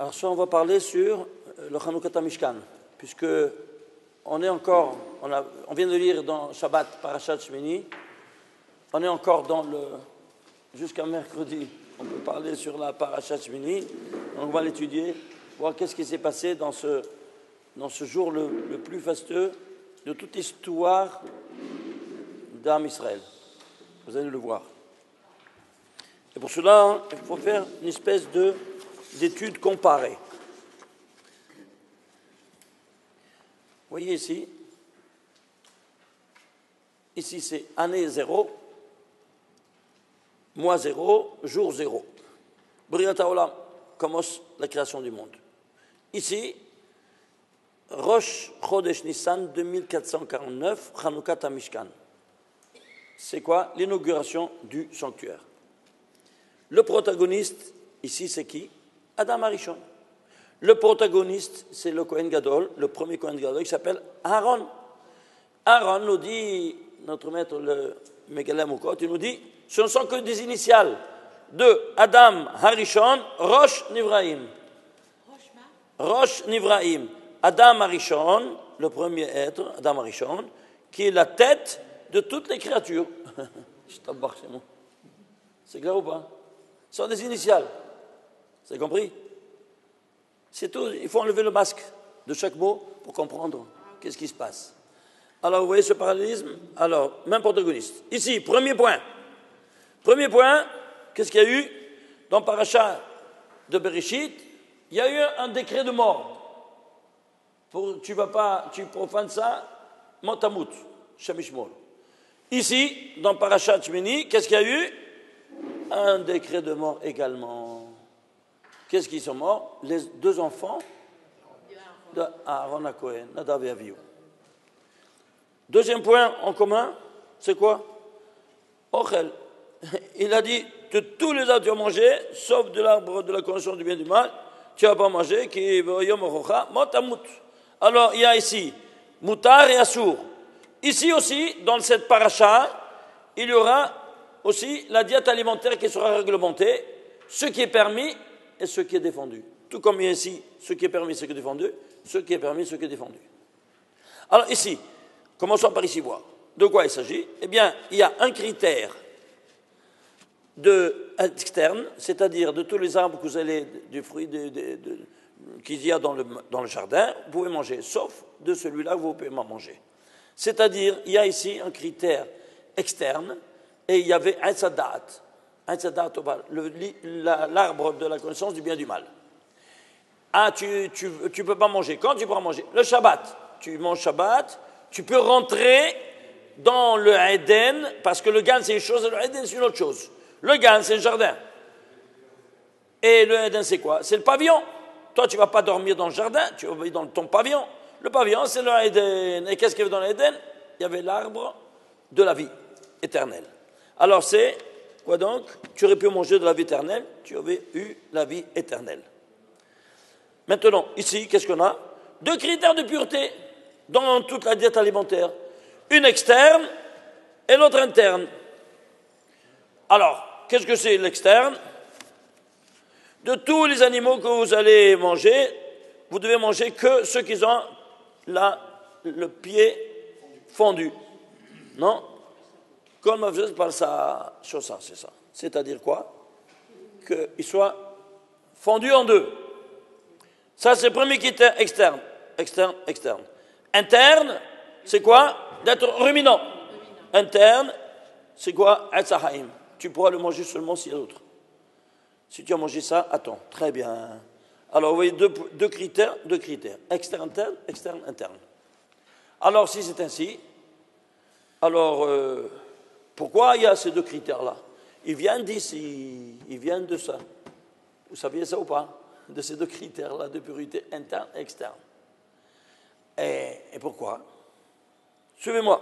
Alors, ça, on va parler sur le Chanukata Mishkan, puisque on est encore, on vient de lire dans Shabbat, Parashat Shmini, on est encore dans le, jusqu'à mercredi, on peut parler sur la Parashat Shmini, donc on va l'étudier, voir qu'est-ce qui s'est passé dans ce jour le plus fastueux de toute l'histoire d'Am Israël. Vous allez le voir. Et pour cela, il faut faire une espèce d'étude comparée. Vous voyez ici c'est année 0, mois 0, jour 0. Briat Haolam commence la création du monde. Ici, Rosh Chodesh Nissan 2449, Chanukata Mishkan. C'est quoi? L'inauguration du sanctuaire. Le protagoniste, ici, c'est qui? Adam Arishon. Le protagoniste, c'est le Kohen Gadol, le premier Kohen Gadol, qui s'appelle Aaron. Aaron nous dit, notre maître, le Megalem Ukot, il nous dit, ce ne sont que des initiales de Adam Harishon, Rosh Nivraim. Rosh Nivraim. Adam Harishon, le premier être, Adam Harishon, qui est la tête de toutes les créatures. C'est clair ou pas? Ce sont des initiales. Vous avez compris? C'est tout. Il faut enlever le masque de chaque mot pour comprendre qu'est-ce qui se passe. Alors, vous voyez ce parallélisme? Alors, même protagoniste. Ici, premier point. Premier point, qu'est-ce qu'il y a eu? Dans Parashat de Bereshit, il y a eu un décret de mort. Tu profanes ça, Motamut, Shamishmol. Ici, dans Parashat Shmini, qu'est-ce qu'il y a eu? Un décret de mort également. Qu'est-ce qu'ils sont morts? Les deux enfants d'Aaron HaKohen, Nadav et Avihu. Deuxième point en commun, c'est quoi? Ochel. Il a dit de tous les arbres tu vas manger, sauf de l'arbre de la connaissance du bien et du mal, tu ne vas pas manger, qui motamut. Alors il y a ici Moutar et Assour. Ici aussi, dans cette paracha, il y aura aussi la diète alimentaire qui sera réglementée, ce qui est permis et ce qui est défendu. Tout comme il y a ici ce qui est permis, ce qui est défendu, ce qui est permis, ce qui est défendu. Alors ici, commençons par ici voir. De quoi il s'agit? Eh bien, il y a un critère externe, c'est-à-dire de tous les arbres que vous allez, du fruit qu'il y a dans le jardin, vous pouvez manger, sauf de celui-là que vous pouvez pas manger. C'est-à-dire, il y a ici un critère externe, et il y avait un sadat, l'arbre de la connaissance du bien et du mal. Ah, tu ne peux pas manger. Quand tu pourras manger? Le Shabbat. Tu manges Shabbat, tu peux rentrer dans le Eden, parce que le Gan c'est une chose, le Eden c'est une autre chose. Le Gan c'est le jardin. Et le Eden c'est quoi? C'est le pavillon. Toi tu ne vas pas dormir dans le jardin, tu vas dormir dans ton pavillon. Le pavillon c'est le Eden. Et qu'est-ce qu'il y avait dans le Eden? Il y avait l'arbre de la vie éternelle. Alors c'est quoi donc? Tu aurais pu manger de la vie éternelle, tu aurais eu la vie éternelle. Maintenant, ici, qu'est-ce qu'on a? Deux critères de pureté dans toute la diète alimentaire. Une externe et l'autre interne. Alors, qu'est-ce que c'est l'externe? De tous les animaux que vous allez manger, vous devez manger que ceux qui ont le pied fondu. Non? Comme on faisait par sa chose, c'est ça. C'est-à-dire quoi? Qu'il soit fondu en deux. Ça, c'est le premier critère externe. Externe. Interne, c'est quoi? D'être ruminant. Interne, c'est quoi? Etzahaim. Tu pourras le manger seulement s'il y a d'autres. Si tu as mangé ça, attends. Très bien. Alors, vous voyez deux critères. Externe, interne. Alors, si c'est ainsi, alors, pourquoi il y a ces deux critères-là? Ils viennent d'ici, ils viennent de ça. Vous saviez ça ou pas? De ces deux critères-là de purité interne et externe. Et pourquoi? Suivez-moi.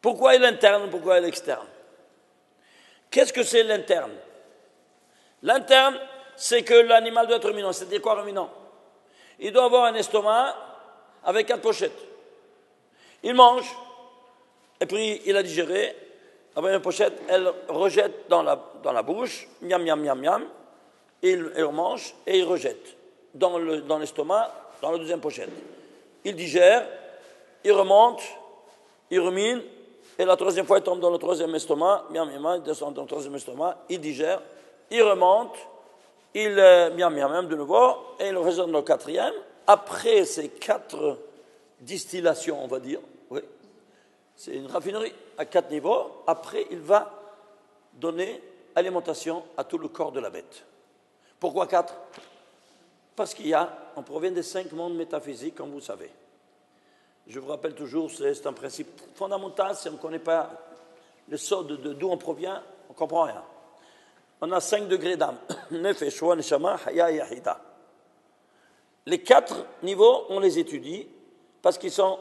Pourquoi est l'interne? Pourquoi est l'externe? Qu'est-ce que c'est l'interne? L'interne, c'est que l'animal doit être ruminant. C'est-à-dire quoi ruminant? Il doit avoir un estomac avec 4 pochettes. Il mange, et puis il a digéré. Après une pochette, elle rejette dans la bouche, miam, miam, miam, miam. il mange et il rejette dans l'estomac, dans la deuxième pochette. Il digère, il remonte, il rumine, et la troisième fois, il tombe dans le troisième estomac, il descend dans le troisième estomac, il digère, il remonte, il de nouveau, et il revient dans le quatrième. Après ces 4 distillations, on va dire, oui, c'est une raffinerie à 4 niveaux, après il va donner alimentation à tout le corps de la bête. Pourquoi 4? Parce on provient des 5 mondes métaphysiques, comme vous savez. Je vous rappelle toujours, c'est un principe fondamental, si on ne connaît pas le sort d'où on provient, on ne comprend rien. On a 5 degrés d'âme. Nefesh, Shwa, Neshama, Haya, Yahida. Les 4 niveaux, on les étudie parce qu'ils sont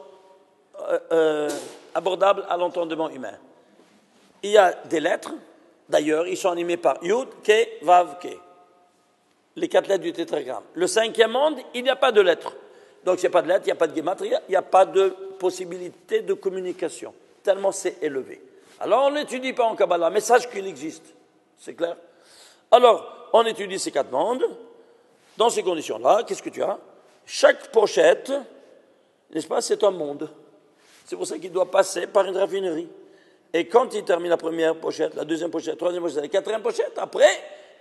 abordables à l'entendement humain. Il y a des lettres, d'ailleurs, ils sont animés par Yud, Ke, Vav, Ke. Les 4 lettres du tétragramme. Le 5e monde, il n'y a pas de lettres. Donc, il n'y a pas de lettres, il n'y a pas de gématria, il n'y a pas de possibilité de communication, tellement c'est élevé. Alors, on n'étudie pas en Kabbalah, mais sache qu'il existe. C'est clair? Alors, on étudie ces 4 mondes. Dans ces conditions-là, qu'est-ce que tu as? Chaque pochette, n'est-ce pas, c'est un monde. C'est pour ça qu'il doit passer par une raffinerie. Et quand il termine la première pochette, la deuxième pochette, la troisième pochette, la quatrième pochette, après,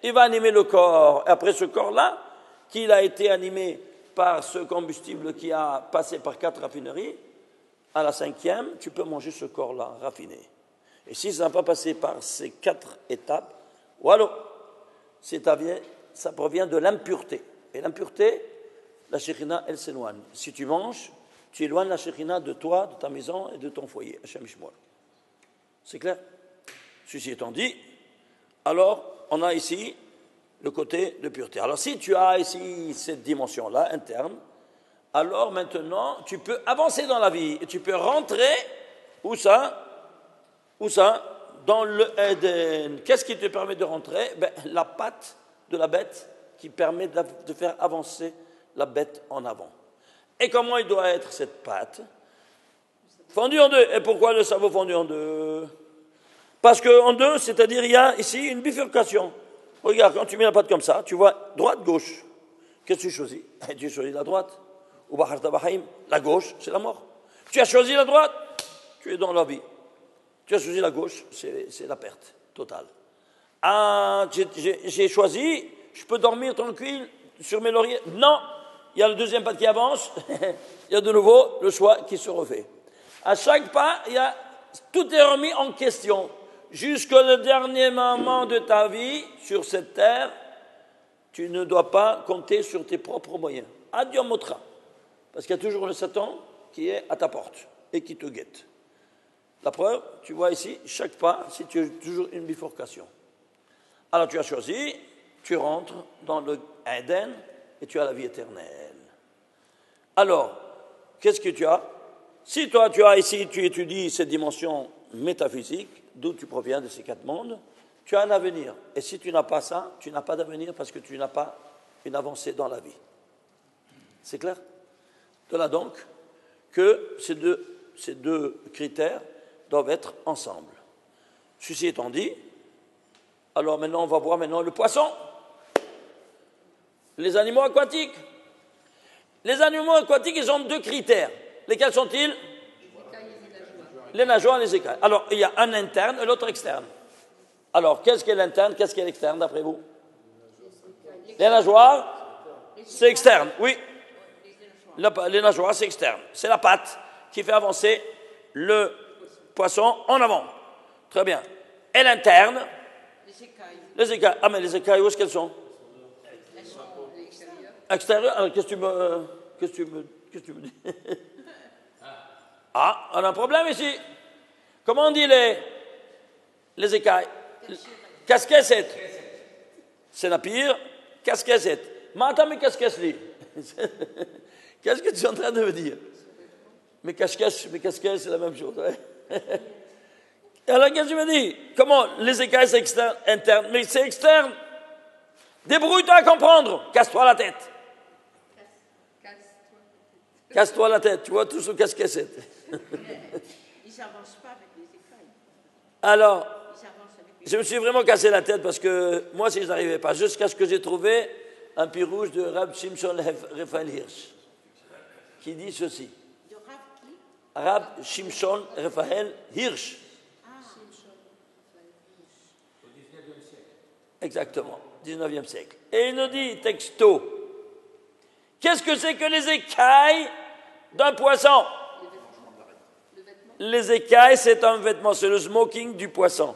il va animer le corps. Et après ce corps-là, qu'il a été animé par ce combustible qui a passé par 4 raffineries, à la 5e, tu peux manger ce corps-là raffiné. Et si ça n'a pas passé par ces 4 étapes, ou alors, ça provient de l'impureté. Et l'impureté, la Shekhina, elle s'éloigne. Si tu manges, tu éloignes la Shekhina de toi, de ta maison et de ton foyer. Hashem Yishmor. C'est clair? Ceci étant dit, alors, on a ici le côté de pureté. Alors, si tu as ici cette dimension-là, interne, alors maintenant, tu peux avancer dans la vie et tu peux rentrer, où ça? Dans le Eden. Qu'est-ce qui te permet de rentrer? La patte de la bête qui permet de faire avancer la bête en avant. Et comment il doit être cette patte? Fondue en 2. Et pourquoi le cerveau fondu en 2? Parce qu'en 2, c'est-à-dire il y a ici une bifurcation. Regarde, quand tu mets la patte comme ça, tu vois droite-gauche. Qu'est-ce que tu choisis? Tu choisis la droite. Ou la gauche, c'est la mort. Tu as choisi la droite, tu es dans la vie. Tu as choisi la gauche, c'est la perte totale. Ah, j'ai choisi, je peux dormir tranquille sur mes lauriers. Non, il y a le deuxième pas qui avance, il y a de nouveau le choix qui se refait. À chaque pas, tout est remis en question. Jusqu'au dernier moment de ta vie sur cette terre, tu ne dois pas compter sur tes propres moyens. Adieu motra. Parce qu'il y a toujours le Satan qui est à ta porte et qui te guette. La preuve, tu vois ici, chaque pas, c'est toujours une bifurcation. Alors tu as choisi, tu rentres dans le Eden et tu as la vie éternelle. Alors, qu'est-ce que tu as? Si toi, tu étudies cette dimension métaphysique, d'où tu proviens de ces 4 mondes, tu as un avenir. Et si tu n'as pas ça, tu n'as pas d'avenir parce que tu n'as pas une avancée dans la vie. C'est clair? De là donc que ces deux critères doivent être ensemble. Ceci étant dit, alors maintenant on va voir le poisson, les animaux aquatiques. Les animaux aquatiques, ils ont 2 critères. Lesquels sont-ils? Les nageoires et les écailles. Alors, il y a un interne et l'autre externe. Alors, qu'est-ce qu'est l'interne, qu'est-ce qu'est l'externe, d'après vous? Les nageoires, c'est externe, oui. Les nageoires, c'est externe. C'est la patte qui fait avancer le poisson en avant. Très bien. Et l'interne? Les écailles. Ah, mais les écailles, où est-ce qu'elles sont? Elles sont à l'extérieur. Extérieur? Alors, qu'est-ce que tu me dis? Ah, on a un problème ici. Comment on dit les écailles? Casquette. C'est la pire. Casquette. Mais attends, mais casquette, qu'est-ce que tu es en train de me dire? Mais casquette, c'est la même chose. Ouais. Alors, qu'est-ce que tu me dis? Comment? Les écailles, c'est externe, interne. Mais c'est externe. Débrouille-toi à comprendre. Casse-toi la tête. Casse-toi la tête. Tu vois tout ce casse-cassette. Ils n'avancent pas avec les écailles. Alors, je me suis vraiment cassé la tête parce que moi, si je n'arrivais pas, jusqu'à ce que j'ai trouvé un pirouge de Rab Shimshon Raphaël Hirsch, qui dit ceci. De Rab qui? Rab Shimshon Raphaël Hirsch. Au 19e siècle. Exactement, 19e siècle. Et il nous dit, texto, qu'est-ce que c'est que les écailles d'un poisson? Les écailles, c'est un vêtement, c'est le smoking du poisson.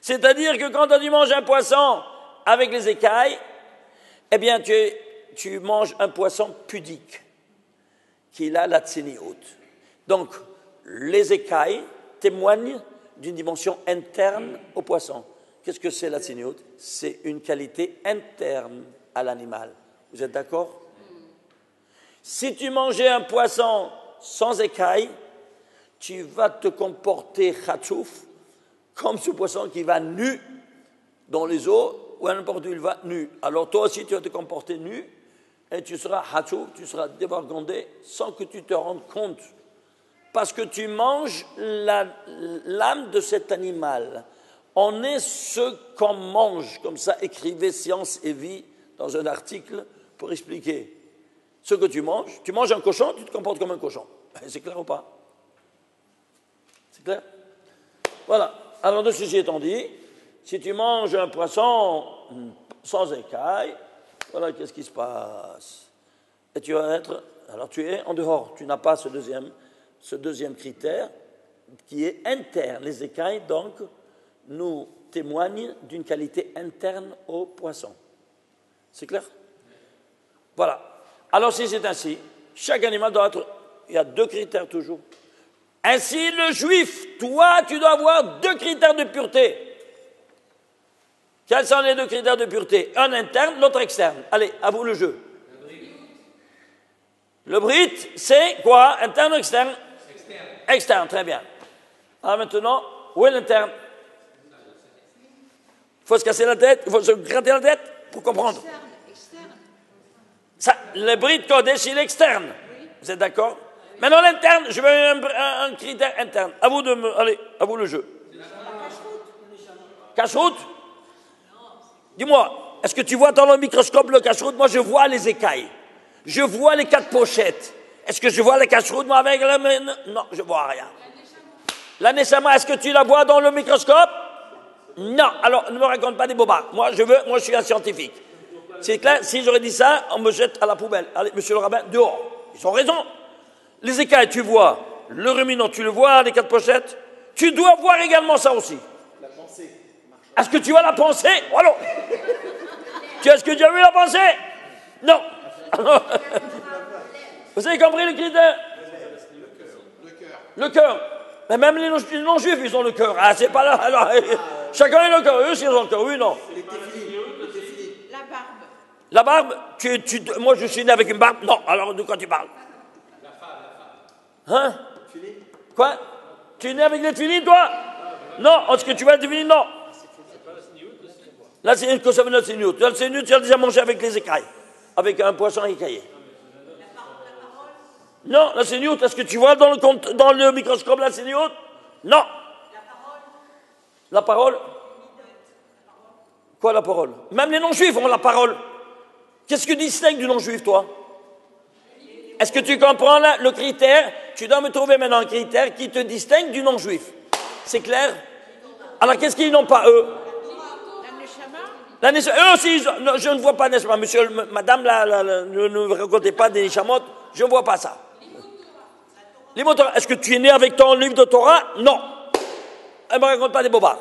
C'est-à-dire que quand tu manges un poisson avec les écailles, eh bien, tu manges un poisson pudique, qui a la tseniut. Donc, les écailles témoignent d'une dimension interne au poisson. Qu'est-ce que c'est la tseniut? C'est une qualité interne à l'animal. Vous êtes d'accord? Si tu mangeais un poisson sans écailles, tu vas te comporter khatchouf, comme ce poisson qui va nu dans les eaux, ou à n'importe où il va nu. Alors toi aussi, tu vas te comporter nu, et tu seras khatchouf, tu seras débargandé, sans que tu te rendes compte. Parce que tu manges l'âme de cet animal. On est ce qu'on mange, comme ça écrivait Science et Vie dans un article pour expliquer ce que tu manges. Tu manges un cochon, tu te comportes comme un cochon. C'est clair ou pas? C'est clair? Voilà. Alors, de ceci étant dit, si tu manges un poisson sans écailles, voilà qu'est-ce qui se passe. Et tu vas être... Alors, tu es en dehors. Tu n'as pas ce deuxième critère qui est interne. Les écailles, donc, nous témoignent d'une qualité interne au poisson. C'est clair? Voilà. Alors, si c'est ainsi, chaque animal doit être... Il y a 2 critères toujours. Ainsi, le juif, toi, tu dois avoir 2 critères de pureté. Quels sont les 2 critères de pureté? Un interne, l'autre externe. Allez, à vous le jeu. Le brit, c'est quoi? Interne ou externe? Externe. Externe, très bien. Alors maintenant, où est l'interne? Il faut se casser la tête, il faut se gratter la tête pour comprendre. Externe. Ça, le brit Kodesh, il est externe. Oui. Vous êtes d'accord? Maintenant, l'interne, je veux un critère interne. À vous allez, à vous le jeu. Cache-route? Dis-moi, est-ce que tu vois dans le microscope le cache-route? Moi, je vois les écailles. Je vois les 4 pochettes. Est-ce que je vois la cache-route, moi, avec la main? Non, je vois rien. La neshama, est-ce que tu la vois dans le microscope? Non. Alors, ne me raconte pas des bobards. Moi, je suis un scientifique. C'est clair? Si j'aurais dit ça, on me jette à la poubelle. Allez, monsieur le rabbin, dehors. Ils ont raison. Les écailles, tu vois. Le ruminant, tu le vois, les 4 pochettes. Tu dois voir également ça aussi. La pensée. Est-ce que tu vois la pensée? Oh non. Est-ce que tu as vu la pensée? Non. Vous avez compris le critère? Le cœur. Mais même les non-juifs, ils ont le cœur. Ah, c'est pas là. Alors, chacun a le cœur. Eux aussi, ils ont le cœur. Oui, non. La barbe. La barbe, moi, je suis né avec une barbe. Non, alors de quoi tu parles? Hein? Quoi? Tu es né avec les tefilines, toi? Non, est-ce que tu vois les tefilines? Non. Là, c'est une que ça veut dire séniout. Le séniout, tu as déjà mangé avec les écailles, avec un poisson écaillé. Non, la séniout, est-ce que tu vois dans le microscope la séniout? Non. La parole? Quoi la parole? Même les non-juifs ont la parole. Qu'est-ce que distingue du non-juif, toi? Est-ce que tu comprends là, le critère? Tu dois me trouver maintenant un critère qui te distingue du non-juif. C'est clair? Alors qu'est-ce qu'ils n'ont pas, eux? La neshama. Eux aussi, je ne vois pas neshama. Monsieur, madame, ne me racontez pas des neshamot, je ne vois pas ça. Est-ce que tu es né avec ton livre de Torah? Non. Elle ne me raconte pas des bobards.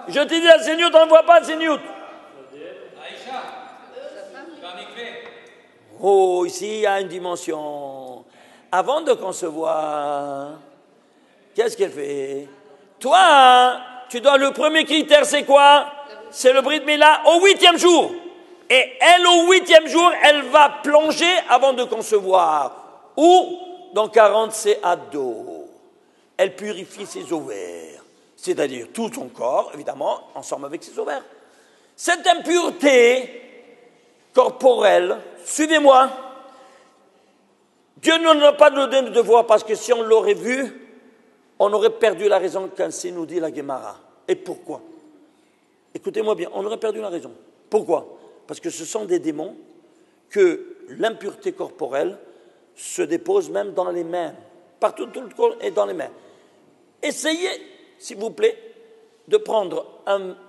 Je te dis la séniout, on ne voit pas la séniout. Oh, ici, il y a une dimension. Avant de concevoir, qu'est-ce qu'elle fait? Toi, tu dois, le premier critère, c'est quoi? C'est le brit mila au 8e jour. Et elle, au 8e jour, elle va plonger avant de concevoir. Ou, dans 40, c'est à dos. Elle purifie ses ovaires. C'est-à-dire tout son corps, évidemment, ensemble avec ses ovaires. Cette impureté corporelle, suivez-moi, Dieu ne nous a pas donné de voir parce que si on l'aurait vu, on aurait perdu la raison qu'ainsi nous dit la Gemara. Et pourquoi? Écoutez-moi bien, on aurait perdu la raison. Pourquoi? Parce que ce sont des démons que l'impureté corporelle se dépose même dans les mains, partout tout le corps et dans les mains. Essayez, s'il vous plaît, de prendre un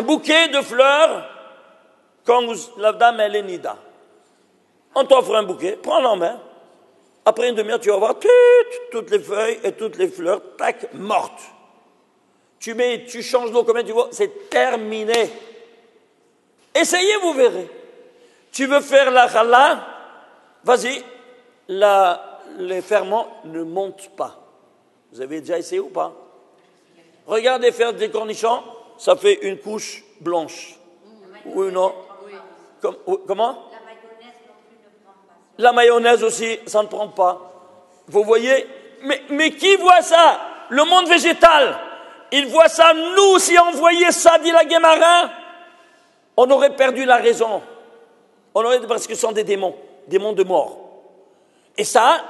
bouquet de fleurs quand la dame elle est nida. On t'offre un bouquet, prends-le en main. Après une demi-heure, tu vas voir toutes les feuilles et toutes les fleurs, tac, mortes. Tu changes l'eau comme tu vois, c'est terminé. Essayez, vous verrez. Tu veux faire la challah, vas-y, les ferments ne montent pas. Vous avez déjà essayé ou pas? Regardez faire des cornichons, ça fait une couche blanche. Oui ou non? Comment? La mayonnaise aussi, ça ne prend pas. Vous voyez? Mais qui voit ça? Le monde végétal. Il voit ça. Nous, si on voyait ça, dit la Gemara, on aurait perdu la raison. Parce que ce sont des démons de mort. Et ça,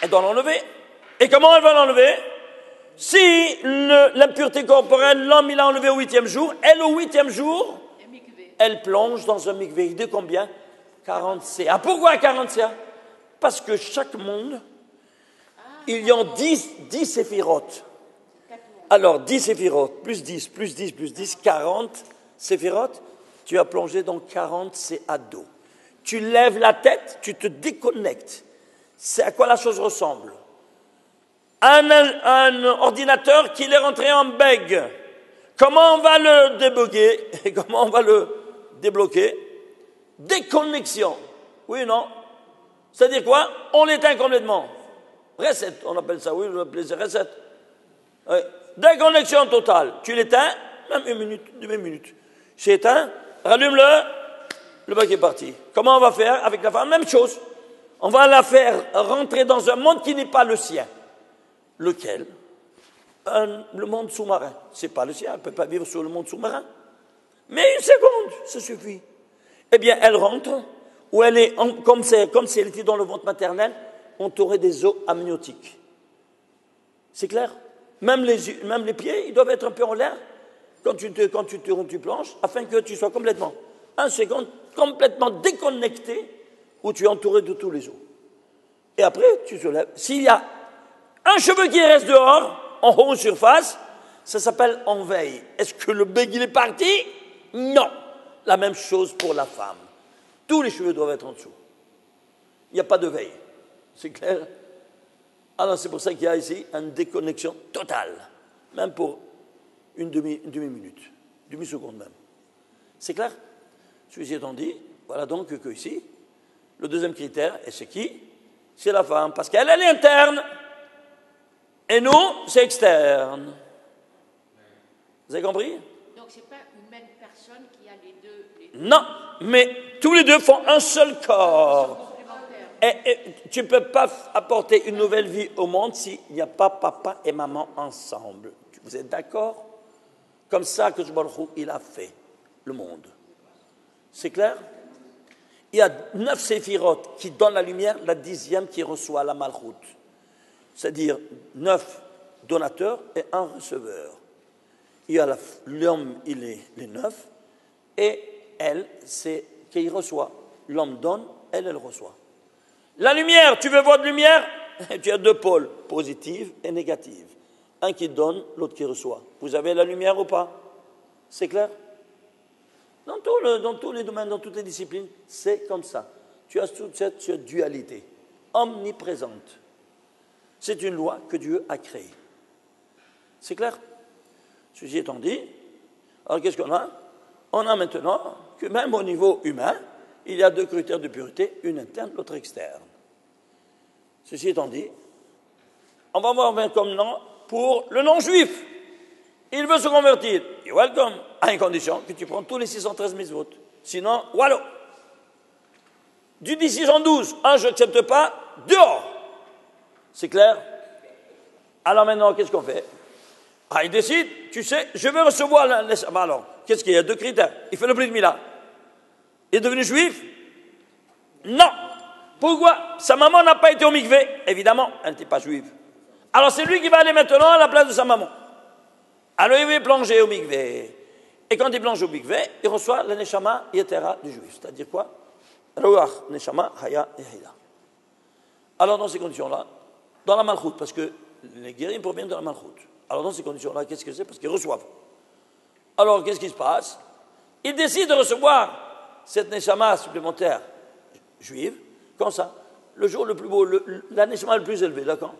elle doit l'enlever. Et comment elle va l'enlever? Si l'impureté corporelle, l'homme il l'a enlevé au 8e jour, elle au 8e jour, elle plonge dans un mikvé. De combien? 40 CA. Pourquoi 40 CA? Parce que chaque monde, il y a 10 séphirotes. Alors 10 séphirotes, plus 10, plus 10, plus 10, 40 séphirotes, tu as plongé dans 40 CA d'eau. Tu lèves la tête, tu te déconnectes. C'est à quoi la chose ressemble? Un ordinateur qui est rentré en bug. Comment on va le débugger? Et comment on va le débloquer? Déconnexion. Oui ou non? C'est-à-dire quoi? On l'éteint complètement. Reset, on appelle ça, oui, on appelle ça reset. Oui. Déconnexion totale. Tu l'éteins, même une minute, 2 minutes. C'est éteint, rallume-le bac est parti. Comment on va faire avec la femme? Même chose. On va la faire rentrer dans un monde qui n'est pas le sien. Lequel? Le monde sous-marin. C'est pas le sien, elle ne peut pas vivre sur le monde sous-marin. Mais une seconde, ça suffit. Eh bien, elle rentre, où elle est, comme si elle était dans le ventre maternel, entourée des eaux amniotiques. C'est clair? Même les pieds, ils doivent être un peu en l'air quand tu plonges, afin que tu sois complètement, un seconde, complètement déconnecté, où tu es entouré de tous les eaux. Et après, tu te lèves. S'il y a un cheveu qui reste dehors, en haut surface, ça s'appelle en veille. Est-ce que le bec, il est parti? Non. La même chose pour la femme. Tous les cheveux doivent être en dessous. Il n'y a pas de veille. C'est clair? Alors c'est pour ça qu'il y a ici une déconnexion totale. Même pour une demi-minute. Demi-seconde même. C'est clair? Ceci étant dit, voilà donc que ici, le deuxième critère, et c'est qui? C'est la femme. Parce qu'elle, elle est interne. Et nous, c'est externe. Vous avez compris? Donc, ce n'est pas une même personne qui a les deux. Non, mais tous les deux font un seul corps. Et tu ne peux pas apporter une nouvelle vie au monde s'il n'y a pas papa et maman ensemble. Vous êtes d'accord? Comme ça que il a fait le monde. C'est clair? Il y a 9 séphirotes qui donnent la lumière, la 10e qui reçoit la malchoute. C'est-à-dire 9 donateurs et 1 receveur. Il y a l'homme, il est les 9, et elle, c'est qu'il reçoit. L'homme donne, elle reçoit. La lumière, tu veux voir de lumière? Tu as 2 pôles, positive et négative. Un qui donne, l'autre qui reçoit. Vous avez la lumière ou pas? C'est clair? Dans tous les domaines, dans toutes les disciplines, c'est comme ça. Tu as toute cette dualité omniprésente. C'est une loi que Dieu a créée. C'est clair? Ceci étant dit, alors qu'est-ce qu'on a? On a maintenant que même au niveau humain, il y a 2 critères de pureté, une interne, l'autre externe. Ceci étant dit, on va voir maintenant pour le non-juif. Il veut se convertir. Et welcome, à une condition que tu prends tous les 613 mitzvot. Sinon, wallo. Du 612, je n'accepte pas, dehors. C'est clair? Alors maintenant, qu'est-ce qu'on fait? Il décide, tu sais, je vais recevoir alors, qu'est-ce qu'il y a? 2 critères. Il fait le brit mila. Il est devenu juif? Non. Pourquoi? Sa maman n'a pas été au mikvé. Évidemment, elle n'était pas juive. Alors c'est lui qui va aller maintenant à la place de sa maman. Alors il va plonger au mikvé. Et quand il plonge au mikvé, il reçoit le neshama yetera du juif. C'est-à-dire quoi? Ruach, neshama, haya et hila. Alors dans ces conditions-là, dans la malchoute, parce que les guéris proviennent de la malchoute. Alors dans ces conditions-là, qu'est-ce que c'est? Parce qu'ils reçoivent. Alors qu'est-ce qui se passe? Ils décident de recevoir cette neshama supplémentaire juive, comme ça, le jour le plus beau, la neshama le plus élevé, d'accord?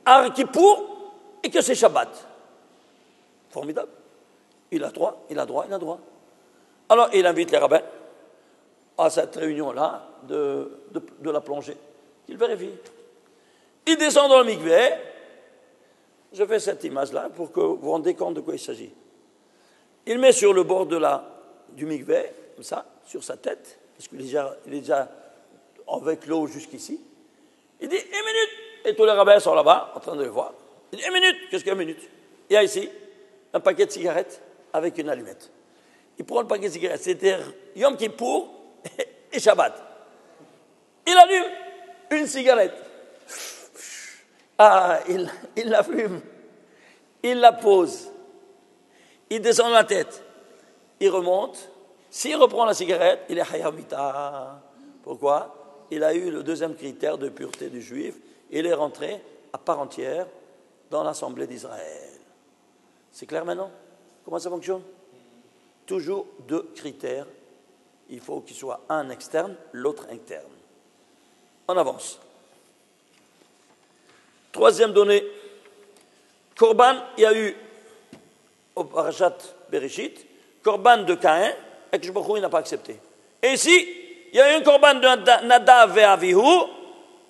À Kippour, et que c'est Shabbat. Formidable. Il a droit, il a droit, il a droit. Alors il invite les rabbins à cette réunion-là de la plongée. Il vérifie. Il descend dans le mikvé. Je fais cette image-là pour que vous vous rendez compte de quoi il s'agit. Il met sur le bord du mikvé, comme ça, sur sa tête, parce qu'il est déjà avec l'eau jusqu'ici. Il dit, 1 minute. Et tous les rabbins sont là-bas, en train de le voir. Il dit, 1 minute. Qu'est-ce qu'il y a 1 minute? Il y a ici un paquet de cigarettes avec une allumette. Il prend le paquet de cigarettes. C'était Yom Kippour et Shabbat. Il allume une cigarette. Ah, il la fume. Il la pose. Il descend la tête. Il remonte. S'il reprend la cigarette, il est hayamita. Pourquoi? Il a eu le deuxième critère de pureté du juif. Il est rentré à part entière dans l'Assemblée d'Israël. C'est clair maintenant? Comment ça fonctionne? Toujours 2 critères. Il faut qu'il soit un externe, l'autre interne. On avance. 3e donnée. Korban, il y a eu au Parashat Bereshit, Korban de Caïn, et que il n'a pas accepté. Et ici, il y a eu un Korban de Nadav et Avihu,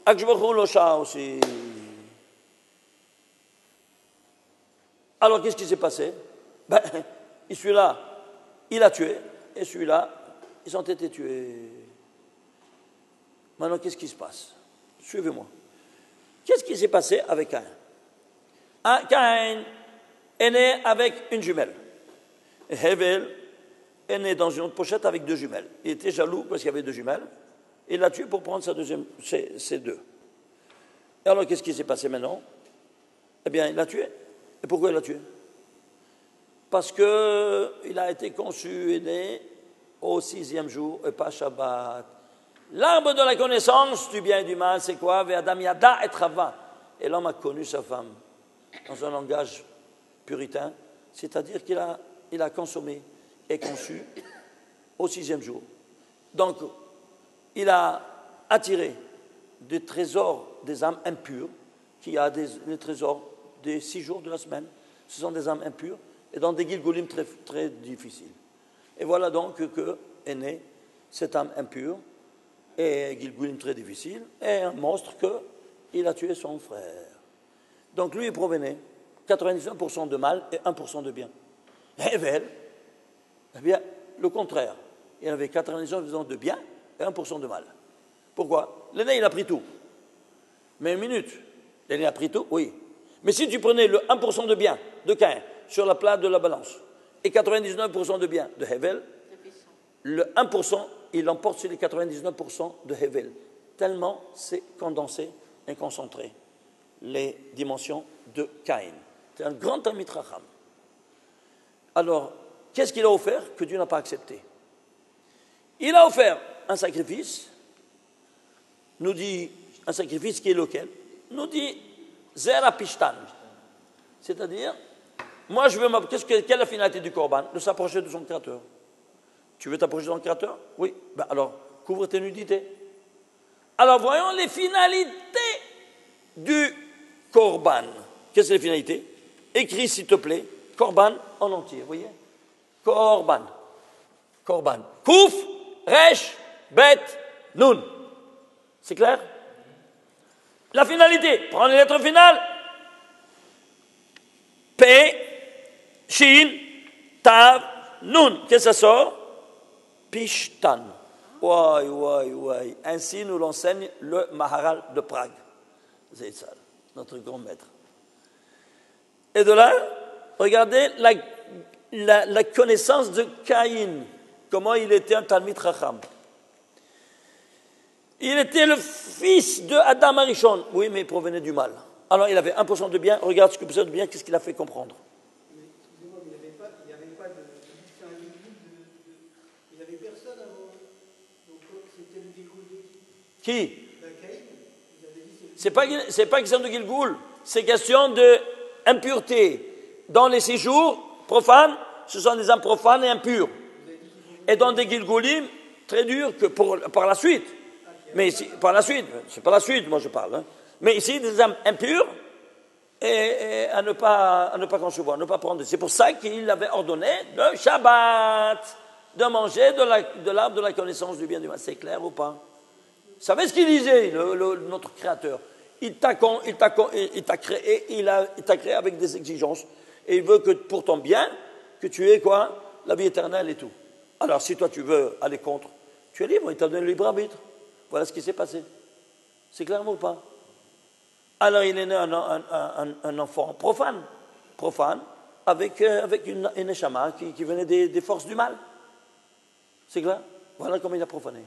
et que l'Osha aussi. Alors, qu'est-ce qui s'est passé? Celui-là, il a tué, et celui-là, ils ont été tués. Maintenant, qu'est-ce qui se passe? Suivez-moi. Qu'est-ce qui s'est passé avec Caïn? Caïn est né avec une jumelle. Et Hevel est né dans une autre pochette avec 2 jumelles. Il était jaloux parce qu'il y avait 2 jumelles. Il l'a tué pour prendre ses 2. Et alors, qu'est-ce qui s'est passé maintenant? Eh bien, il l'a tué. Et pourquoi il l'a tué? Parce qu'il a été conçu et né au 6e jour et pas Shabbat. L'arbre de la connaissance du bien et du mal, c'est quoi? Ve'adam yada et Chava. Et l'homme a connu sa femme dans un langage puritain, c'est-à-dire qu'il a consommé et conçu au 6e jour. Donc, il a attiré des trésors des âmes impures, qui a les trésors des 6 jours de la semaine. Ce sont des âmes impures et dans des Gilgulim très, très difficiles. Et voilà donc que est née cette âme impure et Gilgulim très difficile et un monstre qu'il a tué son frère. Donc lui, il provenait 99% de mal et 1% de bien. Hevel, eh bien, le contraire. Il avait 99% de bien et 1% de mal. Pourquoi? L'aîné, il a pris tout. Mais 1 minute, l'aîné a pris tout, oui. Mais si tu prenais le 1% de bien de Caïn sur la plate de la balance et 99% de bien de Hevel, le 1%, il l'emporte sur les 99% de Hevel. Tellement c'est condensé et concentré, les dimensions de Caïn. C'est un grand Talmid Chacham. Alors, qu'est-ce qu'il a offert que Dieu n'a pas accepté? Il a offert un sacrifice, nous dit, un sacrifice qui est lequel? Nous dit, Zera Pishtan. C'est-à-dire, moi je veux quelle est la finalité du Korban? De s'approcher de son Créateur. Tu veux t'approcher de son Créateur? Oui. Ben alors, couvre tes nudités. Alors, voyons les finalités du Korban. Qu'est-ce que les finalités? Écris, s'il te plaît, Korban en entier, vous voyez? Korban. Korban. Kouf, Resh, Bet, Nun. C'est clair? La finalité, prends les lettres finales. P, Shin, Tav, Nun. Qu'est-ce que ça sort? Pishtan. Ouai, ouai, ouai. Ainsi nous l'enseigne le Maharal de Prague. C'est ça, notre grand maître. Et de là, regardez la connaissance de Caïn. Comment il était un Talmid Chacham. Il était le fils de Adam Arishon. Oui, mais il provenait du mal. Alors il avait 1% de bien. Regarde ce que % de bien, qu'est-ce qu'il a fait comprendre. Mais excusez-moi, mais il n'y avait pas de. Il n'y avait personne avant. Donc c'était le Gilgoul de qui? Qui? Caïn. Ils avaient dit C'est pas question de Gilgoul. C'est question d'impureté. Dans les séjours profanes, ce sont des âmes profanes et impures. Et dans des Gilgoulim, très durs que par la suite. Mais ici, par la suite, c'est pas la suite, moi je parle. Hein. Mais ici, des âmes impures et à ne pas concevoir, à ne pas prendre. C'est pour ça qu'il avait ordonné le Shabbat, de manger de l'arbre de la connaissance du bien et du mal. C'est clair ou pas? Vous savez ce qu'il disait, notre Créateur? Il t'a créé, il t'a créé avec des exigences. Et il veut que pour ton bien, que tu aies quoi? La vie éternelle et tout. Alors si toi tu veux aller contre, tu es libre, il t'a donné le libre arbitre. Voilà ce qui s'est passé. C'est clair ou pas? Alors il est né un enfant profane, avec une neshama qui venait des forces du mal. C'est clair? Voilà comment il a profané.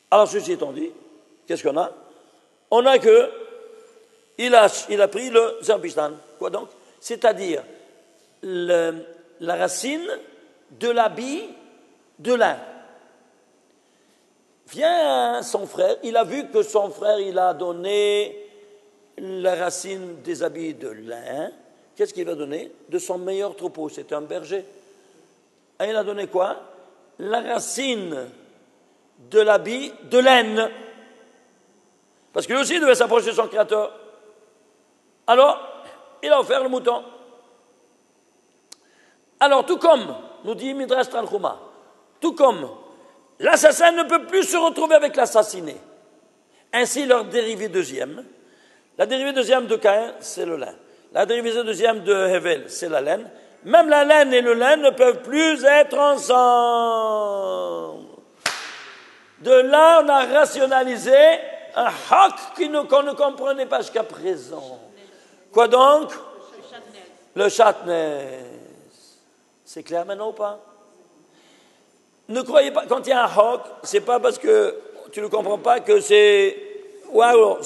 Alors ceci étant dit, qu'est-ce qu'on a? On a que il a pris le Zerbishtan. Quoi donc? C'est-à-dire la racine de l'habit de lin. Vient son frère, il a vu que son frère, il a donné la racine des habits de lin. Qu'est-ce qu'il va donner? De son meilleur troupeau, c'était un berger. Et il a donné quoi? La racine de l'habit de laine. Parce que lui aussi devait s'approcher de son créateur. Alors, il a offert le mouton. Alors, tout comme, nous dit Midrash Tanchuma, tout comme l'assassin ne peut plus se retrouver avec l'assassiné. Ainsi, leur dérivée deuxième, la dérivée deuxième de Caïn, c'est le lin. La dérivée deuxième de Hevel, c'est la laine. Même la laine et le lin ne peuvent plus être ensemble. De là, on a rationalisé un haq qu'on ne comprenait pas jusqu'à présent. Quoi donc? Le chatnez. C'est clair maintenant ou pas? Ne croyez pas, quand il y a un haq, c'est pas parce que tu ne comprends pas que c'est. Waouh,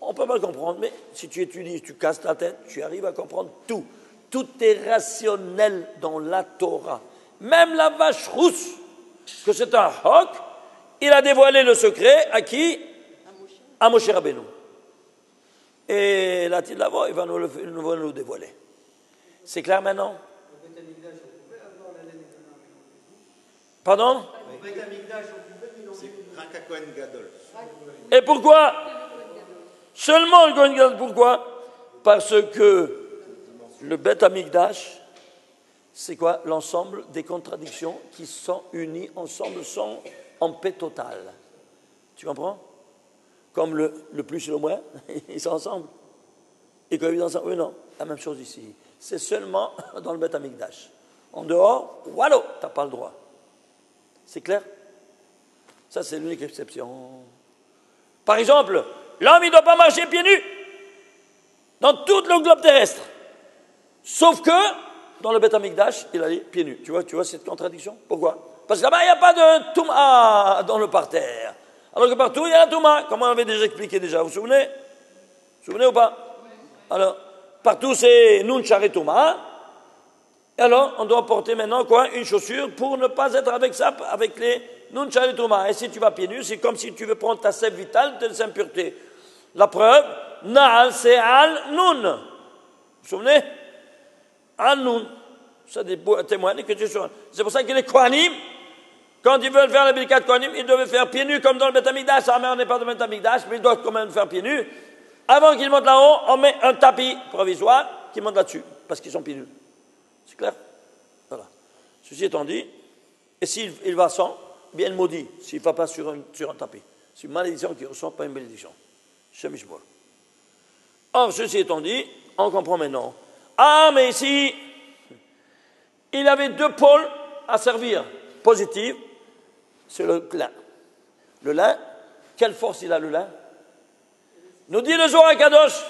on peut pas le comprendre, mais si tu étudies, tu casses ta tête, tu arrives à comprendre tout. Tout est rationnel dans la Torah. Même la vache rousse, que c'est un haq, il a dévoilé le secret à qui? À Moshe Rabbeinu. Et là, il va nous dévoiler. C'est clair maintenant? Pardon? Et pourquoi? Seulement le Kohen Gadol, pourquoi? Parce que le Beth Amikdash, c'est quoi? L'ensemble des contradictions qui sont unies ensemble, sont en paix totale. Tu comprends? Comme le plus et le moins, ils sont ensemble. Et quand ils sont ensemble, oui, non, la même chose ici. C'est seulement dans le Beth Amikdash. En dehors, voilà, tu n'as pas le droit. C'est clair? Ça, c'est l'unique exception. Par exemple, l'homme, il ne doit pas marcher pieds nus dans tout le globe terrestre. Sauf que, dans le Beth Amikdash, il allait pieds nus. Tu vois cette contradiction? Pourquoi? Parce que là-bas, il n'y a pas de Touma dans le parterre. Alors que partout, il y a la Touma, comme on avait déjà expliqué déjà. Vous vous souvenez? Vous vous souvenez ou pas? Alors, partout, c'est Nun Share Touma. Et alors, on doit porter maintenant quoi? Une chaussure pour ne pas être avec ça, avec les Nun Share Touma. Et si tu vas pieds nus, c'est comme si tu veux prendre ta sève vitale de impureté. La preuve, Naal, c'est Al Nun. Vous vous souvenez? Al Nun. Ça témoigne que tu sois. C'est pour ça que les Kohanim, quand ils veulent faire la Birkat Kohanim, ils doivent faire pieds nus comme dans le Beth Amikdash. Ah, mais on n'est pas dans le Beth Amikdash, mais ils doivent quand même faire pieds nus. Avant qu'ils montent là-haut, on met un tapis provisoire qui monte là-dessus, parce qu'ils sont pieds nus. C'est clair? Voilà. Ceci étant dit, et s'il va sans, bien il maudit, s'il ne va pas sur un tapis. C'est une malédiction qui ne ressent pas une bénédiction. Shem Yishmor. Or, ceci étant dit, on comprend maintenant. Ah, mais ici, il avait deux pôles à servir, positifs. C'est le lin. Le lin, quelle force il a, le lin? Nous dit le Zohar Kadosh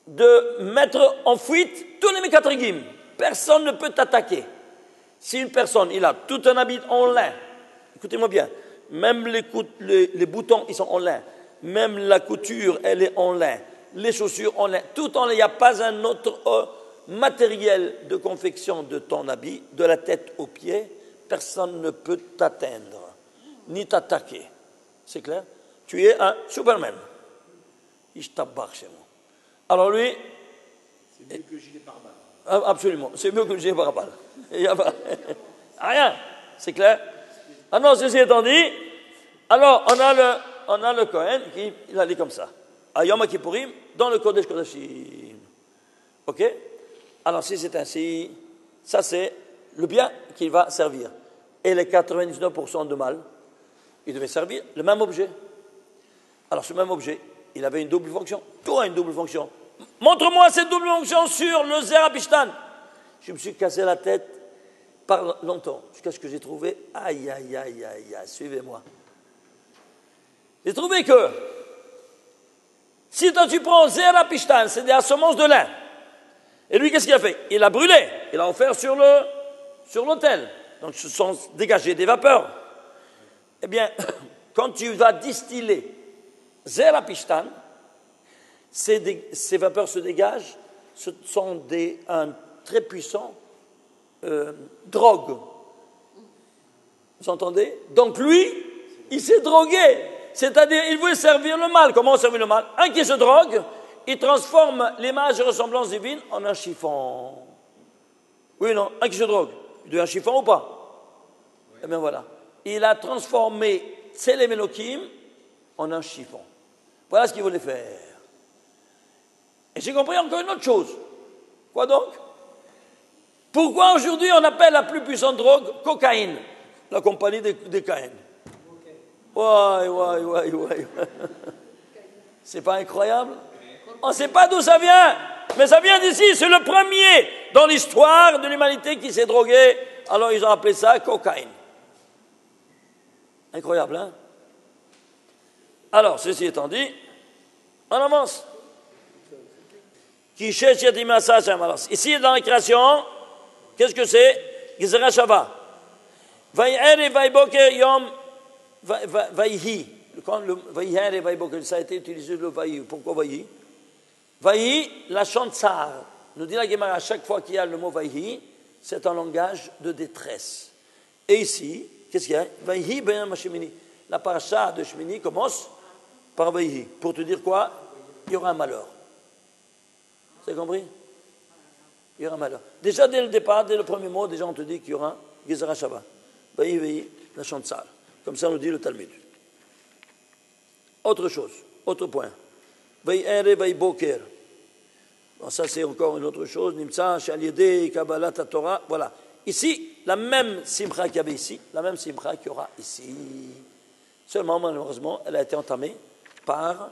de mettre en fuite tous les mékatrigim. Personne ne peut t'attaquer. Si une personne, il a tout un habit en lin, écoutez-moi bien, même les boutons, ils sont en lin. Même la couture, elle est en lin. Les chaussures en lin. Tout en lin. Il n'y a pas un autre matériel de confection de ton habit, de la tête aux pieds. Personne ne peut t'atteindre, ni t'attaquer. C'est clair? Tu es un Superman. Ishtabach chez moi. Alors lui... C'est mieux que le gilet pare-balles. Absolument. C'est mieux que le gilet pare-balles. Il n'y a pas... Rien. C'est clair? Ah non, ceci étant dit, alors on a le Kohen qui il a dit comme ça. À Yom Kippourim, dans le Kodesh Kodashim. Ok? Alors si c'est ainsi, ça c'est le bien qu'il va servir. Et les 99% de mal, il devait servir le même objet. Alors ce même objet, il avait une double fonction. Tout a une double fonction. Montre-moi cette double fonction sur le Zerapishtan. Je me suis cassé la tête par longtemps, jusqu'à ce que j'ai trouvé, aïe, aïe, aïe, aïe, aïe, suivez-moi. J'ai trouvé que, si toi tu prends Zerapishtan, c'est des semences de lin, et lui qu'est-ce qu'il a fait? Il a brûlé, il a offert sur l'autel, donc se sont dégagées des vapeurs. Eh bien, quand tu vas distiller Zerapishtan, ces vapeurs se dégagent, ce sont un très puissant drogue. Vous entendez? Donc lui, il s'est drogué. C'est-à-dire, il voulait servir le mal. Comment servir le mal? Un qui se drogue, il transforme l'image et ressemblance divine en un chiffon. Oui, non, un qui se drogue, il devient un chiffon ou pas? Eh bien voilà. Il a transformé Tselem Elohim en un chiffon. Voilà ce qu'il voulait faire. Et j'ai compris encore une autre chose. Quoi donc? Pourquoi aujourd'hui on appelle la plus puissante drogue cocaïne? La compagnie des Caïn. Ouais. C'est pas incroyable? On ne sait pas d'où ça vient, mais ça vient d'ici. C'est le premier dans l'histoire de l'humanité qui s'est drogué. Alors ils ont appelé ça cocaïne. Incroyable, hein? Alors, ceci étant dit, on avance. Ici, dans la création, qu'est-ce que c'est? Gezerah Shava. Vaï'er vaïboker yom vaïhi. Quand le vaï'er et vaïboker, ça a été utilisé le vaïhi. Pourquoi vaïhi? Vaïhi, la chantsar. Nous dit la Gemara, à chaque fois qu'il y a le mot vaïhi, c'est un langage de détresse. Et ici, qu'est-ce qu'il y a? Vaïhi ben Shemini. La paracha de Shemini commence par vaïhi. Pour te dire quoi? Il y aura un malheur. Vous avez compris? Il y aura un malheur. Déjà, dès le départ, dès le premier mot, déjà on te dit qu'il y aura Gezerah Shava. Vaïhi, la chantsar. Comme ça, on nous dit le Talmud. Autre chose, autre point. Vaï'er vaïboker. Bon, ça, c'est encore une autre chose. Nimtsa, Shaliede, Kabbalat, Torah. Voilà. Ici, la même simcha qu'il y avait ici, la même simcha qu'il y aura ici. Seulement, malheureusement, elle a été entamée par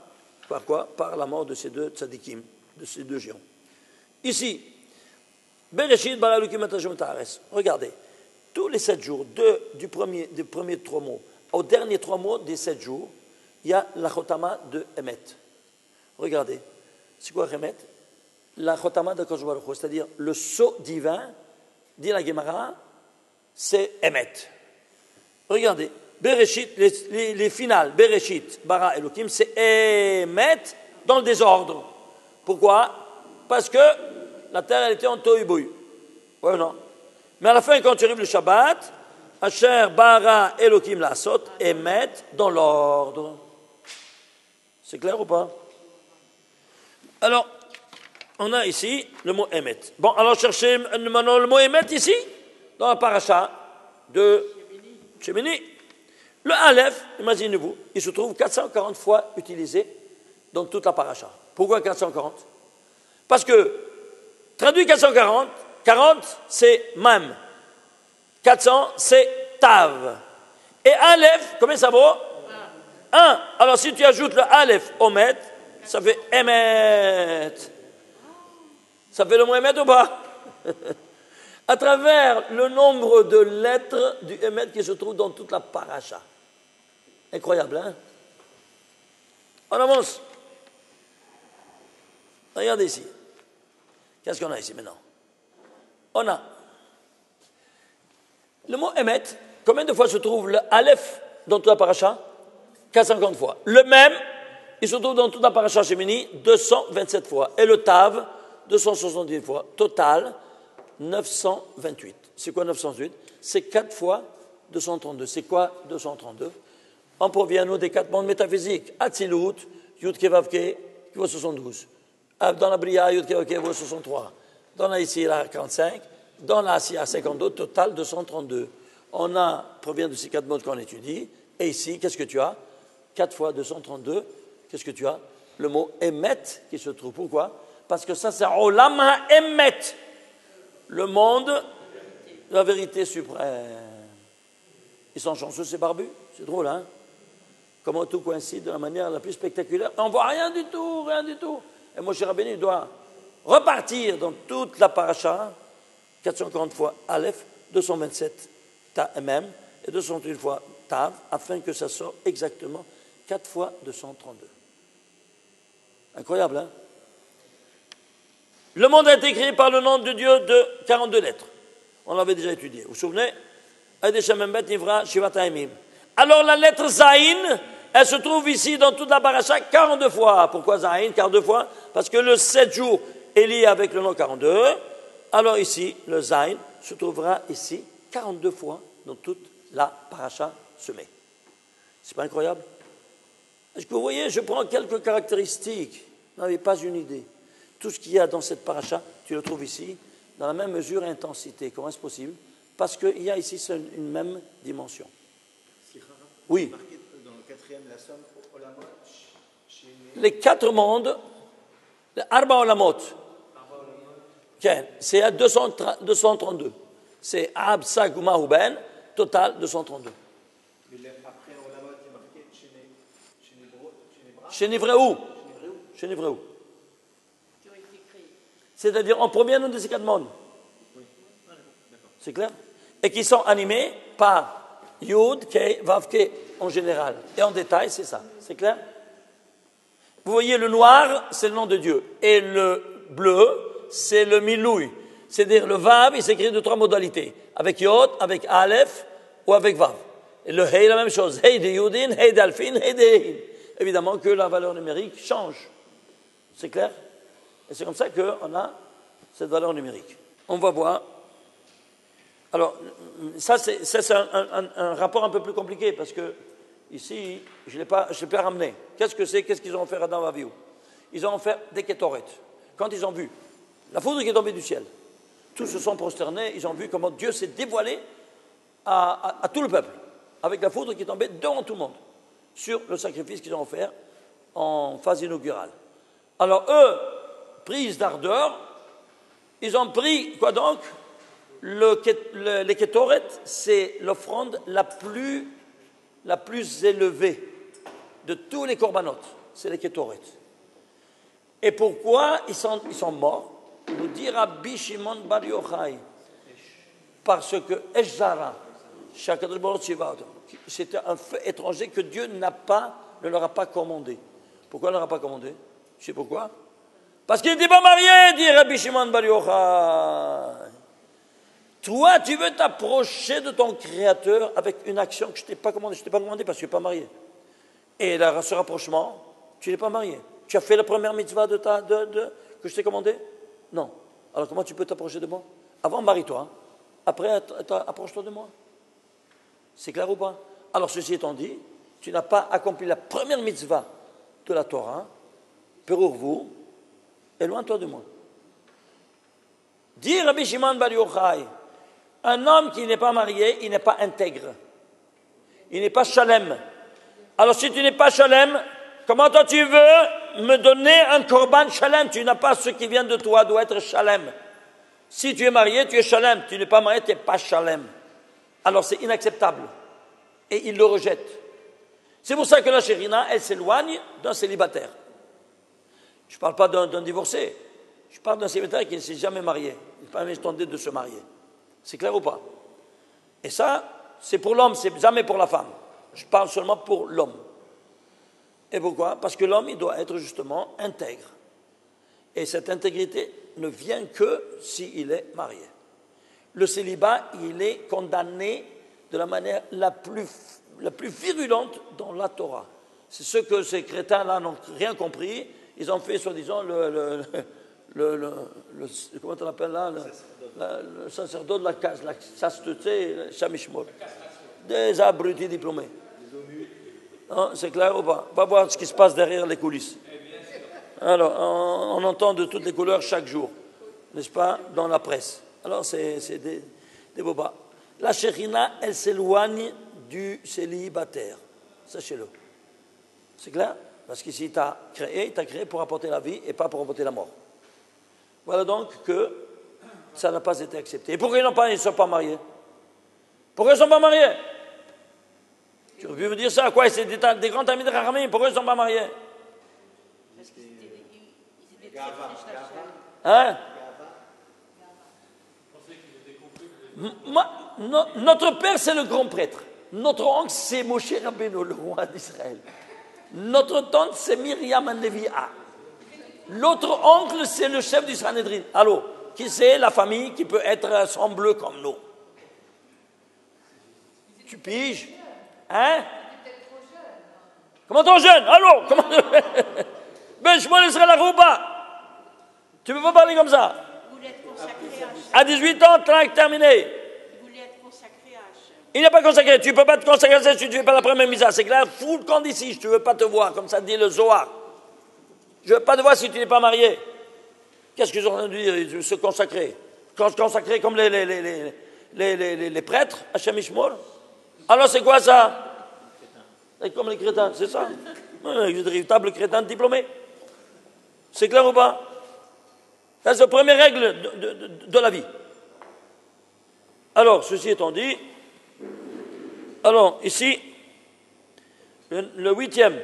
quoi? Par la mort de ces deux tzadikim, de ces deux géants. Ici, Bereshit bara Elokim et Hashem et haaretz. Regardez, tous les 7 jours, des premiers 3 mots aux derniers 3 mots des 7 jours, il y a la chotama de Emet. Regardez, c'est quoi Emet? La chotama de Kadosh Baruch Hu, c'est-à-dire le sceau divin, dit la Gemara, c'est Emet. Regardez, Bereshit, les finales, Bereshit, bara Elokim, c'est Emet dans le désordre. Pourquoi? Parce que la terre, elle était en tohu-bohu. Oui ou non? Mais à la fin, quand tu arrives le Shabbat, Asher bara Elokim lasot, Emet dans l'ordre. C'est clair ou pas? Alors, on a ici le mot Emet. Bon, alors cherchez maintenant le mot Emet ici, dans la paracha de Shemini. Le Aleph, imaginez-vous, il se trouve 440 fois utilisé dans toute la paracha. Pourquoi 440? Parce que, traduit 440, 40 c'est Mam, 400 c'est Tav. Et Aleph, combien ça vaut? 1. Alors si tu ajoutes le Aleph au Met, ça fait Emet. Ça fait le mot Emet ou pas? À travers le nombre de lettres du Emet qui se trouve dans toute la paracha. Incroyable, hein? On avance. Regardez ici. Qu'est-ce qu'on a ici maintenant? On a le mot Emet. Combien de fois se trouve le Aleph dans toute la paracha? 450 fois. Le même, il se trouve dans toute la paracha Shemini 227 fois. Et le Tav, 270 fois. Total, 928. C'est quoi 928? C'est 4 fois 232. C'est quoi 232? On provient, nous, des 4 mondes métaphysiques. Atzilut, Yud Kevavke, qui vaut 72. Dans la Bria, Yud Kevavke vaut 63. Dans la Isira, 45. Dans la Asiya, 52. Total, 232. Provient de ces 4 mondes qu'on étudie. Et ici, qu'est-ce que tu as? 4 fois 232. Qu'est-ce que tu as? Le mot Emet qui se trouve. Pourquoi? Parce que ça, c'est Olam HaEmet. Le monde de la vérité suprême. Ils sont chanceux, ces barbus. C'est drôle, hein? Comment tout coïncide de la manière la plus spectaculaire. On ne voit rien du tout, rien du tout. Et Moshe Rabbeinu doit repartir dans toute la paracha, 440 fois Aleph, 227 Ta'emem et 208 fois Tav, afin que ça sorte exactement 4 fois 232. Incroyable, hein? Le monde a été créé par le nom de Dieu de 42 lettres. On l'avait déjà étudié. Vous vous souvenez? Alors la lettre Zayin, elle se trouve ici dans toute la paracha 42 fois. Pourquoi Zayin 42 fois? Parce que le 7 jours est lié avec le nom 42. Alors ici, le Zayin se trouvera ici 42 fois dans toute la paracha semée. C'est pas incroyable? Est-ce que vous voyez, je prends quelques caractéristiques. Vous n'avez pas une idée. Tout ce qu'il y a dans cette paracha, tu le trouves ici, dans la même mesure et intensité. Comment est-ce possible? Parce qu'il y a ici une même dimension. Oui. Dans le 4e, la somme Olamot, les 4 mondes, les Arba Olamot, c'est à 232. C'est Ab, Sa, Guma, Huben, total 232. Mais après Olamot, il est marqué Chez Nivreou. Chez Nivreou. C'est-à-dire en premier nom de ces 4 mondes. C'est clair? Et qui sont animés par Yud, Kei, Vav, Kei en général. Et en détail, c'est ça. C'est clair? Vous voyez, le noir, c'est le nom de Dieu. Et le bleu, c'est le Milouï. C'est-à-dire le Vav, il s'écrit de 3 modalités. Avec Yod, avec Aleph ou avec Vav. Et le Hei, la même chose. Hei de Yudin, Hei d'Alfin, Hei de Hein. Évidemment que la valeur numérique change. C'est clair? Et c'est comme ça qu'on a cette valeur numérique. On va voir. Alors, ça, c'est un rapport un peu plus compliqué, parce que ici, je ne l'ai pas ramené. Qu'est-ce que c'est? Qu'est-ce qu'ils ont fait Adam et Avihu? Ils ont fait des kétorettes. Quand ils ont vu la foudre qui est tombée du ciel, tous se sont prosternés, ils ont vu comment Dieu s'est dévoilé à tout le peuple, avec la foudre qui est tombée devant tout le monde, sur le sacrifice qu'ils ont offert en phase inaugurale. Alors eux, prise d'ardeur, ils ont pris, quoi donc? Les kétoret, c'est l'offrande la plus élevée de tous les corbanotes. C'est les kétoret. Et pourquoi ils sont morts? Nous dit Rabbi Shimon Bar Yochai. Parce que Eshzara, c'était un feu étranger que Dieu ne leur a pas commandé. Pourquoi il ne leur a pas commandé? Tu sais pourquoi? Parce qu'il n'était pas marié, dit Rabbi Shimon Bar Yochai. Toi, tu veux t'approcher de ton Créateur avec une action que je ne t'ai pas commandée. Je ne t'ai pas commandé parce que tu n'es pas marié. Et là, ce rapprochement, tu n'es pas marié. Tu as fait la première mitzvah que je t'ai commandée? Non. Alors comment tu peux t'approcher de moi? Avant, marie-toi. Après, approche-toi de moi. C'est clair ou pas? Alors, ceci étant dit, tu n'as pas accompli la première mitzvah de la Torah. Perurvu, éloigne-toi de moi. Dit Rabbi Shimon Bar Yochai, un homme qui n'est pas marié, il n'est pas intègre. Il n'est pas shalem. Alors si tu n'es pas shalem, comment toi tu veux me donner un korban shalem? Tu n'as pas ce qui vient de toi, doit être shalem. Si tu es marié, tu es shalem. Tu n'es pas marié, tu n'es pas shalem. Alors c'est inacceptable. Et il le rejette. C'est pour ça que la Shérina, elle s'éloigne d'un célibataire. Je ne parle pas d'un divorcé. Je parle d'un célibataire qui ne s'est jamais marié. Il n'est pas même tenté de se marier. C'est clair ou pas? Et ça, c'est pour l'homme, c'est jamais pour la femme. Je parle seulement pour l'homme. Et pourquoi? Parce que l'homme, il doit être justement intègre. Et cette intégrité ne vient que s'il est marié. Le célibat, il est condamné de la manière la plus la plus virulente dans la Torah. C'est ce que ces crétins-là n'ont rien compris. Ils ont fait, soi-disant, comment on appelle là, le sacerdoce de la chasteté, Shamishmol. Des abrutis diplômés. Hein, c'est clair ou pas? Va voir ce qui se passe derrière les coulisses. Alors, on entend de toutes les couleurs chaque jour, n'est-ce pas, dans la presse. Alors, c'est des bobas. La Shekhinah, elle s'éloigne du célibataire. Sachez-le. C'est clair? Parce qu'ici, il t'a créé pour apporter la vie et pas pour apporter la mort. Voilà donc que ça n'a pas été accepté. Et pourquoi ils ne sont pas mariés? Pourquoi ils ne sont pas mariés? Tu aurais pu me dire ça, quoi? C'est des grands amis de Rahamim, pourquoi ils ne sont pas mariés? Parce qu'ils étaient très riches, Hein? Notre père, c'est le grand prêtre. Notre oncle, c'est Moshe Rabbeinu, le roi d'Israël. Notre tante, c'est Myriam Nevi'a. L'autre oncle, c'est le chef du Sanhedrin. Allô? Qui c'est la famille qui peut être sans bleu comme nous? Tu piges? Hein? Comment trop jeune? Allô? Ben Shmuel Israël Arouba. Tu ne peux pas parler comme ça. Vous voulez être consacré À 18 ans, trac terminé. Vous voulez être consacré à Hachem. Il n'est pas consacré. Tu ne peux pas te consacrer à ça si tu ne fais pas la première misa. C'est clair, fous le camp d'ici. Je ne veux pas te voir, comme ça dit le Zohar. Je ne veux pas te voir si tu n'es pas marié. Qu'est-ce qu'ils ont en train de dire? Se consacrer. Consacrer comme les prêtres, Hachem Ishmol. Alors c'est quoi ça? C'est comme les crétins, c'est ça? Les véritables crétins diplômés. C'est clair ou pas? Ça, c'est la première règle de la vie. Alors, ceci étant dit, alors ici, le 8e,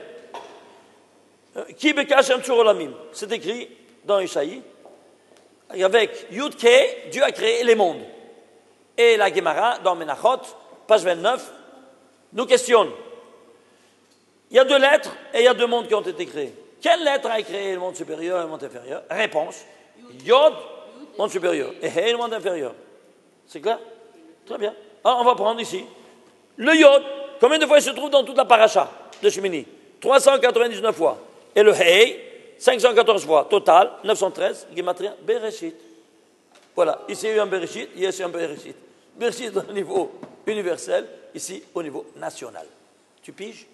Ki bekashem tsurolamim, c'est écrit dans Isaïe, avec Yud-Ke, Dieu a créé les mondes. Et la Gemara, dans Menachot, page 29, nous questionne. Il y a 2 lettres et il y a 2 mondes qui ont été créés. Quelle lettre a créé le monde supérieur et le monde inférieur? Réponse, Yod, monde supérieur, et He, le monde inférieur. C'est clair? Très bien. Alors, on va prendre ici. Le Yod, combien de fois il se trouve dans toute la paracha de Shemini? 399 fois. Et le He, 514 fois. Total, 913, Gematria, Bereshit. Voilà, ici il y a eu un Bereshit, ici un Bereshit. Bereshit au niveau universel, ici au niveau national. Tu piges?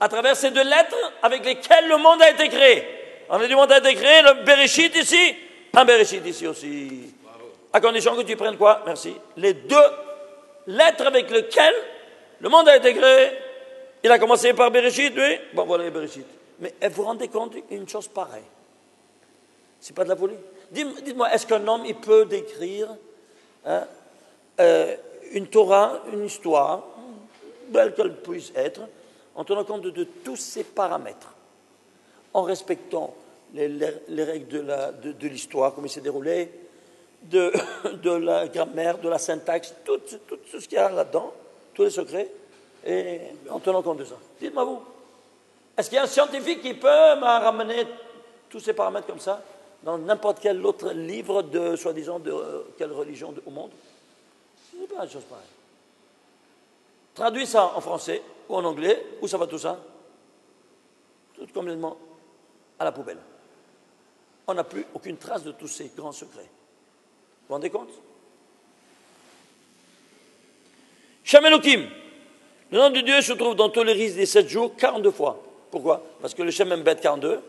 À travers ces 2 lettres avec lesquelles le monde a été créé. On a du monde a été créé, le Bereshit ici, un Bereshit ici aussi. Bravo. À condition que tu prennes quoi? Merci. Les 2 lettres avec lesquelles le monde a été créé. Il a commencé par Bereshit, oui. Bon, voilà les Bereshit. Mais vous vous rendez compte d'une chose pareille? C'est pas de la folie? Dites-moi, est-ce qu'un homme, il peut décrire une Torah, une histoire, belle qu'elle puisse être, en tenant compte de tous ces paramètres, en respectant les règles de l'histoire, comment il s'est déroulé, de la grammaire, de la syntaxe, tout ce qu'il y a là-dedans, tous les secrets, et en tenant compte de ça. Dites-moi vous, est-ce qu'il y a un scientifique qui peut me ramener tous ces paramètres comme ça dans n'importe quel autre livre de, soi-disant, de quelle religion au monde? Ce n'est pas une chose pareille. Traduis ça en français ou en anglais, où ça va tout ça? Tout complètement à la poubelle. On n'a plus aucune trace de tous ces grands secrets. Vous vous rendez compte? Shem Elohim. Le nom de Dieu se trouve dans tous les rites des 7 jours 42 fois. Pourquoi? Parce que le Shem embête 42,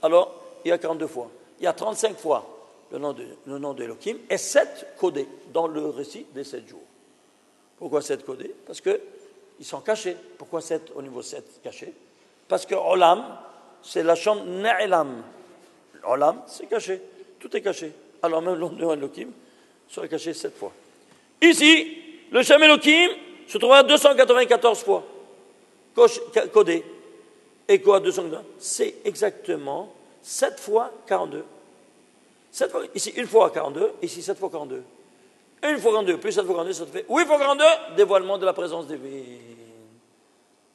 alors il y a 42 fois. Il y a 35 fois le nom de Elohim et 7 codés dans le récit des 7 jours. Pourquoi 7 codés? Parce qu'ils sont cachés. Pourquoi 7 au niveau 7 cachés? Parce que Olam, c'est la chambre Ne'elam. Olam, c'est caché. Tout est caché. Alors même le nom de Elohim sera caché 7 fois. Ici, le Shem Elohim se trouvera 294 fois codé. Et quoi, 292? C'est exactement 7 fois 42. 7 fois, ici, 1 fois 42, ici 7 fois 42. 1 fois 42, plus 7 fois 42, ça te fait 8 fois 42, dévoilement de la présence divine.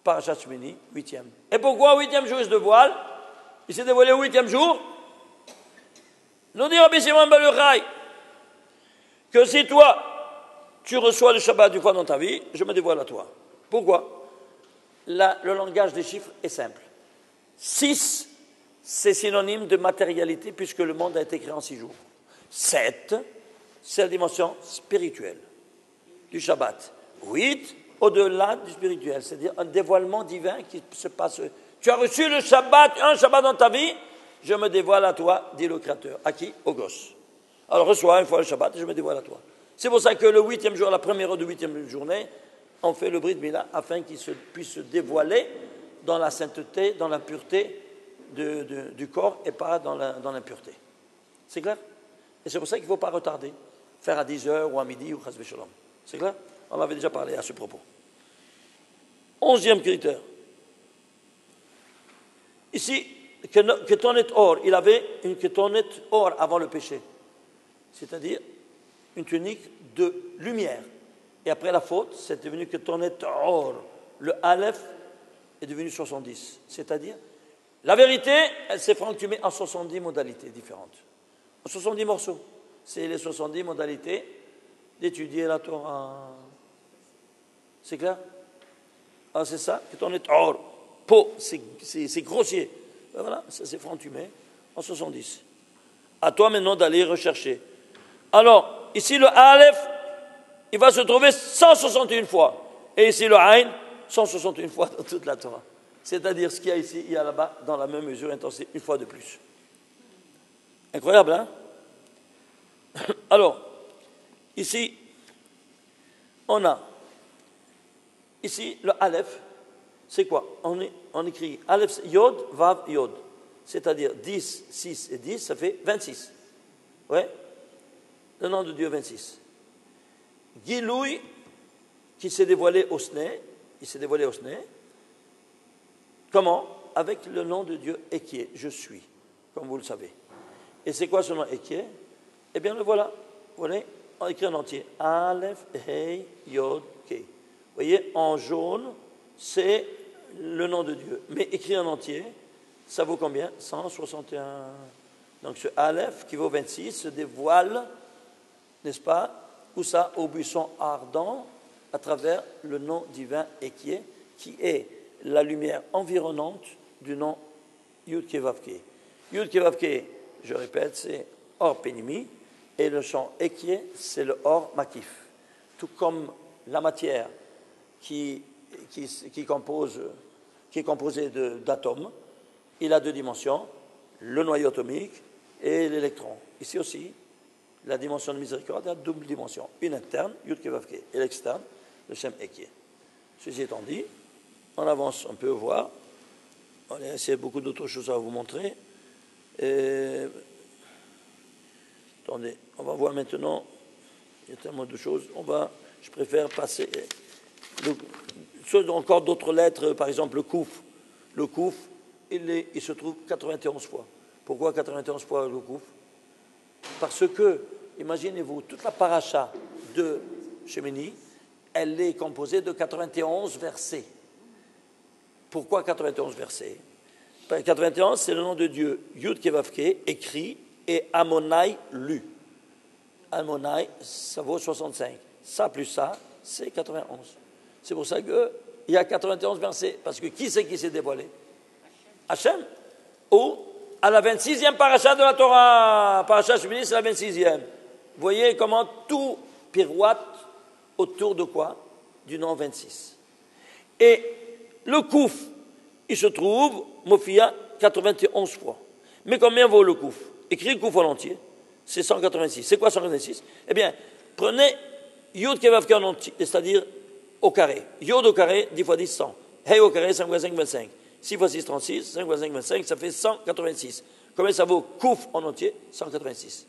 Parashat Shmini, 8e. Et pourquoi 8e jour il se dévoile? Il s'est dévoilé au 8e jour. Nous dit Rabbi Shimon ben Yochai que si toi, tu reçois le Shabbat une fois dans ta vie, je me dévoile à toi. Pourquoi? Le langage des chiffres est simple. 6, c'est synonyme de matérialité puisque le monde a été créé en 6 jours. 7, c'est la dimension spirituelle du Shabbat. 8, au-delà du spirituel, c'est-à-dire un dévoilement divin qui se passe. Tu as reçu le Shabbat, un Shabbat dans ta vie, je me dévoile à toi, dit le Créateur. À qui? Au gosse. Alors reçois une fois le Shabbat et je me dévoile à toi. C'est pour ça que le 8e jour, la première heure de 8e journée, on fait le Brit Mila afin qu'il puisse se dévoiler dans la sainteté, dans la pureté du corps et pas dans l'impureté. C'est clair? Et c'est pour ça qu'il ne faut pas retarder. Faire à 10h ou à midi ou chas v'shalom. C'est clair? On avait déjà parlé à ce propos. 11e critère. Ici, Ketonet Or, il avait une Ketonet Or avant le péché. C'est-à-dire une tunique de lumière. Et après la faute, c'est devenu Ketonet Or. Le Aleph est devenu 70. C'est-à-dire, la vérité, elle s'est fracturée en 70 modalités différentes. En 70 morceaux. C'est les 70 modalités d'étudier la Torah. C'est clair? Ah, c'est ça, Ketonet Or. Peau, c'est grossier. Ben voilà, ça s'est fracturé en 70. À toi maintenant d'aller rechercher. Alors, ici le Aleph, il va se trouver 161 fois. Et ici le Aïn, 161 fois dans toute la Torah. C'est-à-dire ce qu'il y a ici, il y a là-bas, dans la même mesure intensité, une fois de plus. Incroyable, hein? Alors, ici, on a, ici, le Aleph, c'est quoi? On écrit Aleph, Yod, Vav, Yod. C'est-à-dire 10, 6 et 10, ça fait 26. Ouais? Le nom de Dieu, 26. Giloui, qui s'est dévoilé au Sné, il s'est dévoilé au Sné. Comment? Avec le nom de Dieu Ekié, je suis, comme vous le savez. Et c'est quoi ce nom Ekié? Eh bien, le voilà. Vous voyez, on écrit en entier. Aleph, Hei, Yod, Kei. Vous voyez, en jaune, c'est le nom de Dieu. Mais écrit en entier, ça vaut combien? 161. Donc ce Aleph, qui vaut 26, se dévoile, n'est-ce pas, où ça? Au buisson ardent, à travers le nom divin Ekié, qui est la lumière environnante du nom Yud Kevavke. Yud Kevavke, je répète, c'est Or Pénimi, et le son Ekié, c'est le Or Makif. Tout comme la matière qui est composé d'atomes, il a 2 dimensions, le noyau atomique et l'électron. Ici aussi, la dimension de miséricorde a 2 dimensions, une interne, Yud Kevavke, et l'externe, le Shem Ekié. Ceci étant dit, on avance, on peut voir. On a essayé beaucoup d'autres choses à vous montrer. Attendez, on va voir maintenant. Il y a tellement de choses. Je préfère passer. Encore d'autres lettres, par exemple le Kouf. Le Kouf, il se trouve 91 fois. Pourquoi 91 fois le Kouf? Parce que, imaginez-vous, toute la paracha de Shemini, elle est composée de 91 versets. Pourquoi 91 versets? 91, c'est le nom de Dieu, Yud Kevavke, écrit, et Amonai, lu. Amonai, ça vaut 65. Ça plus ça, c'est 91. C'est pour ça qu'il y a 91 versets. Parce que qui c'est qui s'est dévoilé? Hachem. Ou à la 26e paracha de la Torah. Paracha Shemini, c'est la 26e. Vous voyez comment tout pirouette autour de quoi? Du nom 26. Et le Kouf, il se trouve, Mofia, 91 fois. Mais combien vaut le Kouf? Écris le Kouf en entier, c'est 186. C'est quoi 186? Eh bien, prenez Yud Kevavke en entier, c'est-à-dire au carré. Yod au carré, 10 fois 10, 100. Hey au carré, 5 fois 5, 25. 6 fois 6, 36. 5 fois 5, 25, ça fait 186. Combien ça vaut Kouf en entier? 186.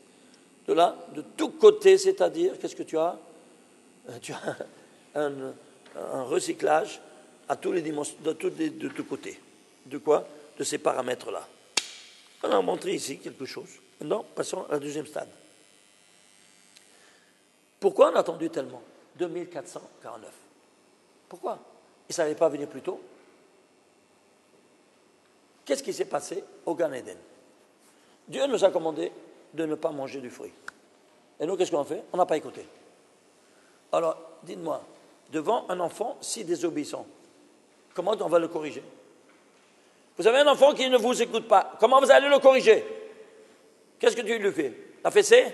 De là, de tous côtés, c'est-à-dire, qu'est-ce que tu as? Tu as un recyclage à tous les dimensions, de tous côtés. De quoi? De ces paramètres-là. On a montré ici quelque chose. Maintenant, passons à la 2e stade. Pourquoi on a attendu tellement? 2449. Pourquoi? Il ne savait pas venir plus tôt? Qu'est-ce qui s'est passé au Gan Eden? Dieu nous a commandé de ne pas manger du fruit. Et nous, qu'est-ce qu'on fait? On n'a pas écouté. Alors, dites-moi, devant un enfant si désobéissant? Comment on va le corriger? Vous avez un enfant qui ne vous écoute pas. Comment vous allez le corriger? Qu'est-ce que tu lui fais? La fessée?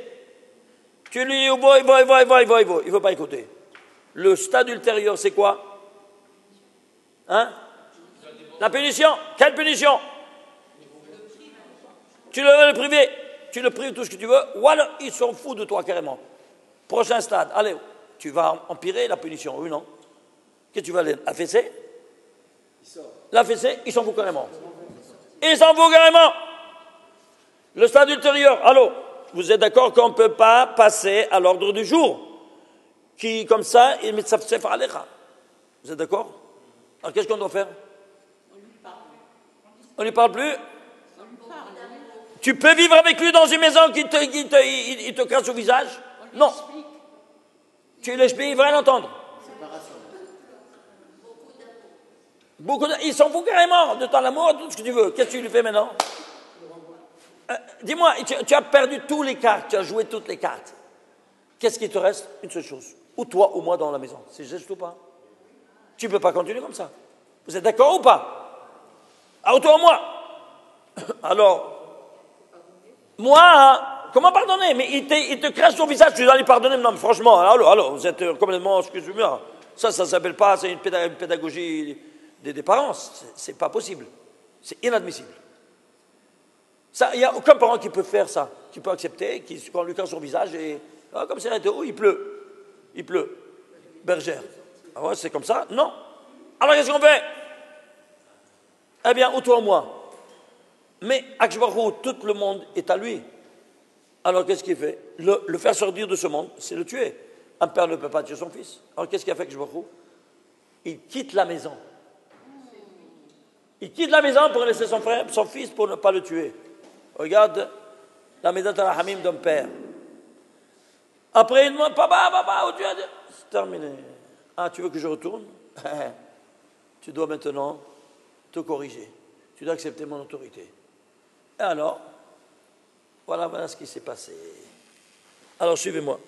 Tu lui dis, il ne veut pas écouter. Le stade ultérieur, c'est quoi? Hein? La punition. Quelle punition? Tu veux le priver. Tu le prives tout ce que tu veux. Ou alors, il s'en fout de toi carrément. Prochain stade. Allez, tu vas empirer la punition. Oui, non? Qu'est-ce que tu vas aller? La fessée? La fessée, il s'en fout carrément. Il s'en fout carrément. Le stade ultérieur. Allô? Vous êtes d'accord qu'on ne peut pas passer à l'ordre du jour? Qui, comme ça, il met sa fessée à l'écran. Vous êtes d'accord? Alors, qu'est-ce qu'on doit faire? On ne lui parle plus? Tu peux vivre avec lui dans une maison qui te crache au visage? Non. Tu l'expliques, il va rien entendre. Il s'en fout carrément de ton amour, tout ce que tu veux. Qu'est-ce que tu lui fais maintenant? Dis-moi, tu as perdu tous les cartes, tu as joué toutes les cartes. Qu'est-ce qui te reste? Une seule chose. Ou toi ou moi dans la maison. C'est juste ou pas? Tu ne peux pas continuer comme ça. Vous êtes d'accord ou pas? Alors toi ou moi? Alors, moi, comment pardonner? Mais il te crache sur le visage, tu dois lui pardonner. Non, mais franchement, alors, vous êtes complètement, excusez-moi. Ça s'appelle pas, c'est une pédagogie des parents. C'est pas possible. C'est inadmissible. Il n'y a aucun parent qui peut faire ça, qui peut accepter, qu'on lui cache son visage et, comme c'est il pleut. Bergère. Ah ouais, c'est comme ça? Non. Alors qu'est-ce qu'on fait? Eh bien, ou toi ou moi. Mais Akshbarou, tout le monde est à lui. Alors qu'est-ce qu'il fait? Le faire sortir de ce monde, c'est le tuer. Un père ne peut pas tuer son fils. Alors qu'est-ce qu'il a fait Akshbarou? Il quitte la maison. Il quitte la maison pour laisser son fils pour ne pas le tuer. Regarde la médaille de la Hamim d'un père. Après, il demande, papa, où tu as dit? C'est terminé. Ah, tu veux que je retourne? Tu dois maintenant te corriger. Tu dois accepter mon autorité. Et alors, voilà ce qui s'est passé. Alors, suivez-moi.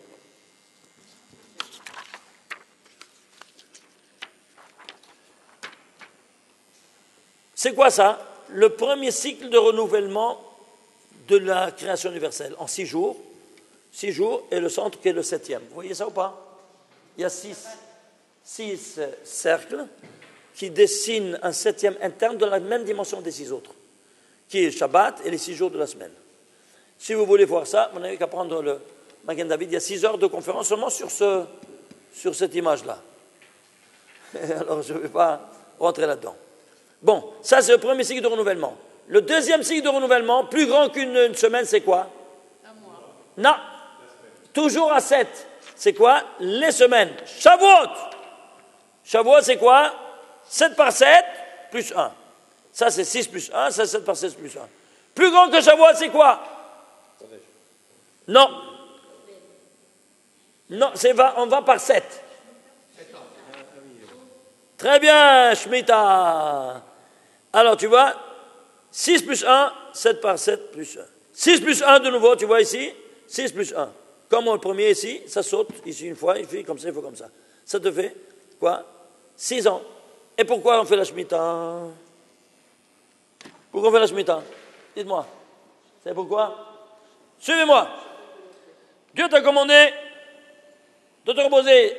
C'est quoi ça? Le premier cycle de renouvellement de la création universelle en 6 jours. 6 jours et le centre qui est le 7e. Vous voyez ça ou pas? Il y a 6 cercles qui dessinent un 7e interne de la même dimension des 6 autres, qui est le Shabbat et les 6 jours de la semaine. Si vous voulez voir ça, vous n'avez qu'à prendre le Magen David. Il y a 6 heures de conférence seulement sur cette image-là. Alors je ne vais pas rentrer là-dedans. Bon, ça c'est le premier cycle de renouvellement. Le deuxième cycle de renouvellement, plus grand qu'une semaine, c'est quoi? Un mois. Non. Toujours à 7. C'est quoi? Les semaines. Shavuot. Shavuot, c'est quoi? 7 par 7 plus 1. Ça, c'est 6 plus 1. Ça, c'est 7 par 7 plus 1. Plus grand que Shavuot, c'est quoi? Non. Non, on va par 7. Très bien, Shemitah. Alors, tu vois, 6 plus 1, 7 par 7 plus 1. 6 plus 1 de nouveau, tu vois ici, 6 plus 1. Comme le premier ici, ça saute ici une fois, il fait comme ça, il faut comme ça. Ça te fait, quoi? 6 ans. Et pourquoi on fait la Shemitah? Pourquoi on fait la Shemitah? Dites-moi. C'est pourquoi? Suivez-moi. Dieu t'a commandé de te reposer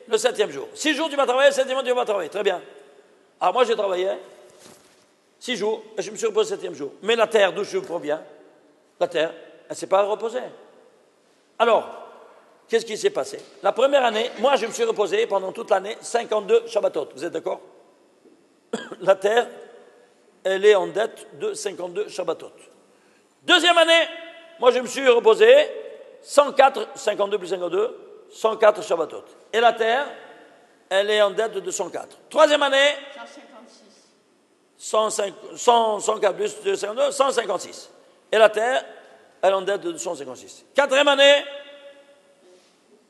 le 7e jour. 6 jours tu vas travailler, le 7e jour tu vas travailler. Très bien. Alors moi j'ai travaillé 6 jours et je me suis reposé le 7e jour. Mais la terre d'où je proviens, la terre, elle ne s'est pas reposée. Alors, qu'est-ce qui s'est passé? La première année, moi je me suis reposé pendant toute l'année 52 Shabbatot. Vous êtes d'accord? La terre, elle est en dette de 52 Shabbatot. Deuxième année, moi je me suis reposé 104, 52 plus 52, 104 Shabbatot. Et la terre, elle est en dette de 204. Troisième année, 104 plus 252, 156. Et la terre, elle est en dette de 256. Quatrième année,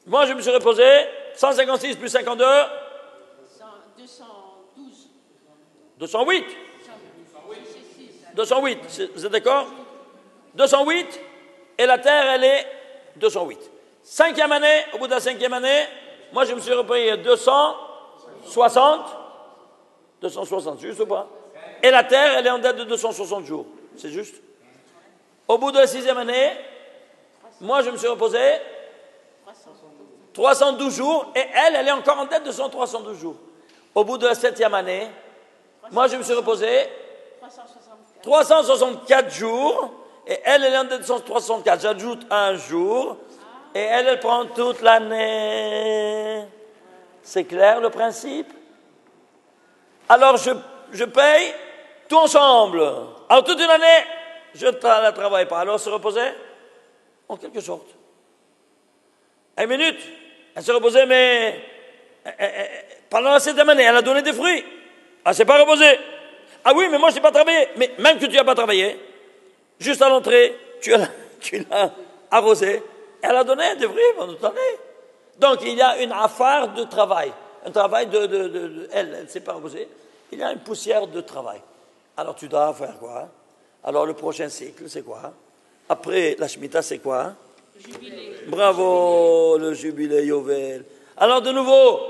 moi je me suis reposé 156 plus 52, 212. 208. 208, vous êtes d'accord? 208, et la terre, elle est 208. Cinquième année, au bout de la 5e année, moi je me suis repris 200, 60 260, juste ou pas? Et la terre, elle est en dette de 260 jours. C'est juste? Au bout de la 6e année, moi, je me suis reposé 312 jours, et elle, elle est encore en dette de 312 jours. Au bout de la 7e année, moi, je me suis reposé 364 jours, et elle est en dette de 364. J'ajoute un jour, et elle prend toute l'année. C'est clair, le principe? Alors, je paye tout ensemble. Alors, toute une année, je ne la travaille pas. Alors, se reposer, en quelque sorte. Une minute, elle s'est reposée, mais pendant la 7e année, elle a donné des fruits. Elle ne s'est pas reposée. Ah oui, mais moi, je n'ai pas travaillé. Mais même que tu n'as pas travaillé, juste à l'entrée, tu l'as arrosée. Elle a donné des fruits pendant toute l'année. Donc, il y a une affaire de travail. Un travail elle ne s'est pas reposée. Il y a une poussière de travail. Alors, tu dois faire quoi? Alors, le prochain cycle, c'est quoi? Après la Shemitah, c'est quoi? Jubilé. Bravo, le jubilé Yovel. Alors, de nouveau,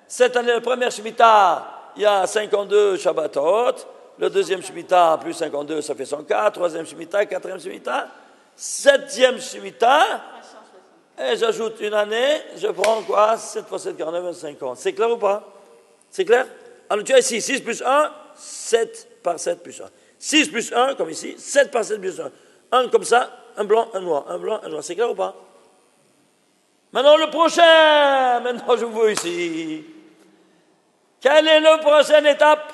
cette année, la première Shemitah, il y a 52 Shabbatot. Le deuxième Shemitah, plus 52, ça fait 104. Troisième Shemitah, quatrième Shemitah. 7e Shemitah. Et j'ajoute une année, je prends quoi? 7 fois 7, 49, 50. C'est clair ou pas? C'est clair? Alors, tu as ici 6 plus 1, 7 par 7 plus 1. 6 plus 1, comme ici, 7 par 7 plus 1. Un comme ça, un blanc, un noir, un blanc, un noir. C'est clair ou pas? Maintenant, le prochain. Maintenant, je vous vois ici. Quelle est la prochaine étape?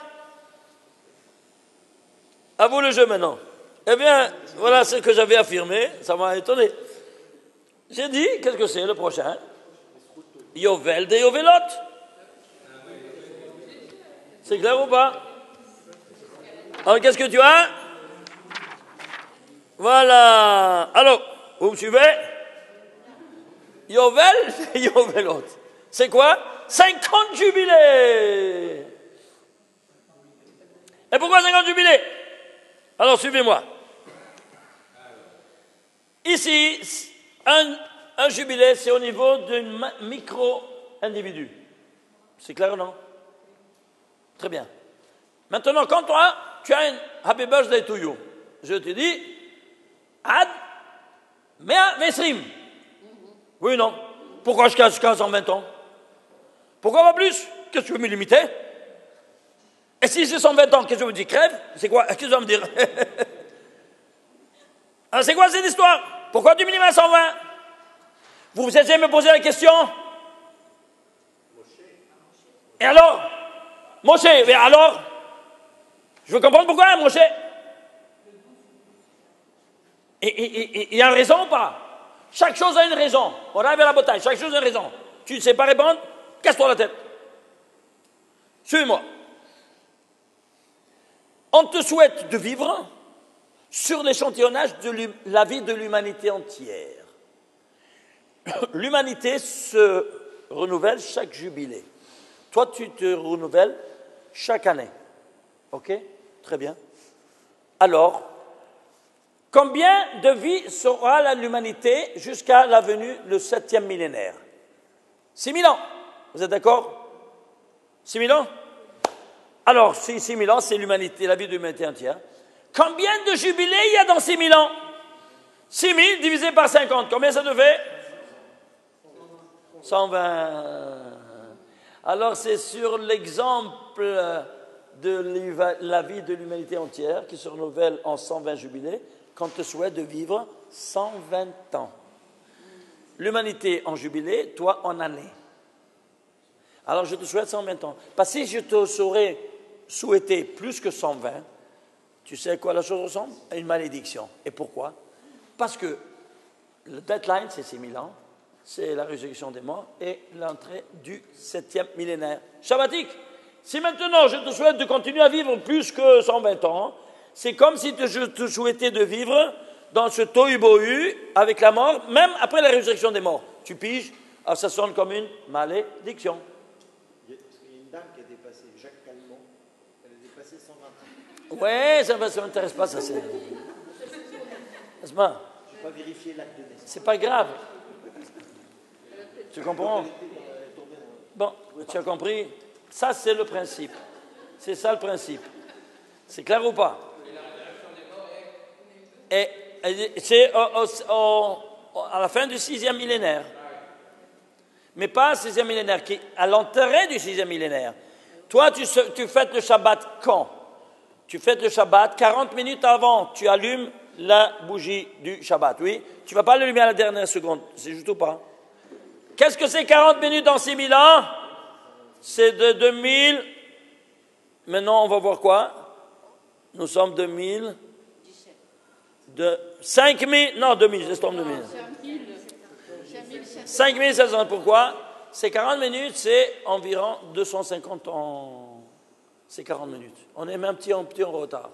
À vous le jeu maintenant. Eh bien, voilà ce que j'avais affirmé. Ça m'a étonné. J'ai dit, qu'est-ce que c'est le prochain? Yovel de Yovelot. C'est clair ou pas? Alors, qu'est-ce que tu as? Voilà. Alors, vous me suivez? Yovel de Yovelot. C'est quoi? 50 jubilés. Et pourquoi 50 jubilés? Alors, suivez-moi. Ici, un jubilé, c'est au niveau d'un micro-individu. C'est clair ou non? Très bien. Maintenant, quand toi, tu as un Happy Birthday to you, je te dis, Ad, Mea Vesrim. Oui ou non? Pourquoi jusqu'à 120 ans? Pourquoi pas plus? Qu'est-ce que tu veux me limiter? Et si j'ai 120 ans, qu'est-ce que je vous dis? Crève? C'est quoi? Qu'est-ce que tu vas me dire? Alors, c'est quoi cette histoire? Pourquoi du minimum à 120? Vous vous essayez de me poser la question? Et alors? Moshe, mais alors? Je veux comprendre pourquoi, Moshe? Et il y a une raison ou pas? Chaque chose a une raison. On arrive à la bataille, chaque chose a une raison. Tu ne sais pas répondre? Casse-toi la tête. Suivez-moi. On te souhaite de vivre sur l'échantillonnage de la vie de l'humanité entière. L'humanité se renouvelle chaque jubilé. Toi, tu te renouvelles chaque année. OK? Très bien. Alors, combien de vies sera l'humanité jusqu'à la venue, le 7e millénaire? 6 000 ans. Vous êtes d'accord? 6 000 ans? Alors, si 6 000 ans, c'est l'humanité, la vie de l'humanité entière. Combien de jubilés il y a dans 6 000 ans? 6 000 divisé par 50, combien ça te fait? 120. Alors, c'est sur l'exemple de la vie de l'humanité entière qui se renouvelle en 120 jubilés qu'on te souhaite de vivre 120 ans. L'humanité en jubilé, toi en année. Alors, je te souhaite 120 ans. Parce que si je te saurais souhaiter plus que 120, tu sais à quoi la chose ressemble? À une malédiction. Et pourquoi? Parce que le deadline, c'est 6 000 ans, c'est la résurrection des morts et l'entrée du 7e millénaire shabbatique. Si maintenant je te souhaite de continuer à vivre plus que 120 ans, c'est comme si je te souhaitais de vivre dans ce tohu-bohu avec la mort, même après la résurrection des morts. Tu piges, alors ça sonne comme une malédiction. Il y a une dame qui a dépassé, Jacques Calmont, elle a dépassé 120 ans. Ouais, ça ne m'intéresse pas, ça c'est... Je n'ai pas vérifié l'acte de naissance. C'est pas grave. Tu comprends? Bon, tu as compris? Ça, c'est le principe. C'est ça le principe. C'est clair ou pas? Et c'est à la fin du 6e millénaire. Mais pas 6e millénaire, à l'entrée du 6e millénaire. Toi, tu fêtes le Shabbat quand? Tu fêtes le Shabbat 40 minutes avant, tu allumes la bougie du Shabbat, oui? Tu ne vas pas l'allumer à la dernière seconde, c'est juste ou pas? Qu'est-ce que c'est 40 minutes dans 6000 ans? C'est de 2000. Maintenant, on va voir quoi? Nous sommes 2000. De 5000. Non, 2000, laisse tomber 2000. 5700. Pourquoi? C'est 40 minutes, c'est environ 250 ans. C'est 40 minutes. On est même un petit en retard.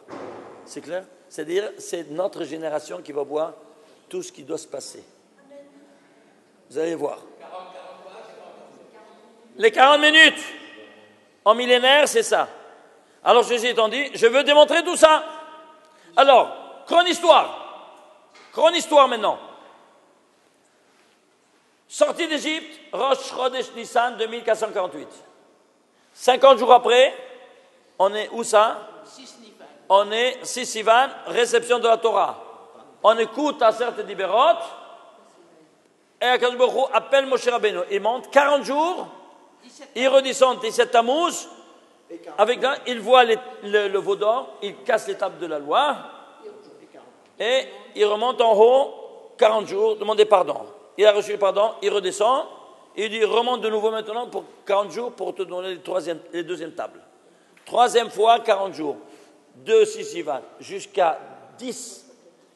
C'est clair? C'est-à-dire, c'est notre génération qui va voir tout ce qui doit se passer. Vous allez voir. Les 40 minutes en millénaire, c'est ça. Alors Jésus étant dit, je veux démontrer tout ça. Alors, chronistoire. Chronistoire maintenant. Sortie d'Égypte, Rosh Chodesh Nissan 2448. 50 jours après, on est où ça? On est 6 Sivan, réception de la Torah. On écoute à certaines Diberot, et Akadosh Baruch Hu appelle Moshe Rabbeinu. Il monte 40 jours, il redescend 17 Tammuz, avec là, il voit le veau d'or, il casse l'étape de la loi, et il remonte en haut 40 jours, demander pardon. Il a reçu le pardon, il redescend, et il dit remonte de nouveau maintenant pour 40 jours pour te donner les deuxièmes tables. Troisième fois, 40 jours. 2 Sivan jusqu'à 10,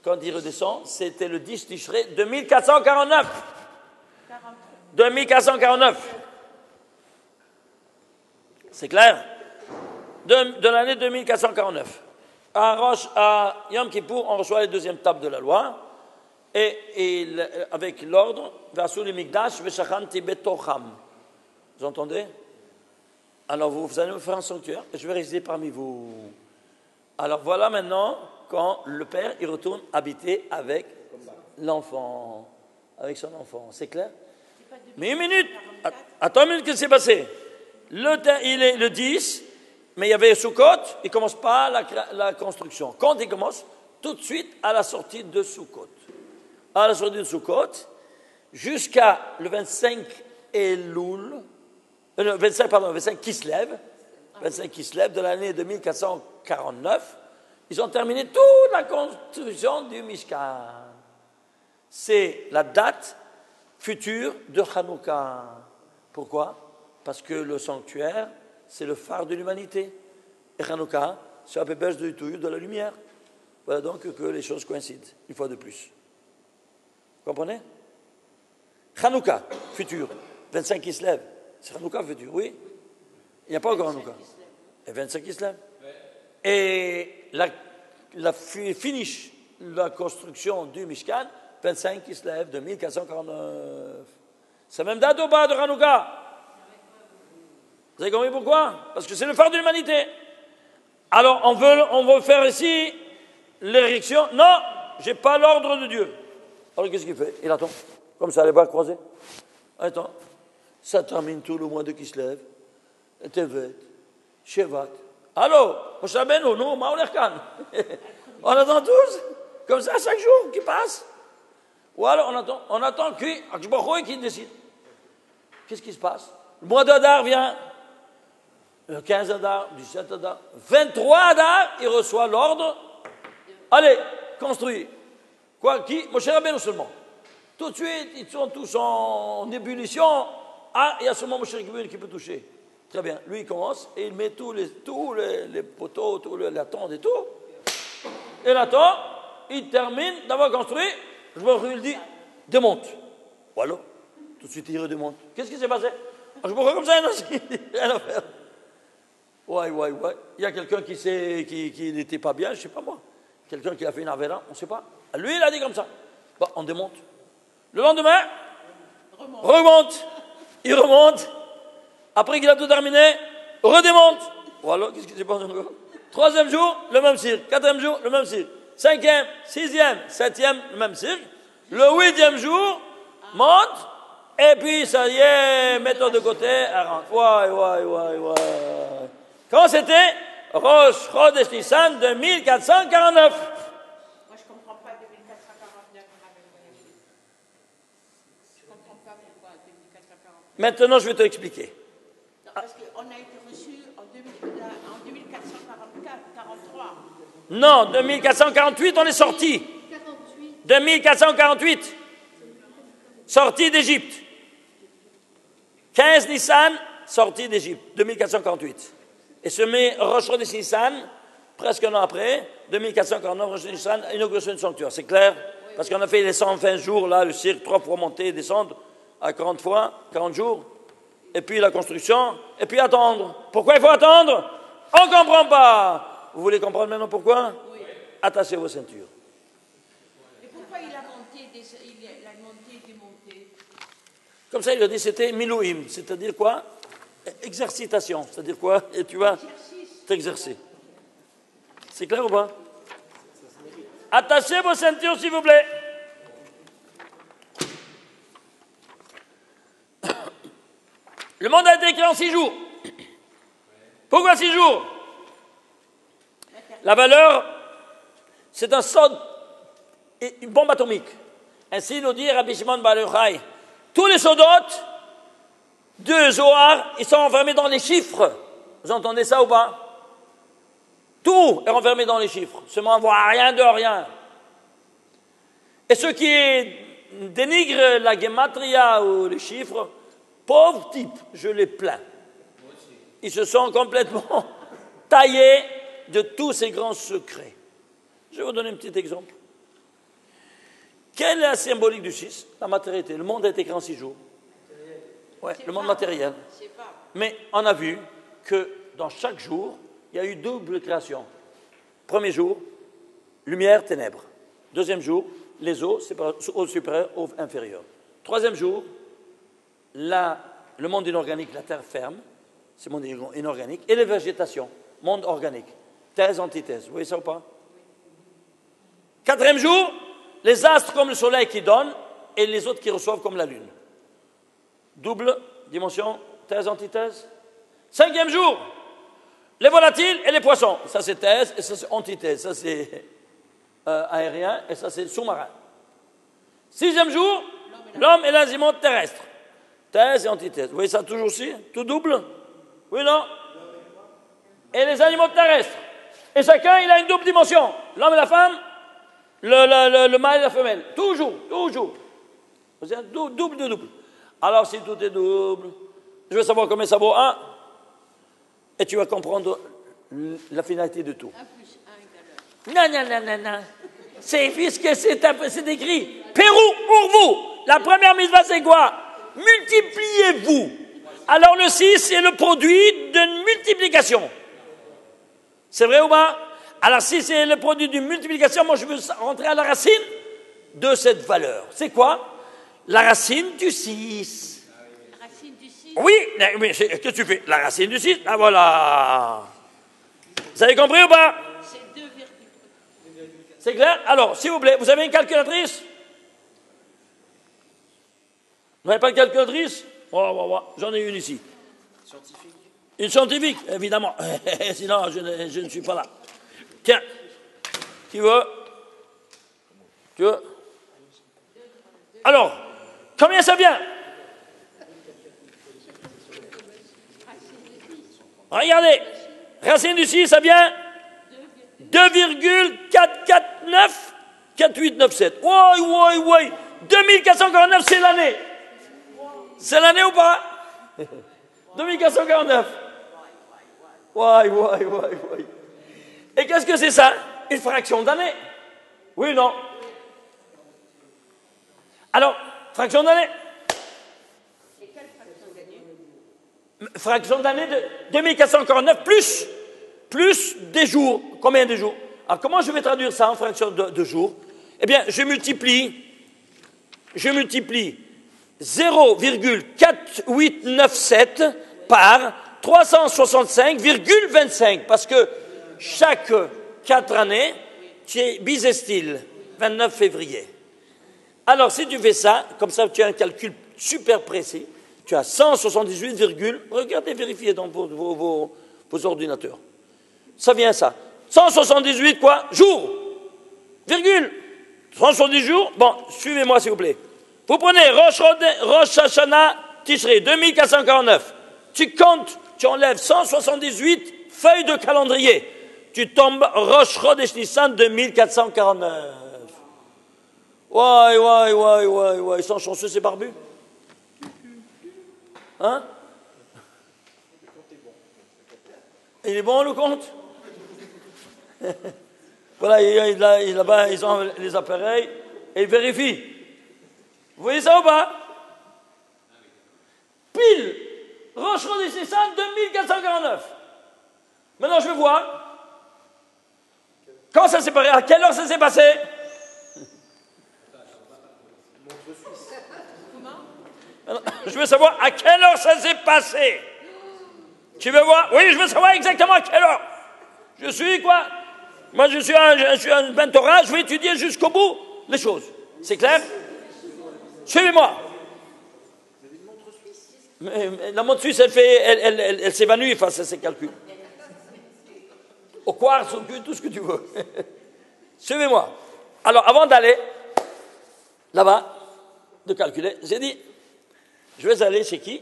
quand il redescend, c'était le 10 Tishrei 2449. 2449. C'est clair? De l'année 2449. À Yom Kippour, on reçoit les deuxièmes tables de la loi, et avec l'ordre, Vasul et Mikdash, Veshachanti Betocham. Vous entendez? Alors vous allez me faire un sanctuaire, et je vais résider parmi vous. Alors voilà maintenant quand le père il retourne habiter avec l'enfant, avec son enfant. C'est clair? Mais une minute, attends une minute, qu'est-ce qui s'est passé? Il est le 10, mais il y avait Sukkot, il ne commence pas la construction. Quand il commence? Tout de suite à la sortie de Sukkot. À la sortie de Sukkot, jusqu'à le 25 Elul, 25 Kislev, 25 Kislev de l'année 2449, ils ont terminé toute la construction du Mishkan. C'est la date future de Hanouka. Pourquoi? Parce que le sanctuaire, c'est le phare de l'humanité. Et Hanouka, c'est la pépèche de la lumière. Voilà donc que les choses coïncident, une fois de plus. Vous comprenez? Hanouka, futur, 25 Kislev. C'est Hanouka futur, oui? Il n'y a pas encore Hanouka. Et 25 Kislev. Et la finish, la construction du Mishkan, 25 Kislev de 1449. C'est même date au bas de Hanouka. Vous avez compris pourquoi? Parce que c'est le phare de l'humanité. Alors on veut faire ici l'érection. Non, je n'ai pas l'ordre de Dieu. Alors qu'est-ce qu'il fait? Il attend, comme ça, les bras croisés. Attends, ça termine tout le mois de Kislev, Tevet, Shevat. Allô, Moshe Rabbeinu, nous, Maolerkan. On attend tous, comme ça, chaque jour qui passe. Ou alors on attend qui décide. Qu'est-ce qui se passe? Le mois d'Adar vient, le 15 Adar, 17 Adar, 23 Adar, il reçoit l'ordre. Allez, construis. Quoi? Qui? Moshe Rabbeinu seulement. Tout de suite, ils sont tous en ébullition. Ah, il y a seulement Moshe Rabbeinu qui peut toucher. Très bien. Lui, il commence et il met tous les poteaux, la tente et tout. Et la tente, il termine d'avoir construit. Je me dit, démonte. Voilà. Tout de suite, il redémonte. Qu'est-ce qui s'est passé? Je me vois comme ça, rien à faire. Ouais. Il y a quelqu'un qui n'était pas bien, je ne sais pas moi. Quelqu'un qui a fait une avéra, on ne sait pas. Lui, il a dit comme ça. Bon, on démonte. Le lendemain, remonte. Il remonte. Après qu'il a tout terminé, redémonte. Voilà, qu'est-ce qui s'est passé encore? Troisième jour, le même cirque. Quatrième jour, le même cirque. Cinquième, sixième, septième, le même cirque. Le 8e jour, monte Et puis, ça y est, mets-toi de côté, elle rentre. Ouais. Quand c'était Rosh Chodesh Nissan 2449. Moi, je ne comprends pas 2449. Je ne comprends pas pourquoi 2449. Maintenant, je vais te expliquer. Non, parce qu'on a été reçu en 2444, 43. Non, 2448, on est sorti. 2448. Sorti d'Égypte. 15 Nissan, sorti d'Égypte. 2448. Et se met Rosh Chodesh Nissan, presque un an après, 2449, Rosh Chodesh Nissan, inauguration du sanctuaire. C'est clair? Parce qu'on a fait les 120 jours, là, le cirque, 3 fois monter et descendre, à 40 fois, 40 jours. Et puis la construction, et puis attendre. Pourquoi il faut attendre? On ne comprend pas. Vous voulez comprendre maintenant pourquoi? Oui. Attachez vos ceintures. Et pourquoi il a monté et démonté? Comme ça, il a dit c'était milouim, c'est-à-dire quoi? Exercitation, c'est-à-dire quoi? Et tu vas t'exercer. C'est clair ou pas? Attachez vos ceintures, s'il vous plaît. Le monde a été créé en 6 jours. Pourquoi 6 jours? La valeur, c'est un sod, une bombe atomique. Ainsi nous dit Rabbi Shimon Bar Yochai. Tous les sodotes de Zohar, ils sont enfermés dans les chiffres. Vous entendez ça ou pas? Tout est enfermé dans les chiffres. Seulement on ne voit rien de rien. Et ceux qui dénigrent la gematria ou les chiffres, pauvres types, je les plains. Ils se sont complètement taillés de tous ces grands secrets. Je vais vous donner un petit exemple. Quelle est la symbolique du 6? La matérialité. Le monde a été créé en 6 jours. Oui, le monde matériel. Mais on a vu que dans chaque jour, il y a eu double création. Premier jour, lumière, ténèbres. Deuxième jour, les eaux, eau supérieure, eau inférieure. Troisième jour, le monde inorganique, la terre ferme, c'est le monde inorganique, et les végétations, monde organique. Thèse, antithèse. Vous voyez ça ou pas? Quatrième jour, les astres comme le soleil qui donnent, et les autres qui reçoivent comme la lune. Double dimension, thèse, antithèse. Cinquième jour, les volatiles et les poissons. Ça c'est thèse et ça c'est antithèse. Ça c'est aérien et ça c'est sous-marin. Sixième jour, l'homme et l'azimote terrestre. Thèse et antithèse. Vous voyez ça toujours aussi? Tout double? Oui, non? Et les animaux terrestres. Et chacun, il a une double dimension. L'homme et la femme, le mâle et la femelle. Toujours. Vous êtes double. Alors, si tout est double, je veux savoir combien ça vaut 1. Et tu vas comprendre la finalité de tout. 1 + 1 = Non. C'est puisque c'est écrit. Pérou pour vous. La première mitzvah, c'est quoi? Multipliez-vous. Alors, le 6, c'est le produit d'une multiplication. C'est vrai ou pas? Alors, si c'est le produit d'une multiplication, moi, je veux rentrer à la racine de cette valeur. C'est quoi? La racine du 6. Racine du 6? Oui, mais qu'est-ce que tu fais? La racine du 6? Ah, voilà. Vous avez compris ou pas? C'est 2, c'est clair? Alors, s'il vous plaît, vous avez une calculatrice? Vous n'avez pas de calculatrice? J'en ai une ici. Scientifique. Une scientifique, évidemment. Sinon, je ne suis pas là. Tiens. Qui veut? Tu veux? Alors, combien ça vient? Regardez. Racine du 6, ça vient 2,449 4897. Ouais. 2449, c'est l'année. C'est l'année ou pas? 2449. Ouais. Et qu'est-ce que c'est ça? Une fraction d'année. Oui ou non? Alors, fraction d'année. Et quelle fraction d'année? Fraction d'année de 2449 plus des jours. Combien de jours? Alors, comment je vais traduire ça en fraction de jours? Eh bien, je multiplie 0,4897 par 365,25 parce que chaque 4 années, tu es bisestil, 29 février. Alors, si tu fais ça, comme ça, tu as un calcul super précis. Tu as 178, regardez, vérifiez dans vos ordinateurs. Ça vient ça. 178 quoi? Jours. Virgule. 170 jours. Bon, suivez-moi s'il vous plaît. Vous prenez Rosh Hashanah Tishrei, 2449. Tu comptes, tu enlèves 178 feuilles de calendrier. Tu tombes Rosh Chodesh Nissan 2449. Ouais, ils sont chanceux ces barbus. Hein? Il est bon le compte? Voilà, là-bas, ils ont les appareils et ils vérifient. Vous voyez ça ou pas? Pile, Rosh Chodesh Nissan 2449. Maintenant, je veux voir. Quand ça s'est passé? À quelle heure ça s'est passé? Je veux savoir à quelle heure ça s'est passé. Tu veux voir? Oui, je veux savoir exactement à quelle heure. Je suis quoi? Moi, je suis un Ben Torah, je vais étudier jusqu'au bout les choses. C'est clair? Suivez-moi. Mais la montre suisse, elle s'évanouit face à ces calculs. Au quartz, tout ce que tu veux. Suivez-moi. Alors, avant d'aller là-bas, de calculer, j'ai dit, je vais aller chez qui?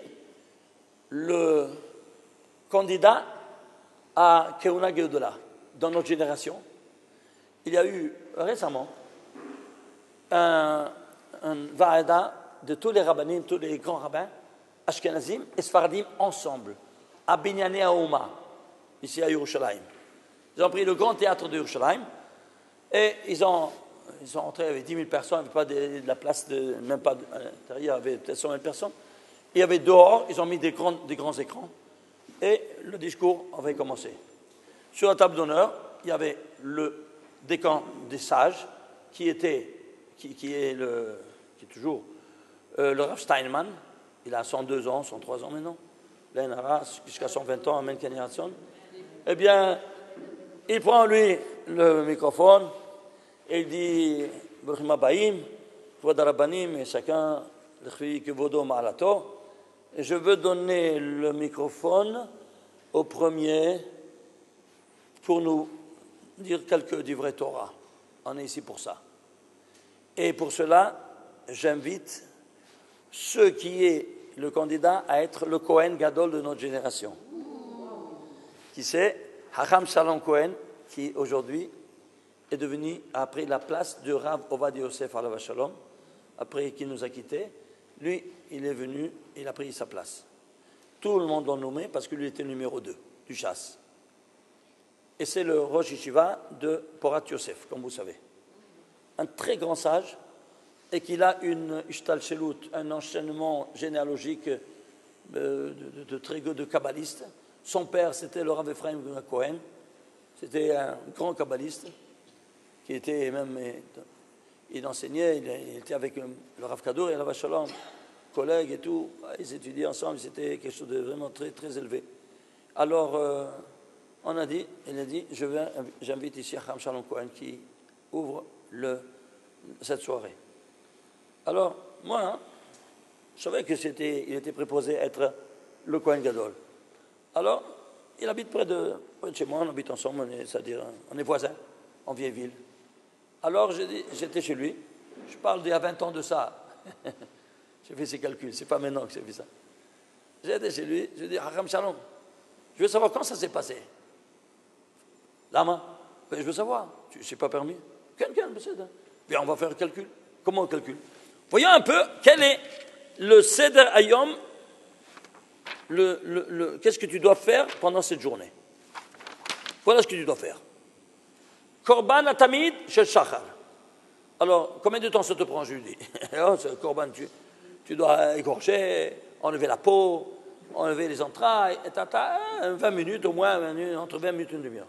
Le candidat à Keuna Geodola. Dans notre génération, il y a eu récemment un Vaada de tous les rabbinim, tous les grands rabbins, Ashkenazim et Sfaradim ensemble, à Binyané Haouma, ici à Yerushalayim. Ils ont pris le grand théâtre de Yerushalayim et ils sont entrés avec 10 000 personnes, il n'y avait pas de la place, même pas à l'intérieur, il y avait peut-être 100 000 personnes. Il y avait dehors, ils ont mis des grands écrans et le discours avait commencé. Sur la table d'honneur, il y avait le décan des sages qui est toujours le Rav Steinman. Il a 102 ans, 103 ans maintenant. L'Enara, jusqu'à 120 ans, Amen Kenyason. Eh bien, il prend lui le microphone et il dit Bruchim Abaim, Kvod Rabbanim, et chacun, l'Chvi Kvodo Ma'alato. Et je veux donner le microphone au premier pour nous dire quelques divrei Torah. On est ici pour ça. Et pour cela, j'invite ceux qui est le candidat à être le Kohen Gadol de notre génération. Qui c'est? Hacham Shalom Cohen, qui aujourd'hui a pris la place de Rav Ovadia Yosef Alav Shalom, après qu'il nous a quittés. Lui, il est venu, il a pris sa place. Tout le monde l'a nommé parce que lui était numéro 2 du chasse. Et c'est le Rosh Yeshiva de Porat Yosef, comme vous savez. Un très grand sage, et qu'il a une ishtalchelut, un enchaînement généalogique de kabbaliste. Son père, c'était le Rav Ephraim Cohen. C'était un grand kabbaliste, qui était même... Il enseignait, il était avec le Rav Kadour et le Rav Shalom, collègues et tout. Ils étudiaient ensemble, c'était quelque chose de vraiment très, très élevé. Alors... il a dit, j'invite ici Hacham Shalom Cohen qui ouvre cette soirée. Alors, moi, je savais qu'il était préposé à être le Cohen Gadol. Alors, il habite près de chez moi, on habite ensemble, c'est-à-dire, on est voisins, en vieille ville. Alors, j'étais chez lui, je parle d'il y a 20 ans de ça. J'ai fait ces calculs, c'est pas maintenant que j'ai fait ça. J'étais chez lui, je lui ai dit, Hacham Shalom, je veux savoir quand ça s'est passé. Lama, je veux savoir. C'est pas permis. Bien, on va faire un calcul. Comment on calcule? Voyons un peu quel est le Seder Hayom, qu'est-ce que tu dois faire pendant cette journée. Voilà ce que tu dois faire. Korban Atamid Shel Shachar. Alors, combien de temps ça te prend, je lui dis? Korban, tu dois égorger, enlever la peau, enlever les entrailles, et 20 minutes au moins, entre 20 minutes et une demi-heure.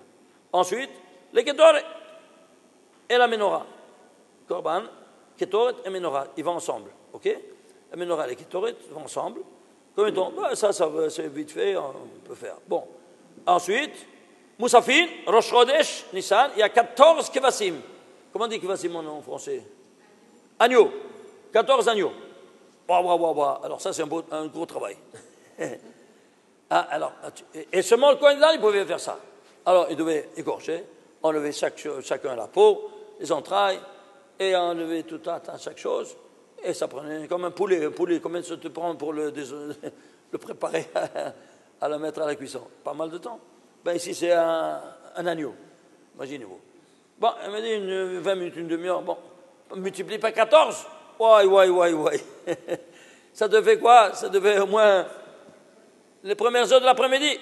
Ensuite, les Ketoret et la Menorah. Korban, Ketoret et Menorah, ils vont ensemble. Ok? La Menorah et les Ketoret vont ensemble. Combien de temps? Ça c'est vite fait, on peut faire. Bon. Ensuite, Moussafin, Rosh Chodesh, Nissan, il y a 14 Kevassim. Comment on dit Kevassim en français? Agneaux. 14 agneaux. Alors ça, c'est un gros travail. Et seulement le Kohen Gadol, il pouvait faire ça. Alors, il devait égorger, enlever chacun la peau, les entrailles, et enlever tout à chaque chose. Et ça prenait comme un poulet. Un poulet, combien ça te prend pour le préparer à le mettre à la cuisson? Pas mal de temps. Ben ici, c'est un agneau. Imaginez-vous. Bon, elle m'a dit 20 minutes, une demi-heure. Bon, multiplie par 14. Ouais. Ça te fait quoi? Ça te fait au moins les premières heures de l'après-midi.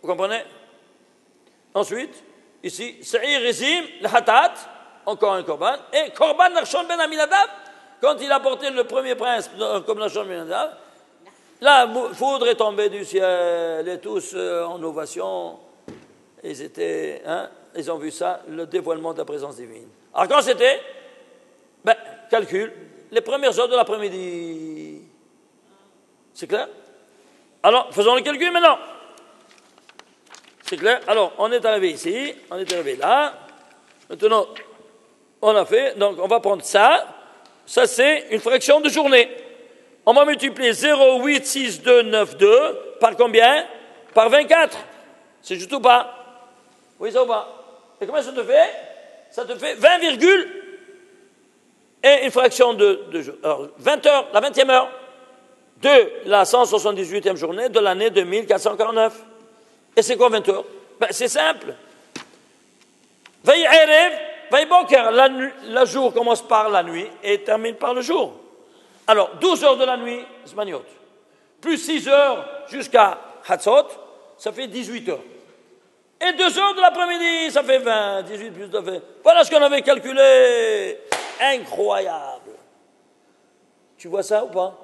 Vous comprenez? Ensuite, ici, Sa'ir Rizim, le Hatat, encore un Korban, et Korban Nachshon Ben Aminadab, quand il a porté le premier prince comme Nachshon Ben Aminadab, la foudre est tombée du ciel, et tous en ovation, ils ont vu ça, le dévoilement de la présence divine. Alors quand c'était? Calcul, les premières heures de l'après-midi. C'est clair? Alors, faisons le calcul maintenant. C'est clair? Alors, on est arrivé ici, on est arrivé là. Maintenant, on a fait, donc on va prendre ça. Ça, c'est une fraction de journée. On va multiplier 0,86292 par combien? Par 24. C'est juste ou pas? Oui, ça ou pas? Et combien ça te fait? Ça te fait 20, et une fraction de jour. Alors, 20 heures, la 20e heure de la 178e journée de l'année 2449. Et c'est quoi 20 heures? C'est simple. Veille Erev, veille Boker, le jour commence par la nuit et termine par le jour. Alors, 12 heures de la nuit, Zmaniot, plus 6 heures jusqu'à Hatzot, ça fait 18 heures. Et 2 heures de l'après-midi, ça fait 20, 18 plus 2 fait. Voilà ce qu'on avait calculé. Incroyable. Tu vois ça ou pas?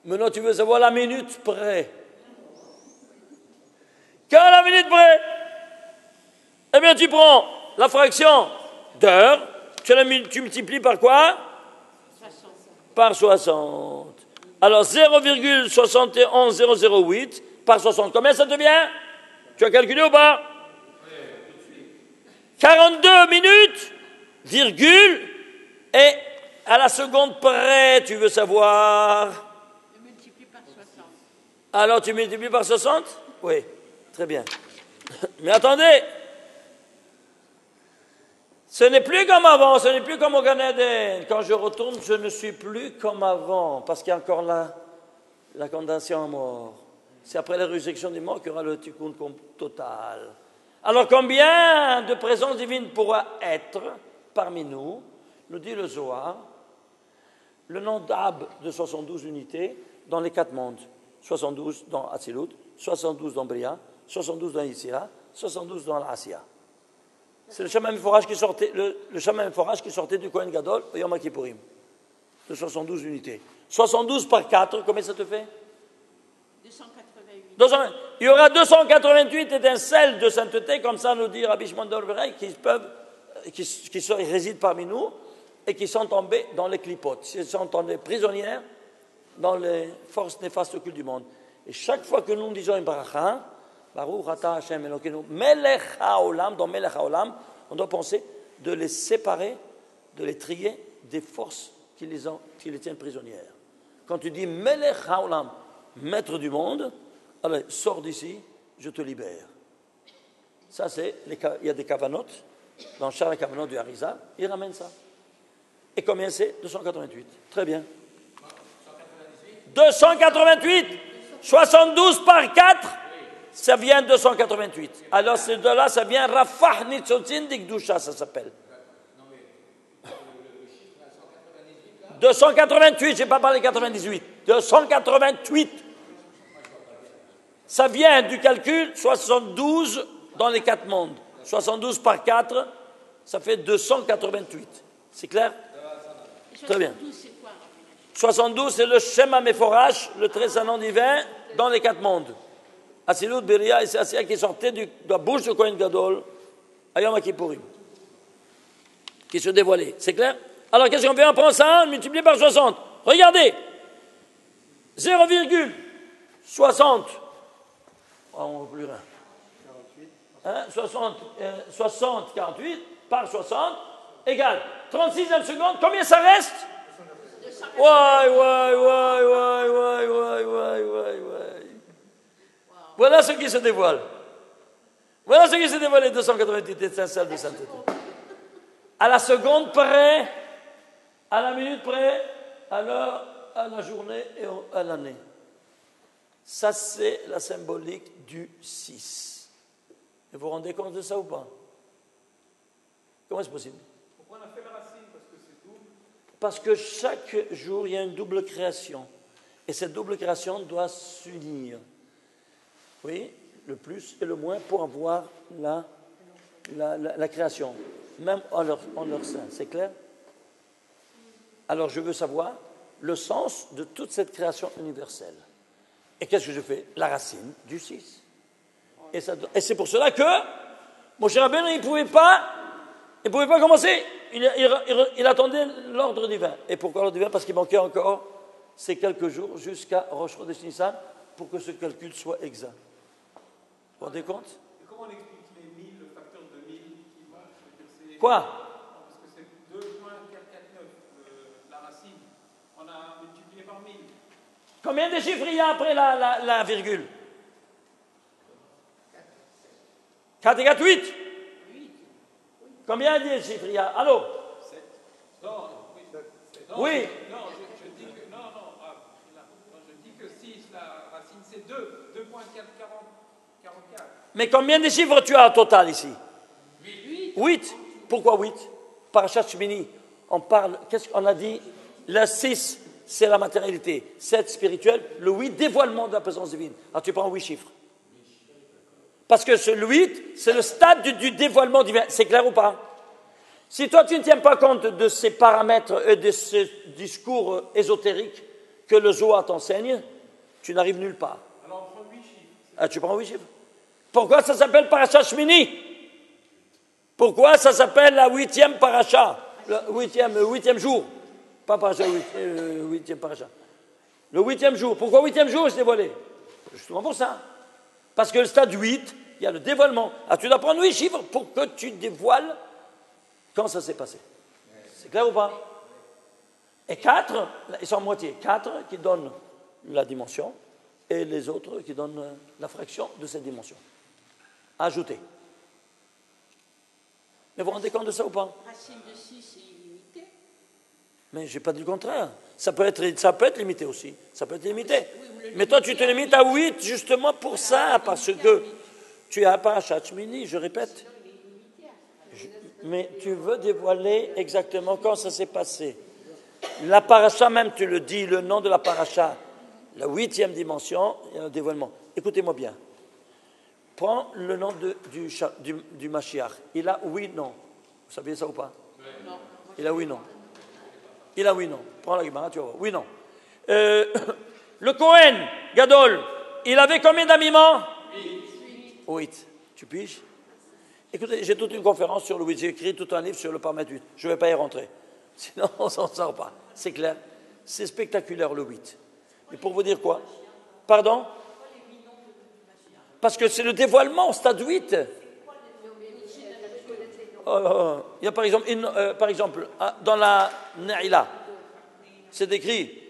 Maintenant, tu veux savoir la minute près. Qu'à la minute près, eh bien, tu prends la fraction d'heure, tu multiplies par quoi? 60. Par 60. Alors, 0,71008 par 60. Combien ça devient? Tu as calculé ou pas? 42 minutes, virgule, et à la seconde près, tu veux savoir? Je multiplie par 60. Alors, tu multiplies par 60? Oui, très bien. Mais attendez, ce n'est plus comme avant, ce n'est plus comme au Gan Eden. Quand je retourne, je ne suis plus comme avant, parce qu'il y a encore la condamnation à mort. C'est après la résurrection des morts qu'il y aura le tikkun total. Alors, combien de présence divine pourra être parmi nous? Nous dit le Zohar, le nom d'Ab de 72 unités dans les 4 mondes. 72 dans Atzilut, 72 dans Bria, 72 dans Yitzira, 72 dans l'Asiya. C'est le Shema Meforach qui sortait, le Shema Meforach qui sortait du Kohen Gadol au Yom Kippourim, de 72 unités. 72 par 4, combien ça te fait? 288. Il y aura 288 étincelles de sainteté, comme ça nous dit Rabbi Shimon Dorberei, qui résident parmi nous et qui sont tombés dans les clipotes, qui sont tombés prisonnières dans les forces néfastes occultes du monde. Et chaque fois que nous disons une bracha, Baruch Ata Hashem Elokeinu, Melech HaOlam, dans Melech HaOlam, on doit penser de les séparer, de les trier des forces qui les tiennent prisonnières. Quand tu dis Melech HaOlam, maître du monde, allez, sors d'ici, je te libère. Ça, il y a des kavanot, dans chaque kavanot du Harizal, il ramène ça. Et combien c'est? 288. Très bien. 288, 72 par 4, ça vient 288. Alors, c'est de là, ça vient Rafah Nitzotzin Dikdusha, ça s'appelle. 288, je n'ai pas parlé 98. 288. Ça vient du calcul 72 dans les 4 mondes. 72 par 4, ça fait 288. C'est clair? Très bien. 72, c'est le Shema Meforach, le très saint nom divin, dans les 4 mondes. Atzilut, Beria et Asiya qui sortaient de la bouche de Kohen Gadol, à Yom Kippourim, qui se dévoilaient. C'est clair? Alors, qu'est-ce qu'on fait? On prend ça, on multiplie par 60. Regardez, 0,60. On ne plus rien. 60, 48 par 60 égale 36e seconde. Combien ça reste? Voilà ce qui se dévoile. Voilà ce qui se dévoile, les 288 étincelles de sainteté. À la seconde près, à la minute près, à l'heure, à la journée et à l'année. Ça, c'est la symbolique du 6. Et vous vous rendez compte de ça ou pas? Comment est-ce possible? Pourquoi on a fait la racine? Parce que c'est double. Parce que chaque jour, il y a une double création. Et cette double création doit s'unir. Oui, le plus et le moins pour avoir la création, même en leur sein. C'est clair? Alors, je veux savoir le sens de toute cette création universelle. Et qu'est-ce que je fais? La racine du 6. Et c'est pour cela que mon cher Rabbeinu, il ne pouvait pas commencer. Il attendait l'ordre divin. Et pourquoi l'ordre divin? Parce qu'il manquait encore ces quelques jours jusqu'à Rosh Chodesh Nissan pour que ce calcul soit exact. Vous vous rendez compte? Et comment on explique les 1000, le facteur de 1000 qui va? Quoi? Parce que c'est 2.449, la racine. On a multiplié par 1000. Combien de chiffres il y a après la virgule? 4 et 4, 8. Combien de chiffres il y a? Allô? 7. Non, oui. Oui. Non, je dis que, non, je dis que 6, la racine c'est 2. 2.444. Mais combien de chiffres tu as au total ici? 8. Pourquoi 8? Parashat Shmini, on parle, qu'est-ce qu'on a dit? Le 6, c'est la matérialité. 7, spirituel. Le 8, dévoilement de la présence divine. Alors tu prends 8 chiffres. Parce que le 8, c'est le stade du dévoilement divin. C'est clair ou pas? Si toi, tu ne tiens pas compte de ces paramètres et de ce discours ésotérique que le Zohar t'enseigne, tu n'arrives nulle part. Alors on prend 8 chiffres. Ah, tu prends 8 chiffres. Pourquoi ça s'appelle Parashat Shmini? Pourquoi ça s'appelle la 8e Parasha? Le 8e jour. Pas Parasha, 8e Parasha. Le 8e jour. Pourquoi 8e jour c'est dévoilé? Justement pour ça. Parce que le stade 8, il y a le dévoilement. Ah, tu dois prendre 8 chiffres pour que tu dévoiles quand ça s'est passé. C'est clair ou pas? Et 4, ils sont en moitié. 4 qui donnent la dimension et les autres qui donnent la fraction de cette dimension. Ajouter. Mais vous vous rendez compte de ça ou pas? Racine de 6 c'est illimité. Mais je n'ai pas dit le contraire. Ça peut être limité aussi. Ça peut être limité. Mais toi, tu te limites à 8 justement pour ça, parce que tu as Parashat Shmini, je répète. Mais tu veux dévoiler exactement quand ça s'est passé. La paracha même, tu le dis, le nom de la paracha, la 8e dimension, il y a un dévoilement. Écoutez-moi bien. Prends le nom du Mashiach. Il a 8 noms. Vous saviez ça ou pas? Il a 8 noms. Il a 8 noms. Prends la Gemara, tu vas voir. 8 noms. Le Kohen, Gadol, il avait combien d'habillements? 8. Tu piges? Écoutez, j'ai toute une conférence sur le 8. J'ai écrit tout un livre sur le paramètre 8. Je ne vais pas y rentrer. Sinon, on ne s'en sort pas. C'est clair. C'est spectaculaire, le 8. Et pour vous dire quoi? Pardon? Parce que c'est le dévoilement au stade 8. Il y a par exemple, dans la Naïla, c'est écrit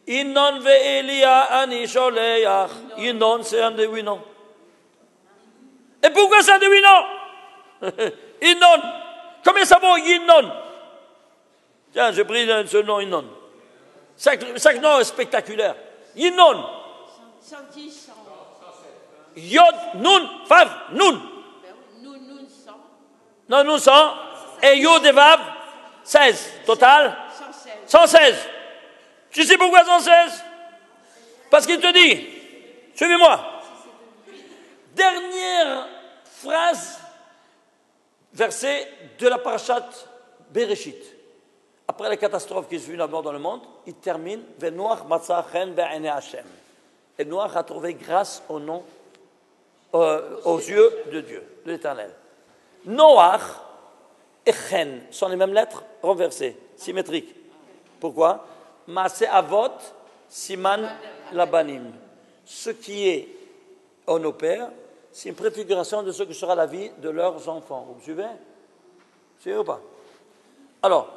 Innon ve'elia ani sholeach. Innon, c'est un des 8 noms. Et pourquoi c'est un des 8 noms? Innon. Combien ça vaut Innon? Tiens, j'ai pris ce nom Innon. Chaque nom est spectaculaire. Innon. 110, 100. Yod, Nun, Vav, Nun. Nun, 100. Non, Nun 100. Et Yod et Vav, 16. Total 116. 116. Tu sais pourquoi 116? Parce qu'il te dit, suivez-moi. Dernière phrase, verset de la parashat Bereshit. Après la catastrophe qui se vit d'abord dans le monde, il termine Venoach matza chen be'enei Hashem. Et Noach a trouvé grâce au nom, aux yeux de Dieu, de l'Éternel. Noach et chen sont les mêmes lettres renversées, symétriques. Pourquoi? Maase avot siman labanim. Ce qui est en nos pères, c'est une préfiguration de ce que sera la vie de leurs enfants. Vous me suivez? Vous suivez ou pas? Alors,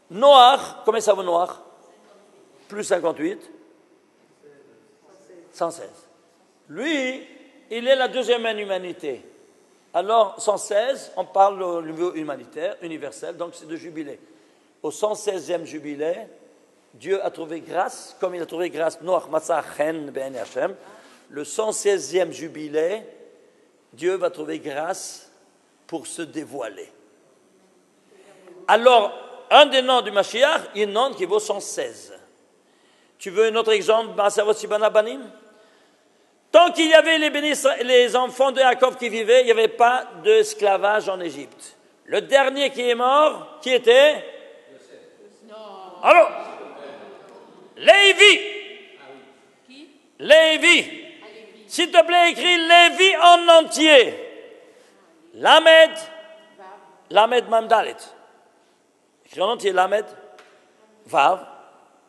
Noach, comment ça va Noach? plus 58, 116. Lui, il est la deuxième humanité. Alors, 116, on parle au niveau humanitaire, universel, donc c'est de jubilé. Au 116e jubilé, Dieu a trouvé grâce, comme il a trouvé grâce, Noach Matzah Chen Ben Hashem, le 116e jubilé, Dieu va trouver grâce pour se dévoiler. Alors, un des noms du Mashiach, il y a un nom qui vaut 116. Tu veux un autre exemple, Ma'asavot Sibana Banim? Tant qu'il y avait les enfants de Jacob qui vivaient, il n'y avait pas d'esclavage en Égypte. Le dernier qui est mort, qui était? Alors, Lévi. Qui? Lévi. S'il te plaît, écris Lévi en entier. Lamed Mamdalet. Écris en entier Lamed, Vav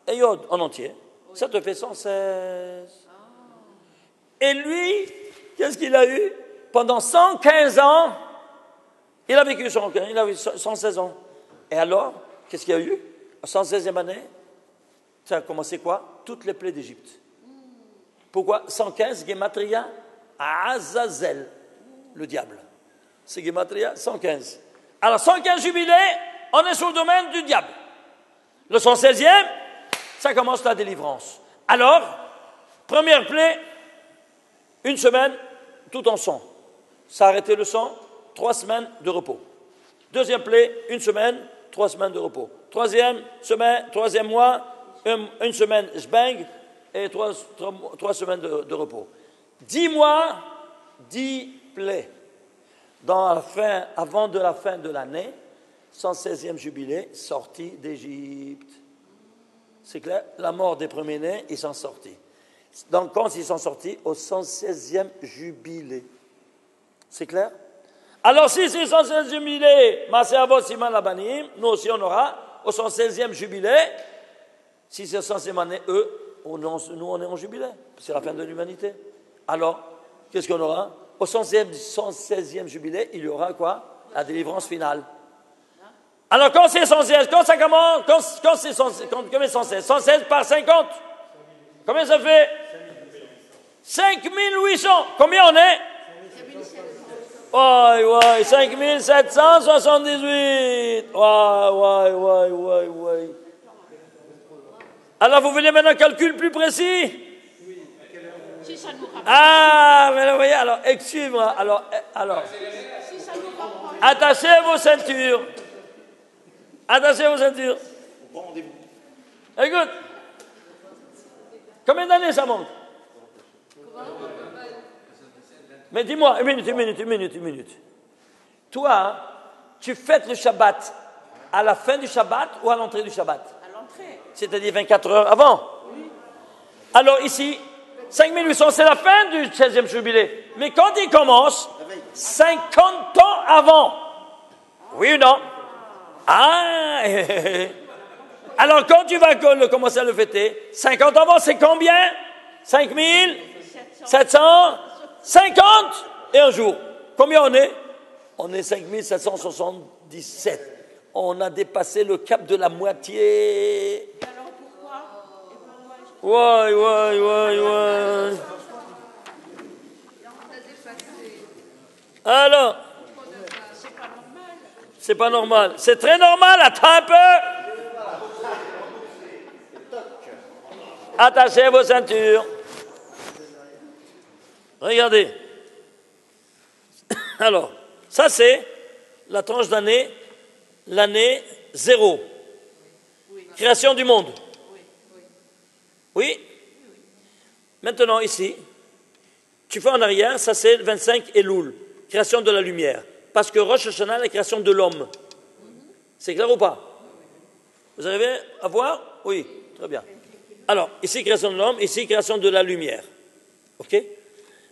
et Yod en entier. Ça te fait 116. Et lui, qu'est-ce qu'il a eu? Pendant 115 ans, il a vécu 116 ans. Et alors, qu'est-ce qu'il y a eu? En 116e année, ça a commencé quoi? Toutes les plaies d'Égypte. Pourquoi? 115, Gematria, Azazel, le diable. C'est Gematria, 115. Alors, 115 jubilés, on est sur le domaine du diable. Le 116e, ça commence la délivrance. Alors, première plaie, une semaine, tout en sang. Ça a arrêté le sang, 3 semaines de repos. Deuxième plaie, une semaine, 3 semaines de repos. Troisième mois, une semaine Zbeng et 3 semaines de repos. 10 mois, 10 plaies. Avant de la fin de l'année, 116e jubilé, sorti d'Égypte. C'est clair? La mort des premiers-nés, ils sont sortis. Donc, quand ils sont sortis, au 116e jubilé. C'est clair? Alors, si c'est 116e jubilé, Maaseh Siman Labanim, nous aussi on aura au 116e jubilé. Si c'est 116e année, nous on est en jubilé. C'est la fin de l'humanité. Alors, qu'est-ce qu'on aura? Au 116e jubilé, il y aura quoi? La délivrance finale. Alors, quand c'est 116, quand ça commence, quand c'est 116, combien 116? 116 par 50. Combien ça fait? 5800. Combien on est? Ouais, 5778. Ouais. Alors, vous voulez maintenant un calcul plus précis? Si ça nous rapproche. Ah, mais là, vous voyez, alors, excusez-moi. Alors, Si ça nous rapproche. attachez vos ceintures. Écoute, combien d'années ça monte? Mais dis-moi, une minute. Toi, tu fêtes le Shabbat à la fin du Shabbat ou à l'entrée du Shabbat? À l'entrée. C'est-à-dire 24 heures avant. Oui. Alors ici, 5800, c'est la fin du 16e jubilé. Mais quand il commence, 50 ans avant. Oui ou non? Ah. Alors quand tu vas commencer à le fêter, 50 ans avant, c'est combien? 5750 et un jour. Combien on est? On est 5777. On a dépassé le cap de la moitié. Et alors pourquoi? Ouais. Alors, c'est pas normal. C'est très normal. Attends un peu. Attachez vos ceintures. Regardez. Alors, ça c'est la tranche d'année, l'année 0. Création du monde. Oui. Maintenant ici, tu fais en arrière, ça c'est le 25 Elul, création de la lumière. Parce que Rosh Hashanah, la création de l'homme. C'est clair ou pas? Vous arrivez à voir? Oui, très bien. Alors, ici, création de l'homme, ici, création de la lumière. OK?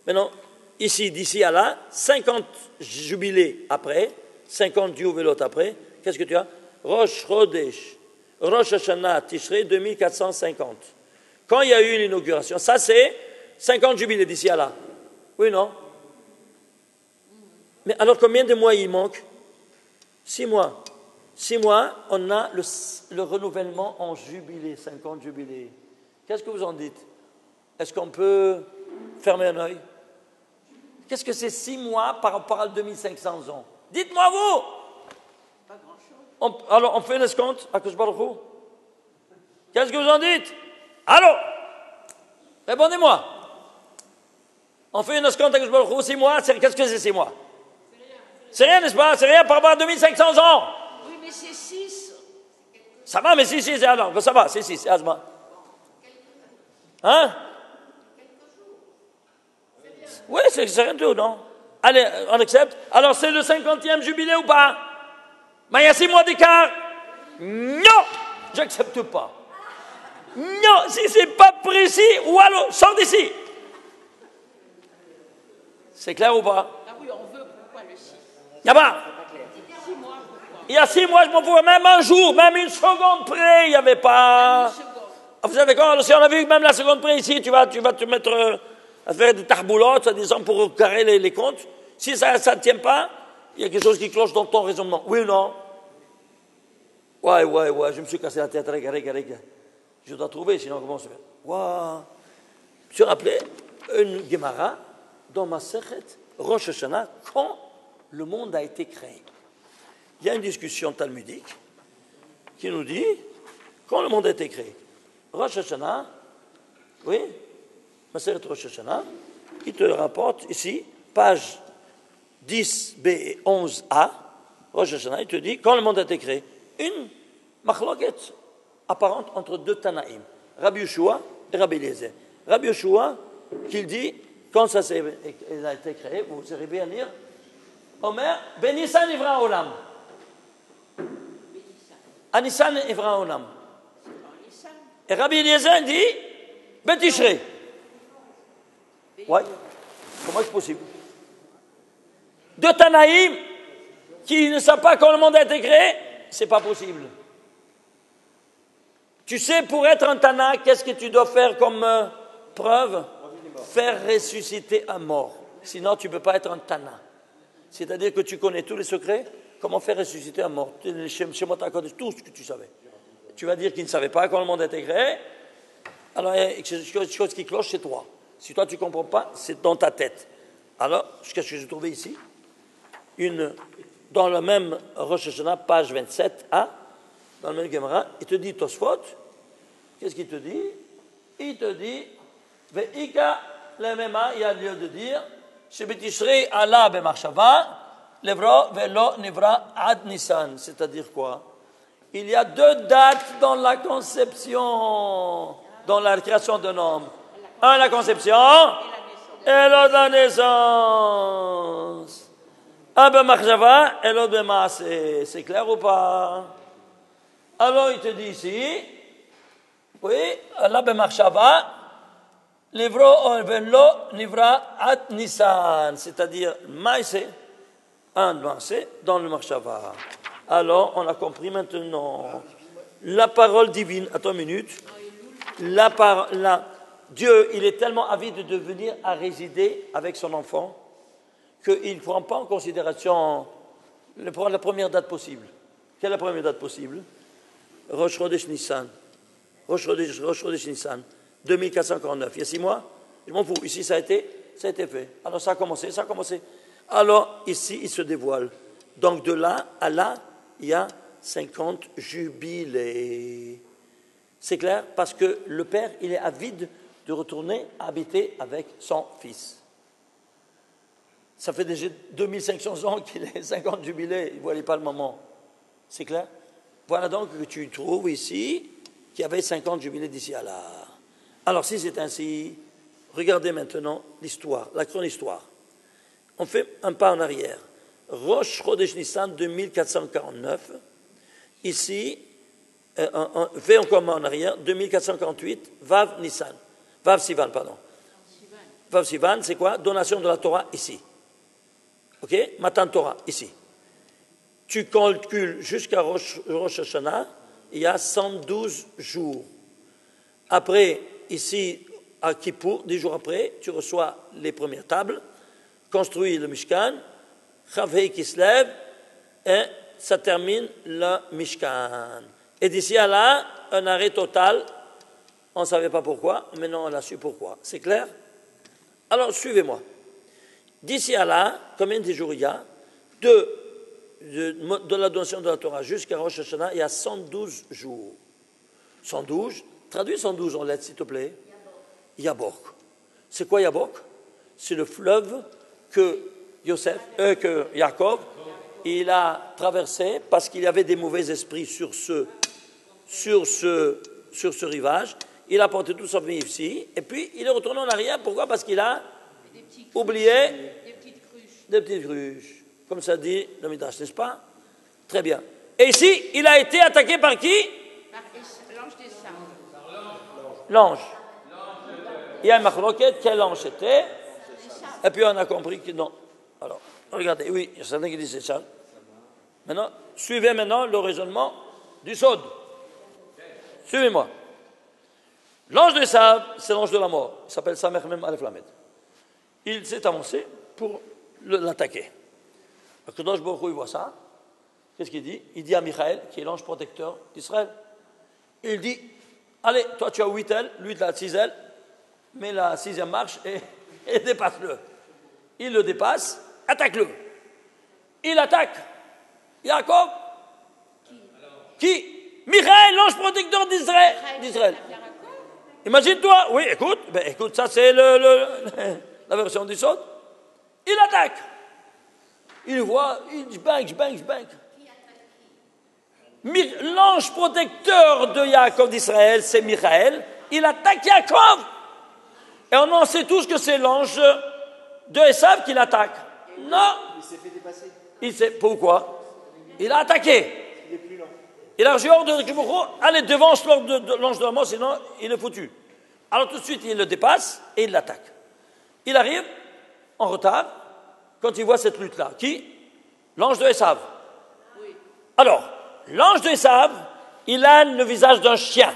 Maintenant, ici, d'ici à là, 50 jubilés après, 50 Youvelot après, qu'est-ce que tu as? Rosh Chodesh, Rosh Hashanah, Tishrei, 2450. Quand il y a eu l'inauguration, ça c'est 50 jubilés d'ici à là. Oui, non? Mais alors, combien de mois il manque? 6 mois. 6 mois, on a le renouvellement en jubilé, 50 jubilés. Qu'est-ce que vous en dites? Est-ce qu'on peut fermer un œil? Qu'est-ce que c'est 6 mois par rapport à 2500 ans? Dites-moi vous! Pas grand-chose. Alors, on fait un escompte à Kosh Baruch Hu? Qu'est-ce que vous en dites? Allô? Répondez-moi. On fait un escompte à Kosh Baruch Hu, 6 mois, qu'est-ce que c'est 6 mois? C'est rien, n'est-ce pas? C'est rien par rapport à 2500 ans. Oui, mais c'est 6. Ça va, mais si, alors, ça va, c'est 6, Asma. Hein? Oui, c'est rien du tout, non? Allez, on accepte. Alors, c'est le 50e jubilé ou pas? Mais il y a 6 mois d'écart. Non! J'accepte pas. Non, si c'est pas précis, ou alors, sors d'ici. C'est clair ou pas? Ah oui, on veut pourquoi le 6? Il y a pas. 6 mois, pourquoi? Il y a 6 mois, je m'en fous, même un jour, même une seconde près, il n'y avait pas. Une seconde. Ah, vous êtes d'accord? Si on a vu que même la seconde près ici, tu vas te mettre à faire des tarboulottes, disons, pour carrer les comptes. Si ça ne tient pas, il y a quelque chose qui cloche dans ton raisonnement. Oui ou non? Ouais, je me suis cassé la tête, regarde. Je dois trouver, sinon comment se fait? Ouais. Je me suis rappelé une Gemara dans ma Sechet Rosh Hashanah, quand le monde a été créé. Il y a une discussion talmudique qui nous dit quand le monde a été créé. Rosh Hashanah, oui, Maseret Rosh Hashanah, il te rapporte ici, page 10b et 11a, Rosh Hashanah, il te dit quand le monde a été créé. Une machloket apparente entre deux Tanaïm, Rabbi Yeshua et Rabbi Eliezer. Rabbi Yeshua, qui dit, quand ça a été créé, vous arrivez à lire, Omer, Benissan Ivra Olam. Anissan Ivra Olam. Et Rabbi Eliezer dit, Betishre. Oui. Comment est-ce possible? Deux Tanaïm qui ne savent pas quand le monde a été créé, c'est pas possible. Tu sais, pour être un Tana, qu'est-ce que tu dois faire comme preuve? Faire ressusciter un mort. Sinon, tu ne peux pas être un Tana. C'est-à-dire que tu connais tous les secrets, comment faire ressusciter un mort. Chez moi, tu connais tout ce que tu savais. Tu vas dire qu'il ne savait pas quand le monde a été créé. Alors, il y a quelque chose qui cloche chez toi. Si toi, tu ne comprends pas, c'est dans ta tête. Alors, qu'est-ce que j'ai trouvé ici? Dans le même Rosh Hashanah, page 27a, dans le même Gemara, il te dit Tosfot. Qu'est-ce qu'il te dit? Il te dit Ve'ika lemema, il y a lieu de dire Shebetishri ala b'marshava, levro ve'lo nivra ad Nissan. C'est-à-dire quoi? Il y a deux dates dans la conception, dans la création d'un homme. Un, la conception, et l'autre, la naissance. Un b'marshava et l'autre b'maaseh. C'est clair ou pas? Alors il te dit ici, oui, la b'marshava, livro velo nivra at Nissan, c'est-à-dire maaseh, un maaseh dans le marshava. Alors on a compris maintenant la parole divine. Attends une minute. Dieu, il est tellement avide de venir à résider avec son enfant qu'il ne prend pas en considération la première date possible. Quelle est la première date possible? Rosh Chodesh Nissan. Rosh Chodesh Nissan. 2449. Il y a 6 mois. Je m'en fous. Ici, ça a été fait. Alors, ça a commencé. Alors, ici, il se dévoile. Donc, de là à là, il y a 50 jubilés. C'est clair? Parce que le Père, il est avide de retourner habiter avec son Fils. Ça fait déjà 2500 ans qu'il est 50 jubilés. Il ne voyait pas le moment. C'est clair? Voilà donc que tu trouves ici qu'il y avait 50 jubilés d'ici à là. Alors, si c'est ainsi, regardez maintenant l'histoire, la chronistoire. On fait un pas en arrière. Rosh Chodesh Nissan 2449. Ici, fait encore un pas en arrière, 2448, Vav Sivan, pardon. Vav Sivan, c'est quoi? Donation de la Torah ici. Ok? Matan Torah, ici. Tu calcules jusqu'à Rosh Hashanah, il y a 112 jours. Après, ici, à Kippour, 10 jours après, tu reçois les premières tables, construis le Mishkan, Chavhei Kislev, et ça termine le Mishkan. Et d'ici à là, un arrêt total. On ne savait pas pourquoi, maintenant on a su pourquoi. C'est clair? Alors, suivez-moi. D'ici à là, combien de jours il y a? De la donation de la Torah jusqu'à Rosh Hashanah, il y a 112 jours. 112, traduis 112 en lettres, s'il te plaît. Yabok. C'est quoi Yabok? C'est le fleuve que Yaakov, il a traversé parce qu'il y avait des mauvais esprits sur ce rivage. Il a porté tout son famille ici, et puis il est retourné en arrière. Pourquoi? Parce qu'il a oublié des petites cruches. Comme ça dit le Midrash, n'est-ce pas? Très bien. Et ici, il a été attaqué par qui? Par l'ange des sables. L'ange. Il y a une marloquette, quel ange c'était? Et puis on a compris que non. Alors, regardez, oui, il y a certains qui disent c'est ça. Maintenant, suivez maintenant le raisonnement du Sod. Suivez-moi. L'ange de sable, c'est l'ange de la mort. Il s'appelle Samer Mem Aleph Lamed. Il s'est avancé pour l'attaquer. Le Kadosh Baruch Hu, il voit ça. Qu'est-ce qu'il dit? Il dit à Michaël, qui est l'ange protecteur d'Israël, il dit, allez, toi tu as 8 ailes, lui tu as 6 ailes, mais la 6e marche et dépasse-le. Il le dépasse, attaque-le. Il attaque Yaakov. Qui? Michaël, l'ange protecteur d'Israël. Imagine-toi, oui, écoute, ça c'est la version du Sod. Il attaque. Il voit, il dit bang. L'ange protecteur de Yaakov d'Israël, c'est Michaël. Il attaque Yaakov. Et on en sait tous que c'est l'ange de Esav qui l'attaque. Non. Il s'est fait dépasser. Pourquoi? Il a attaqué. Il est plus lent. Il a reçu ordre de Kiboucho, allez devance l'ange de la mort, sinon il est foutu. Alors tout de suite, il le dépasse et il l'attaque. Il arrive en retard quand il voit cette lutte-là. Qui? L'ange de Esav. Oui. Alors, l'ange de Esav, il a le visage d'un chien.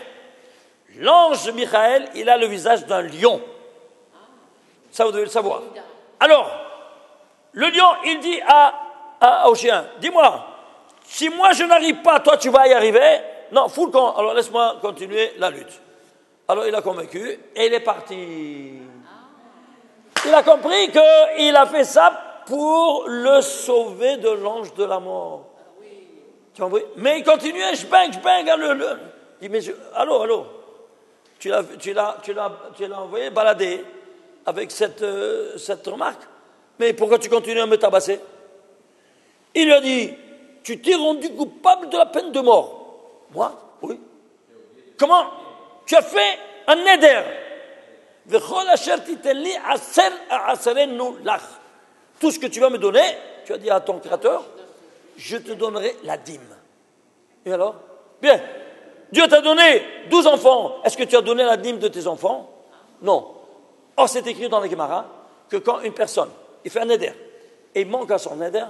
L'ange de Michaël, il a le visage d'un lion. Ça, vous devez le savoir. Alors, le lion, il dit au chien, dis-moi, si moi je n'arrive pas, toi tu vas y arriver? Non, fous le camp, alors laisse-moi continuer la lutte. Alors il a convaincu et il est parti. Il a compris qu'il a fait ça pour le sauver de l'ange de la mort. Tu as compris? Mais il continuait, je bang. Il dit, mais allô, tu l'as envoyé balader avec cette remarque. Mais pourquoi tu continues à me tabasser? Il lui a dit, tu t'es rendu coupable de la peine de mort. Moi? Oui. Comment? Tu as fait un neder. Tout ce que tu vas me donner, tu as dit à ton créateur, je te donnerai la dîme. Et alors? Bien. Dieu t'a donné 12 enfants. Est-ce que tu as donné la dîme de tes enfants? Non. Or, c'est écrit dans la Gemara que quand une personne, il fait un neder, et il manque à son neder,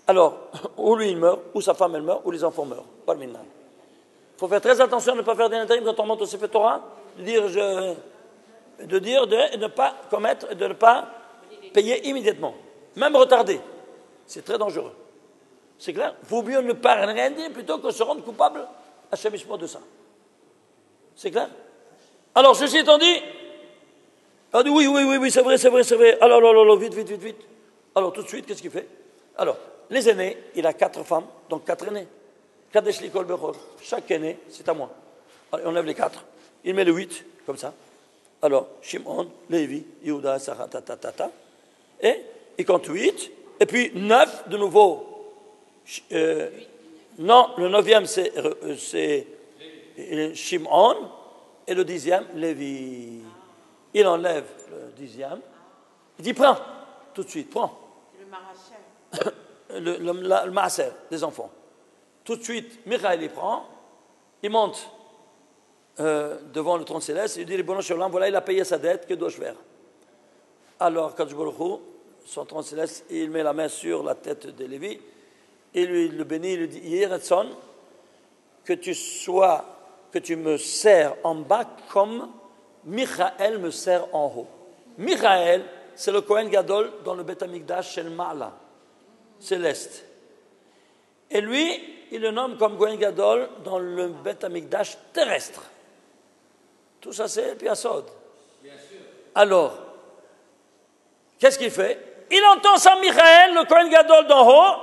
alors, ou lui il meurt, ou sa femme elle meurt, ou les enfants meurent. Pas le minimum. Il faut faire très attention à ne pas faire des nédarim quand on monte au Sefer Torah, de ne pas commettre, de ne pas payer immédiatement, même retarder. C'est très dangereux. C'est clair? Il vaut mieux ne pas rien dire plutôt que se rendre coupable à chemissement de ça. C'est clair? Alors, ceci étant dit, on dit oui, c'est vrai. Alors, vite. Alors, tout de suite, qu'est-ce qu'il fait? Alors, les aînés, il a 4 femmes, donc 4 aînés. Kadesh Likol Bechor. Chaque aîné, c'est à moi. Alors, on lève les 4. Il met le 8, comme ça. Alors, Shimon, Lévi, Yehuda, Sarah, Et il compte 8. Et puis 9, de nouveau. Non, le 9e, c'est Shimon. Et le 10e, Lévi. Il enlève le 10e. Il dit, prends. Tout de suite, prends. Le maaser des enfants. Tout de suite, Michaël il prend, il monte devant le trône céleste, il dit, voilà, il a payé sa dette, que dois-je faire? Alors, Kadosh Baruch Hu, son trône céleste, il met la main sur la tête de Lévi, et lui le bénit, il lui dit, Yeretson, que tu me sers en bas comme Michaël me sert en haut. Michaël, c'est le Kohen Gadol dans le Beth Amikdash Shel Ma'ala, céleste. Et lui, il le nomme comme Kohen Gadol dans le Beth Amikdash terrestre. Tout ça, c'est Piasod. Alors, qu'est-ce qu'il fait? Il entend Saint Michael, le Kohen Gadol d'en haut.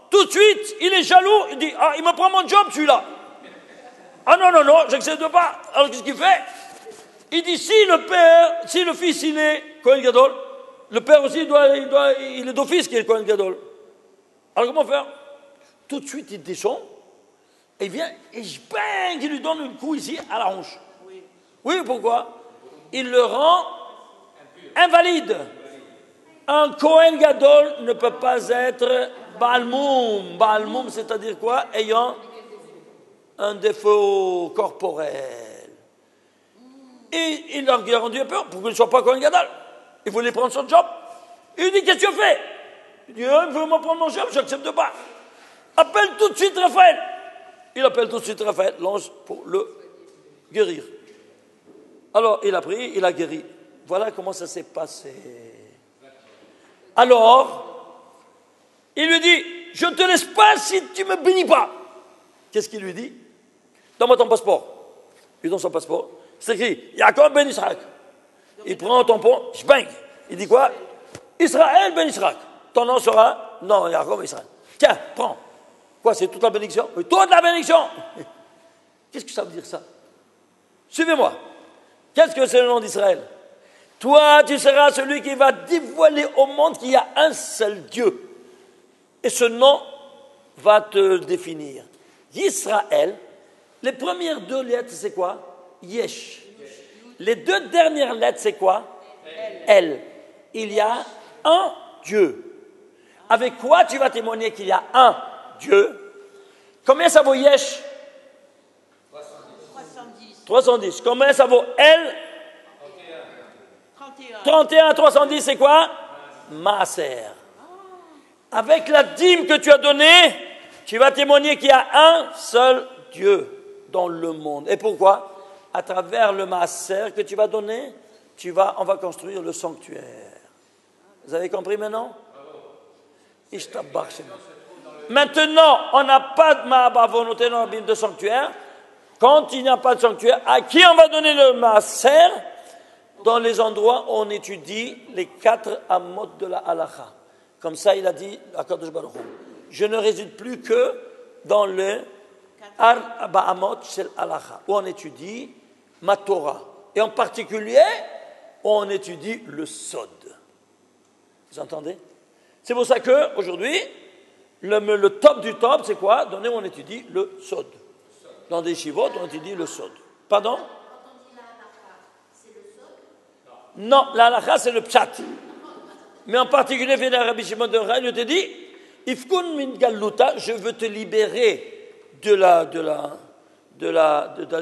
Tout de suite, il est jaloux. Il dit, ah, il me prend mon job, celui-là. Ah non, non, non, j'accepte pas. Alors, qu'est-ce qu'il fait? Il dit, si le fils, il est Kohen Gadol, le père aussi, il est d'office qui est Kohen Gadol. Alors, comment faire? Tout de suite, il descend, et il vient, et bang, il lui donne un coup ici, à la hanche. Oui, pourquoi? Il le rend invalide. Un Kohen Gadol ne peut pas être Balmoum. Balmoum, c'est-à-dire quoi? Ayant un défaut corporel. Et il a rendu peur pour qu'il ne soit pas Kohen Gadol. Il voulait prendre son job. Il lui dit, qu'est-ce que tu fais? Il dit, il veut me prendre mon job, je n'accepte pas. Appelle tout de suite Raphaël. Il appelle tout de suite Raphaël, l'ange, pour le guérir. Alors, il a pris, il a guéri. Voilà comment ça s'est passé. Alors, il lui dit, je ne te laisse pas si tu ne me bénis pas. Qu'est-ce qu'il lui dit? Donne-moi ton passeport. Il lui donne son passeport. C'est écrit, Yaakov ben Israël. Il prend un tampon, je bang. Il dit quoi? Israël ben Israël. Ton nom sera, non, Yaakov ben Israël. Tiens, prends. Quoi, c'est toute la bénédiction? Oui, toute la bénédiction. Qu'est-ce que ça veut dire ça? Suivez-moi. Qu'est-ce que c'est le nom d'Israël? Toi, tu seras celui qui va dévoiler au monde qu'il y a un seul Dieu. Et ce nom va te définir. Israël, les premières deux lettres, c'est quoi? Yesh. Les deux dernières lettres, c'est quoi? El. Il y a un Dieu. Avec quoi tu vas témoigner qu'il y a un Dieu? Combien ça vaut Yesh? 310. Combien ça vaut El? 31, 310, c'est quoi? Maaser. Avec la dîme que tu as donnée, tu vas témoigner qu'il y a un seul Dieu dans le monde. Et pourquoi? À travers le Maaser que tu vas donner, on va construire le sanctuaire. Vous avez compris maintenant? Maintenant, on n'a pas de Mahabha volonté dans la Bible de sanctuaire. Quand il n'y a pas de sanctuaire, à qui on va donner le Maaser? Dans les endroits où on étudie les 4 amot de la halakha. Comme ça, il a dit à Kadosh Baruch Hu, je ne réside plus que dans le Arba Amot Shel Halakha, où on étudie ma Torah. Et en particulier, où on étudie le Sod. Vous entendez? C'est pour ça qu'aujourd'hui, le top du top, c'est quoi? Donner où on étudie le Sod. Dans des shivot, on étudie le Sod. Pardon? Non, la halakha, c'est le pshat. Mais en particulier, Rabbi Shimon ben Yochai, il te dit, Ifkun min galuta, je veux te libérer de la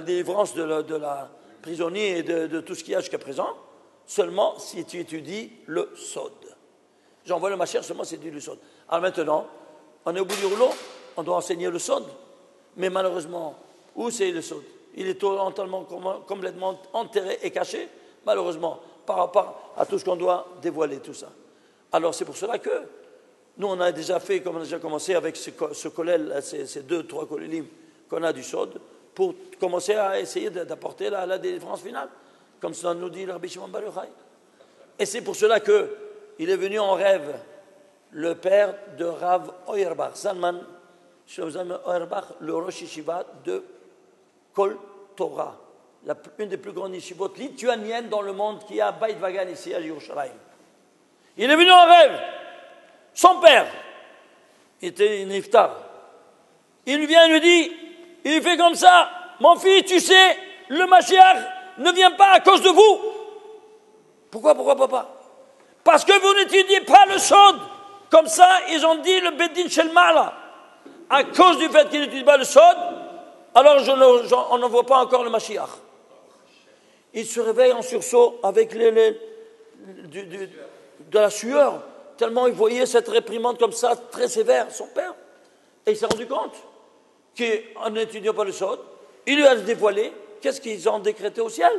délivrance de la prisonnier et de tout ce qu'il y a jusqu'à présent, seulement si tu étudies le Sod. J'envoie le Mashiach seulement si tu étudies le Sod. Alors maintenant, on est au bout du rouleau, on doit enseigner le Sod, mais malheureusement, où c'est le Sod? Il est totalement, complètement enterré et caché, malheureusement, par rapport à tout ce qu'on doit dévoiler, tout ça. Alors c'est pour cela que nous, on a déjà fait, comme on a déjà commencé avec ce kollel, ces 2-3 kollelim qu'on a du Sod, pour commencer à essayer d'apporter la délivrance finale, comme ça nous dit le Rabbi Shimon ben Yochai. Et c'est pour cela qu'il est venu en rêve, le père de Rav Auerbach, Zalman Auerbach, le Rosh Yeshiva de Kol Torah, une des plus grandes yeshivot lituaniennes dans le monde qui a Beit Vagan ici à Yerushalayim. Il est venu en rêve. Son père, il était une iftar. Il vient et lui dit, il fait comme ça, mon fils, tu sais, le Mashiach ne vient pas à cause de vous. Pourquoi, papa? Parce que vous n'étudiez pas le Sod. Comme ça, ils ont dit le Bedin Shelmala. À cause du fait qu'ils n'étudient pas le Sod, alors on ne voit pas encore le Mashiach. Il se réveille en sursaut avec de la sueur, tellement il voyait cette réprimande comme ça, très sévère, son père. Et il s'est rendu compte qu'en n'étudiant pas le Sod, il lui a dévoilé qu'est-ce qu'ils ont décrété au ciel.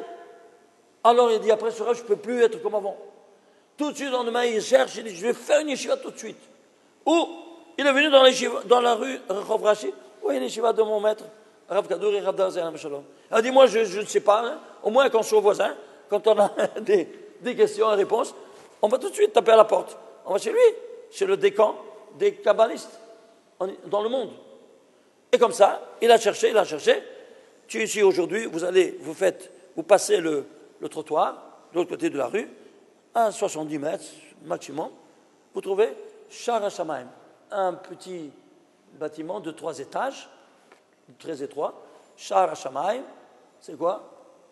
Alors il dit, après ce rêve, je ne peux plus être comme avant. Tout de suite, le lendemain, il cherche, il dit, je vais faire une yeshiva tout de suite. Où? Il est venu dans la rue Rehov Rashi. Oui, il est yeshiva de mon maître, Rav Kadour et Rav Darzen Shalom. Il a dit, moi, je ne sais pas, hein. Au moins quand je suis au voisin, quand on a des questions et réponses, on va tout de suite taper à la porte. On va chez lui, chez le décan des kabbalistes dans le monde. Et comme ça, il a cherché. Tu es ici aujourd'hui, vous passez le trottoir, de l'autre côté de la rue, à 70 mètres maximum, vous trouvez Shar HaShamayim, un petit bâtiment de 3 étages, très étroit. Shar HaShamayim, c'est quoi?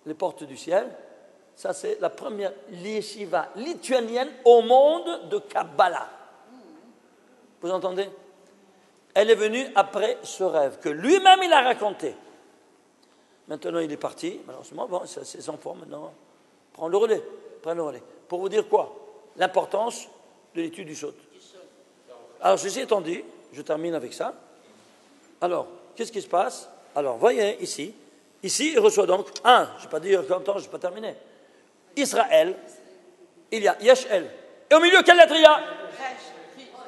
Les portes du ciel. Ça, c'est la première yeshiva lituanienne au monde de Kabbalah. Vous entendez? Elle est venue après ce rêve que lui-même il a raconté. Maintenant, il est parti. Malheureusement, bon, ses enfants, maintenant, prennent le relais. Pour vous dire quoi? L'importance de l'étude du Sod. Alors, ceci étant dit, je termine avec ça. Alors, qu'est-ce qui se passe? Alors, voyez ici. Ici, il reçoit donc je ne vais pas dire combien de temps, je n'ai pas terminé. Israël, il y a Yeshel. Et au milieu, quelle lettre il y a?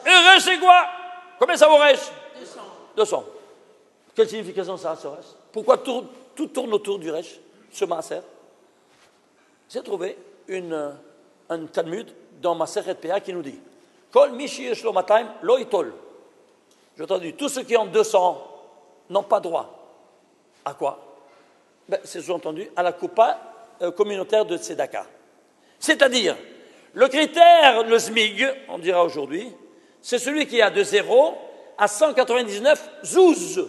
Et Resh, c'est quoi? Combien ça vaut Resh? 200. Quelle signification ça a, ce Resh? Pourquoi tout tourne autour du Resh, ce Maaser? J'ai trouvé un Talmud dans Masechet Péa qui nous dit Kol mishi yesh lo 200 lo itol. J'ai entendu, tous ceux qui ont 200 n'ont pas droit. À quoi? C'est sous-entendu à la coupa communautaire de Tzedaka. C'est-à-dire, le critère, le SMIG, on dira aujourd'hui, c'est celui qui a de 0 à 199 zouz.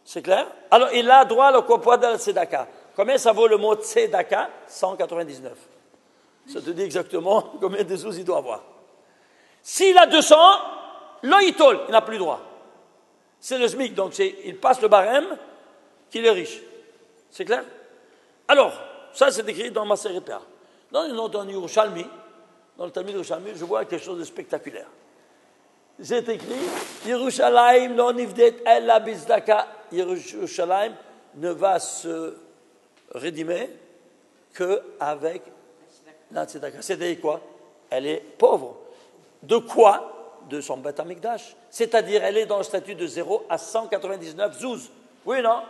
C'est clair? Alors, il a droit à la coupa de Tzedaka. Combien ça vaut le mot Tzedaka? 199. Ça te dit exactement combien de zouz il doit avoir. S'il a 200, l'oïtol, il n'a plus droit. C'est le SMIC, donc il passe le barème qu'il est riche. C'est clair? Alors, ça c'est écrit dans Masechet Péa. Dans Yerushalmi, dans le Talmud Yerushalmi, je vois quelque chose de spectaculaire. C'est écrit Yerushalayim lo nivdet ella bizdaka. Yerushalayim ne va se rédimer qu'avec la tzedaka. C'est-à-dire quoi? Elle est pauvre. De quoi? De son Beth Amikdash. C'est-à-dire, elle est dans le statut de 0 à 199 zouz. Oui, non?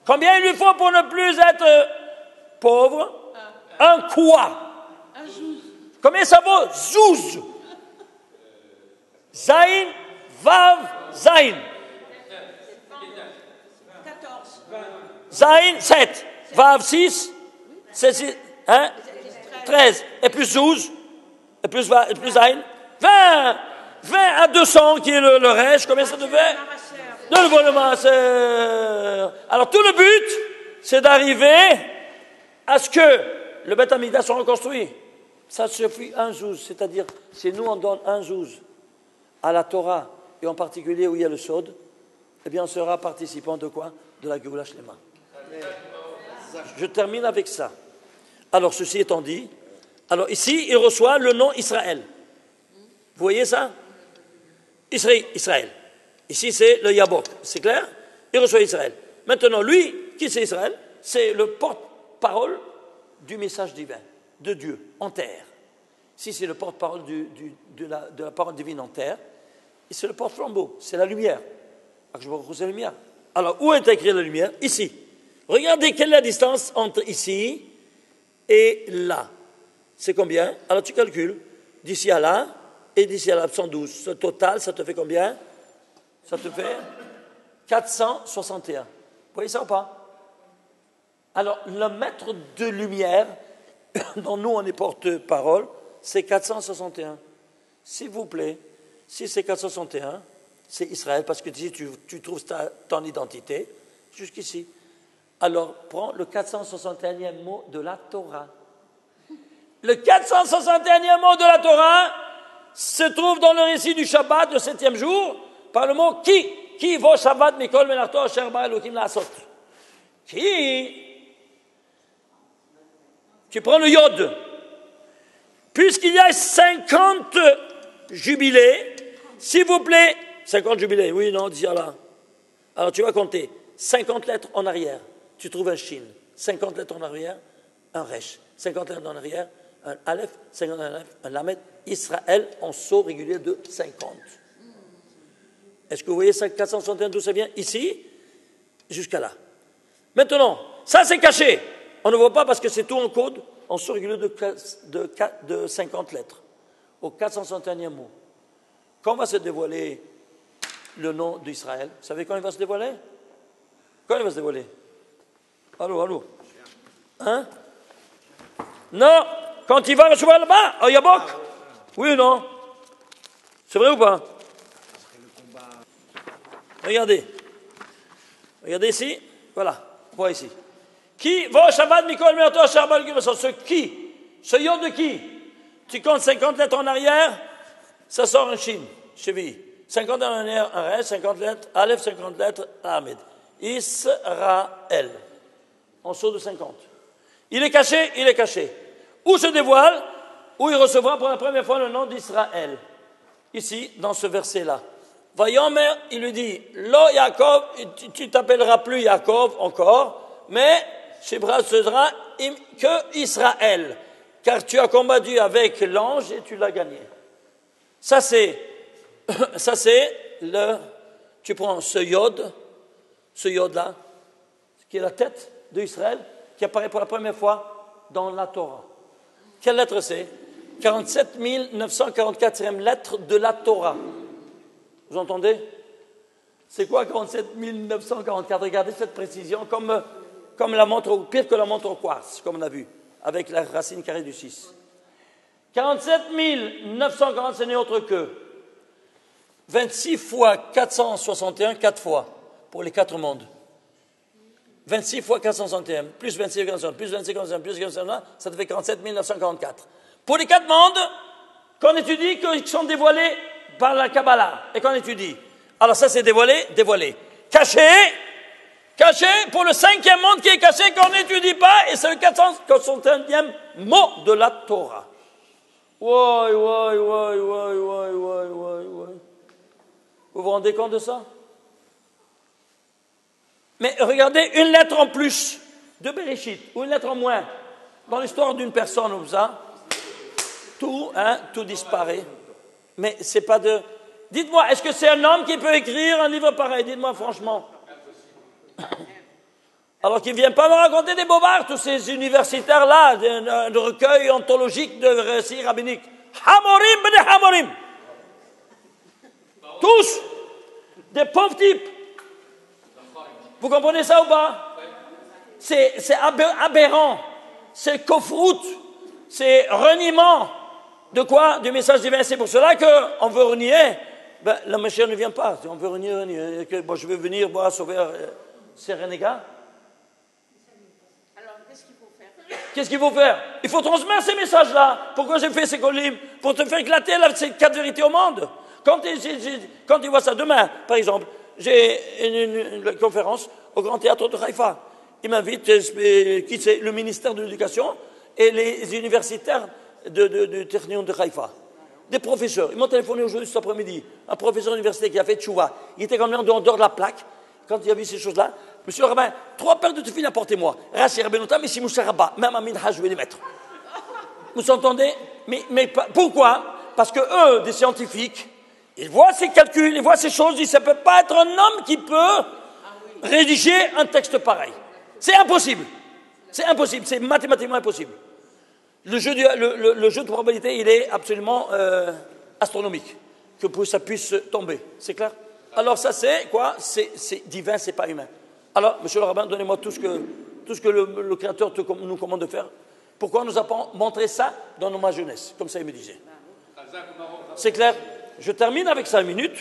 Combien il lui faut pour ne plus être pauvre? Un quoi? Un zouz. Combien ça vaut? Zouz. Zain, Vav, Zain. 14. Zain, 7. Vav, 6. 6 hein? 13. Et plus 12. Et plus Zain. 20. 20 à 200 qui est le reste. Combien ça devait? De nouveau le Maaser. Alors tout le but, c'est d'arriver à ce que le Beth Amikdash soit reconstruit. Ça suffit un zouz, c'est-à-dire, si nous on donne un zouz à la Torah, et en particulier où il y a le Sod, eh bien on sera participant de quoi? De la Geoula Shlema. Je termine avec ça. Alors ceci étant dit, alors ici il reçoit le nom Israël. Vous voyez ça? Israël. Ici, c'est le Yabok. C'est clair? Il reçoit Israël. Maintenant, lui, qui c'est Israël? C'est le porte-parole du message divin, de Dieu, en terre. Si c'est le porte-parole de la parole divine en terre, c'est le porte-flambeau, c'est la lumière. Alors, je vois que c'est la lumière. Alors, où est écrit la lumière? Ici. Regardez quelle est la distance entre ici et là. C'est combien? Alors, tu calcules. D'ici à là, et d'ici à là, 112. Ce total, ça te fait combien? Ça te fait 461. Vous voyez ça ou pas? Alors, le mètre de lumière, dont nous on est porte-parole, c'est 461. S'il vous plaît, si c'est 461, c'est Israël, parce que ici tu trouves ton identité, jusqu'ici. Alors, prends le 461e mot de la Torah. Le 461e mot de la Torah se trouve dans le récit du Shabbat, le 7e jour, par le mot qui vaut Shabbat mikol melarto asher ba Elokim la'asot. Tu prends le yod. Puisqu'il y a 50 jubilés, s'il vous plaît, 50 jubilés, oui, non, dis là. Alors tu vas compter 50 lettres en arrière, tu trouves un shin. 50 lettres en arrière, un resh. 50 lettres en arrière, un aleph. 50 lettres, un lamed. Israël en saut régulier de 50. Est-ce que vous voyez ça, 461, d'où ça vient? Ici, jusqu'à là. Maintenant, ça c'est caché. On ne voit pas parce que c'est tout en code, en surrégulier de 50 lettres. Au 461e mot. Quand va se dévoiler le nom d'Israël? Vous savez quand il va se dévoiler? Quand il va se dévoiler? Allô? Hein? Non, quand il va recevoir là-bas, au Yabok? Oui ou non? C'est vrai ou pas? Regardez ici, voilà, voyez ici. Qui va au Shabbat, Mikol, Meoto, Shabbat, ce qui? Ce yod de qui? Tu comptes 50 lettres en arrière, ça sort un Shin, Chevi. 50 en arrière, un reste, 50 lettres, Aleph, 50 lettres, Ahmed. Israël. En saut de 50. Il est caché. Où se dévoile? Où il recevra pour la première fois le nom d'Israël. Ici, dans ce verset-là. Vayomer, il lui dit, Lo Yaakov, tu t'appelleras plus Yaakov encore, mais Shebra ce sera que Israël, car tu as combattu avec l'ange et tu l'as gagné. Ça c'est tu prends ce yod-là, qui est la tête d'Israël, qui apparaît pour la première fois dans la Torah. Quelle lettre c'est? 47 944e lettre de la Torah. Vous entendez? C'est quoi 47 944? Regardez cette précision, comme la montre, pire que la montre au quartz, comme on a vu, avec la racine carrée du 6. 47 940, ce n'est autre que 26 fois 461, 4 fois, pour les 4 mondes. 26 fois 461, plus 26 fois 461, plus 26 fois 461, plus 461, ça te fait 47 944. Pour les 4 mondes, qu'on étudie, qu'ils sont dévoilés par la Kabbalah, et qu'on étudie. Alors ça c'est dévoilé. Caché pour le 5e monde qui est caché, qu'on n'étudie pas, et c'est le 461e mot de la Torah. Ouais. Vous vous rendez compte de ça? Mais regardez, une lettre en plus de Bereshit, ou une lettre en moins, dans l'histoire d'une personne ou ça, tout disparaît. Mais c'est pas de... Dites-moi, est-ce que c'est un homme qui peut écrire un livre pareil? Dites-moi franchement. Alors qu'il ne vient pas me raconter des bobards, tous ces universitaires-là, de recueil anthologique de récits rabbiniques. Hamorim b'nei Hamorim. Tous des pauvres types. Vous comprenez ça ou pas? C'est aberrant. C'est kofrout. C'est reniement. De quoi? Du message divin. C'est pour cela qu'on veut renier. Le Messie ne vient pas. On veut renier. Je veux venir sauver ces renégats. Alors, qu'est-ce qu'il faut faire? Qu'est-ce qu'il faut faire? Il faut transmettre ces messages-là. Pourquoi j'ai fait ces colis? Pour te faire éclater ces 4 vérités au monde. Quand tu vois ça demain, par exemple, j'ai une conférence au Grand Théâtre de Haïfa. Il m'invite, qui c'est? Le ministère de l'Éducation et les universitaires du Technion de Haïfa. Des professeurs. Ils m'ont téléphoné aujourd'hui cet après-midi. Un professeur d'université qui a fait tchouva. Il était quand même en dehors de la plaque. Quand il a vu ces choses-là, monsieur le rabbin, 3 paires de tefilines apportez-moi. Rashi Rabbenotam et Simoussa Rabba. Même à Minhaj, je vais les mettre. Vous entendez? Mais pourquoi? Parce que eux, des scientifiques, ils voient ces calculs, ils voient ces choses, ils disent, ça ne peut pas être un homme qui peut rédiger un texte pareil. C'est impossible. C'est mathématiquement impossible. Le jeu de probabilité, il est absolument astronomique, que ça puisse tomber. C'est clair? Alors ça, c'est quoi? C'est divin, c'est pas humain. Alors, monsieur le rabbin, donnez-moi tout ce que le Créateur nous commande de faire. Pourquoi nous a pas montré ça dans ma jeunesse? Comme ça, il me disait. C'est clair? Je termine avec ça, une minute.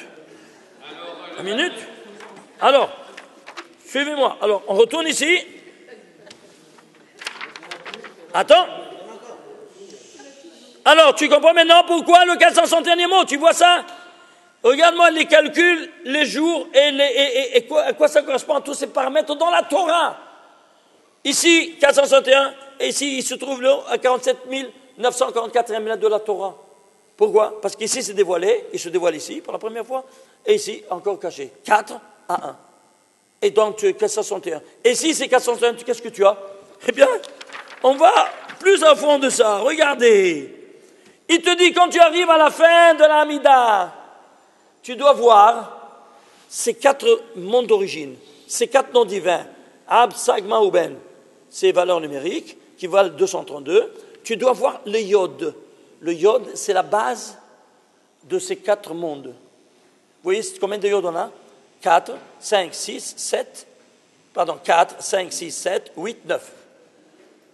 Alors, suivez-moi. Alors, on retourne ici. Attends. Alors, tu comprends maintenant pourquoi le 461e mot? Tu vois ça? Regarde-moi les calculs, les jours et à quoi ça correspond, tous ces paramètres dans la Torah. Ici, 461, et ici, il se trouve à 47 944e lettre de la Torah. Pourquoi? Parce qu'ici, c'est dévoilé, il se dévoile ici pour la première fois, et ici, encore caché. 4 à 1. Et donc, tu es 461. Et ici, c'est 461, qu'est-ce que tu as? Eh bien, on va plus à fond de ça. Regardez. Il te dit, quand tu arrives à la fin de l'Amida, tu dois voir ces 4 mondes d'origine, ces 4 noms divins, Ab, Sagma ou Ben, ces valeurs numériques qui valent 232, tu dois voir le Yod. Le Yod, c'est la base de ces 4 mondes. Vous voyez combien de Yod on a? 4, 5, 6, 7, pardon, 4, 5, 6, 7, 8, 9.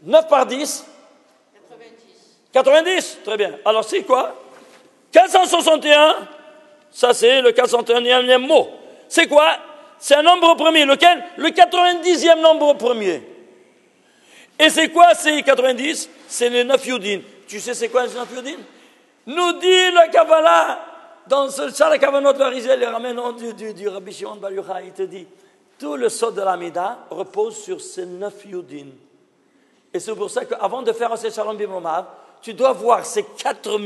9 par 10? 90, très bien. Alors c'est quoi? 461, ça c'est le 461e mot. C'est quoi? C'est un nombre premier, lequel? Le 90e nombre premier. Et c'est quoi ces 90? C'est les 9 Yudin. Tu sais c'est quoi les 9 Yudin? Nous dit la Kabbalah, dans ça la Kavanot Varizé, les ramenants du Rabbi Shimon Bar Yochai, il te dit, tout le sod de l'Amida repose sur ces 9 Yudin. Et c'est pour ça qu'avant de faire un Shalom Bimromav, tu dois voir ces 4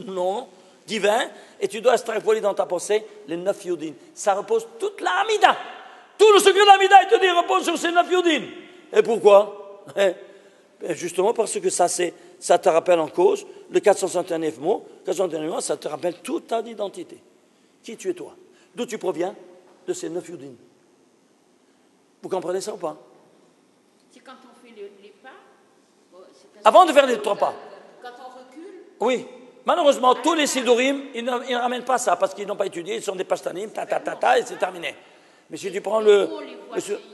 noms divins et tu dois extrapoler dans ta pensée les 9 Yudin. Ça repose toute l'Amida. Tout le secret de l'Amida, il te dit, repose sur ces 9 Yudin. Et pourquoi? Justement parce que ça te rappelle en cause le 469 mots. 469 mots, ça te rappelle toute ta identité. Qui tu es toi? D'où tu proviens? De ces 9 Yudin. Vous comprenez ça ou pas? C'est quand on fait les pas. Avant de faire les 3 pas. Quand on recule. Oui. Malheureusement, tous les Sidurim, ils ne ramènent pas ça parce qu'ils n'ont pas étudié, ils sont des pashtanim, et c'est terminé. Mais si tu prends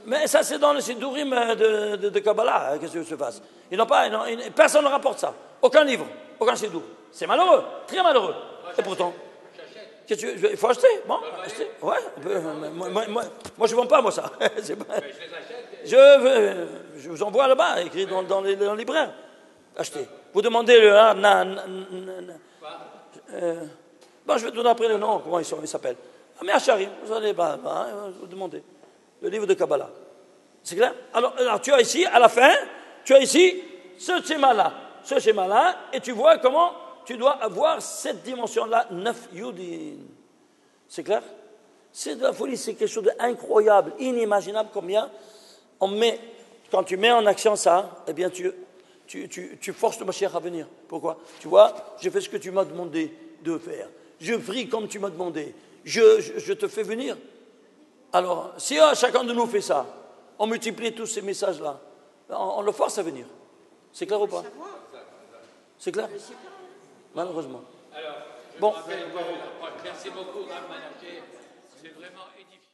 mais ça, c'est dans le Sidurim de Kabbalah, qu'est-ce que je fasse? Ils n'ont pas, personne ne rapporte ça. Aucun livre, aucun Sidur. C'est malheureux, très malheureux. Et pourtant, il faut acheter. Bon, acheter. Ouais. Moi, je ne vends pas, moi, ça. Je vous envoie là-bas, écrit dans les libraires. Achetez. Vous demandez le... bon, je vais te donner après le nom, comment il s'appelle. Mais Hacharim, vous allez, vous demandez. Le livre de Kabbalah. C'est clair? Alors, tu as ici, à la fin, tu as ici ce schéma-là, et tu vois comment tu dois avoir cette dimension-là, 9 Yudin. C'est clair? C'est de la folie, c'est quelque chose d'incroyable, inimaginable combien on met, quand tu mets en action ça, eh bien tu forces le Mashiach à venir. Pourquoi? Tu vois, je fais ce que tu m'as demandé de faire. Je prie comme tu m'as demandé. Je te fais venir. Alors, si chacun de nous fait ça, on multiplie tous ces messages-là, on le force à venir. C'est clair ou pas? C'est clair? Malheureusement. Alors, bon. merci beaucoup, Rav Manaché. C'est vraiment édifiant.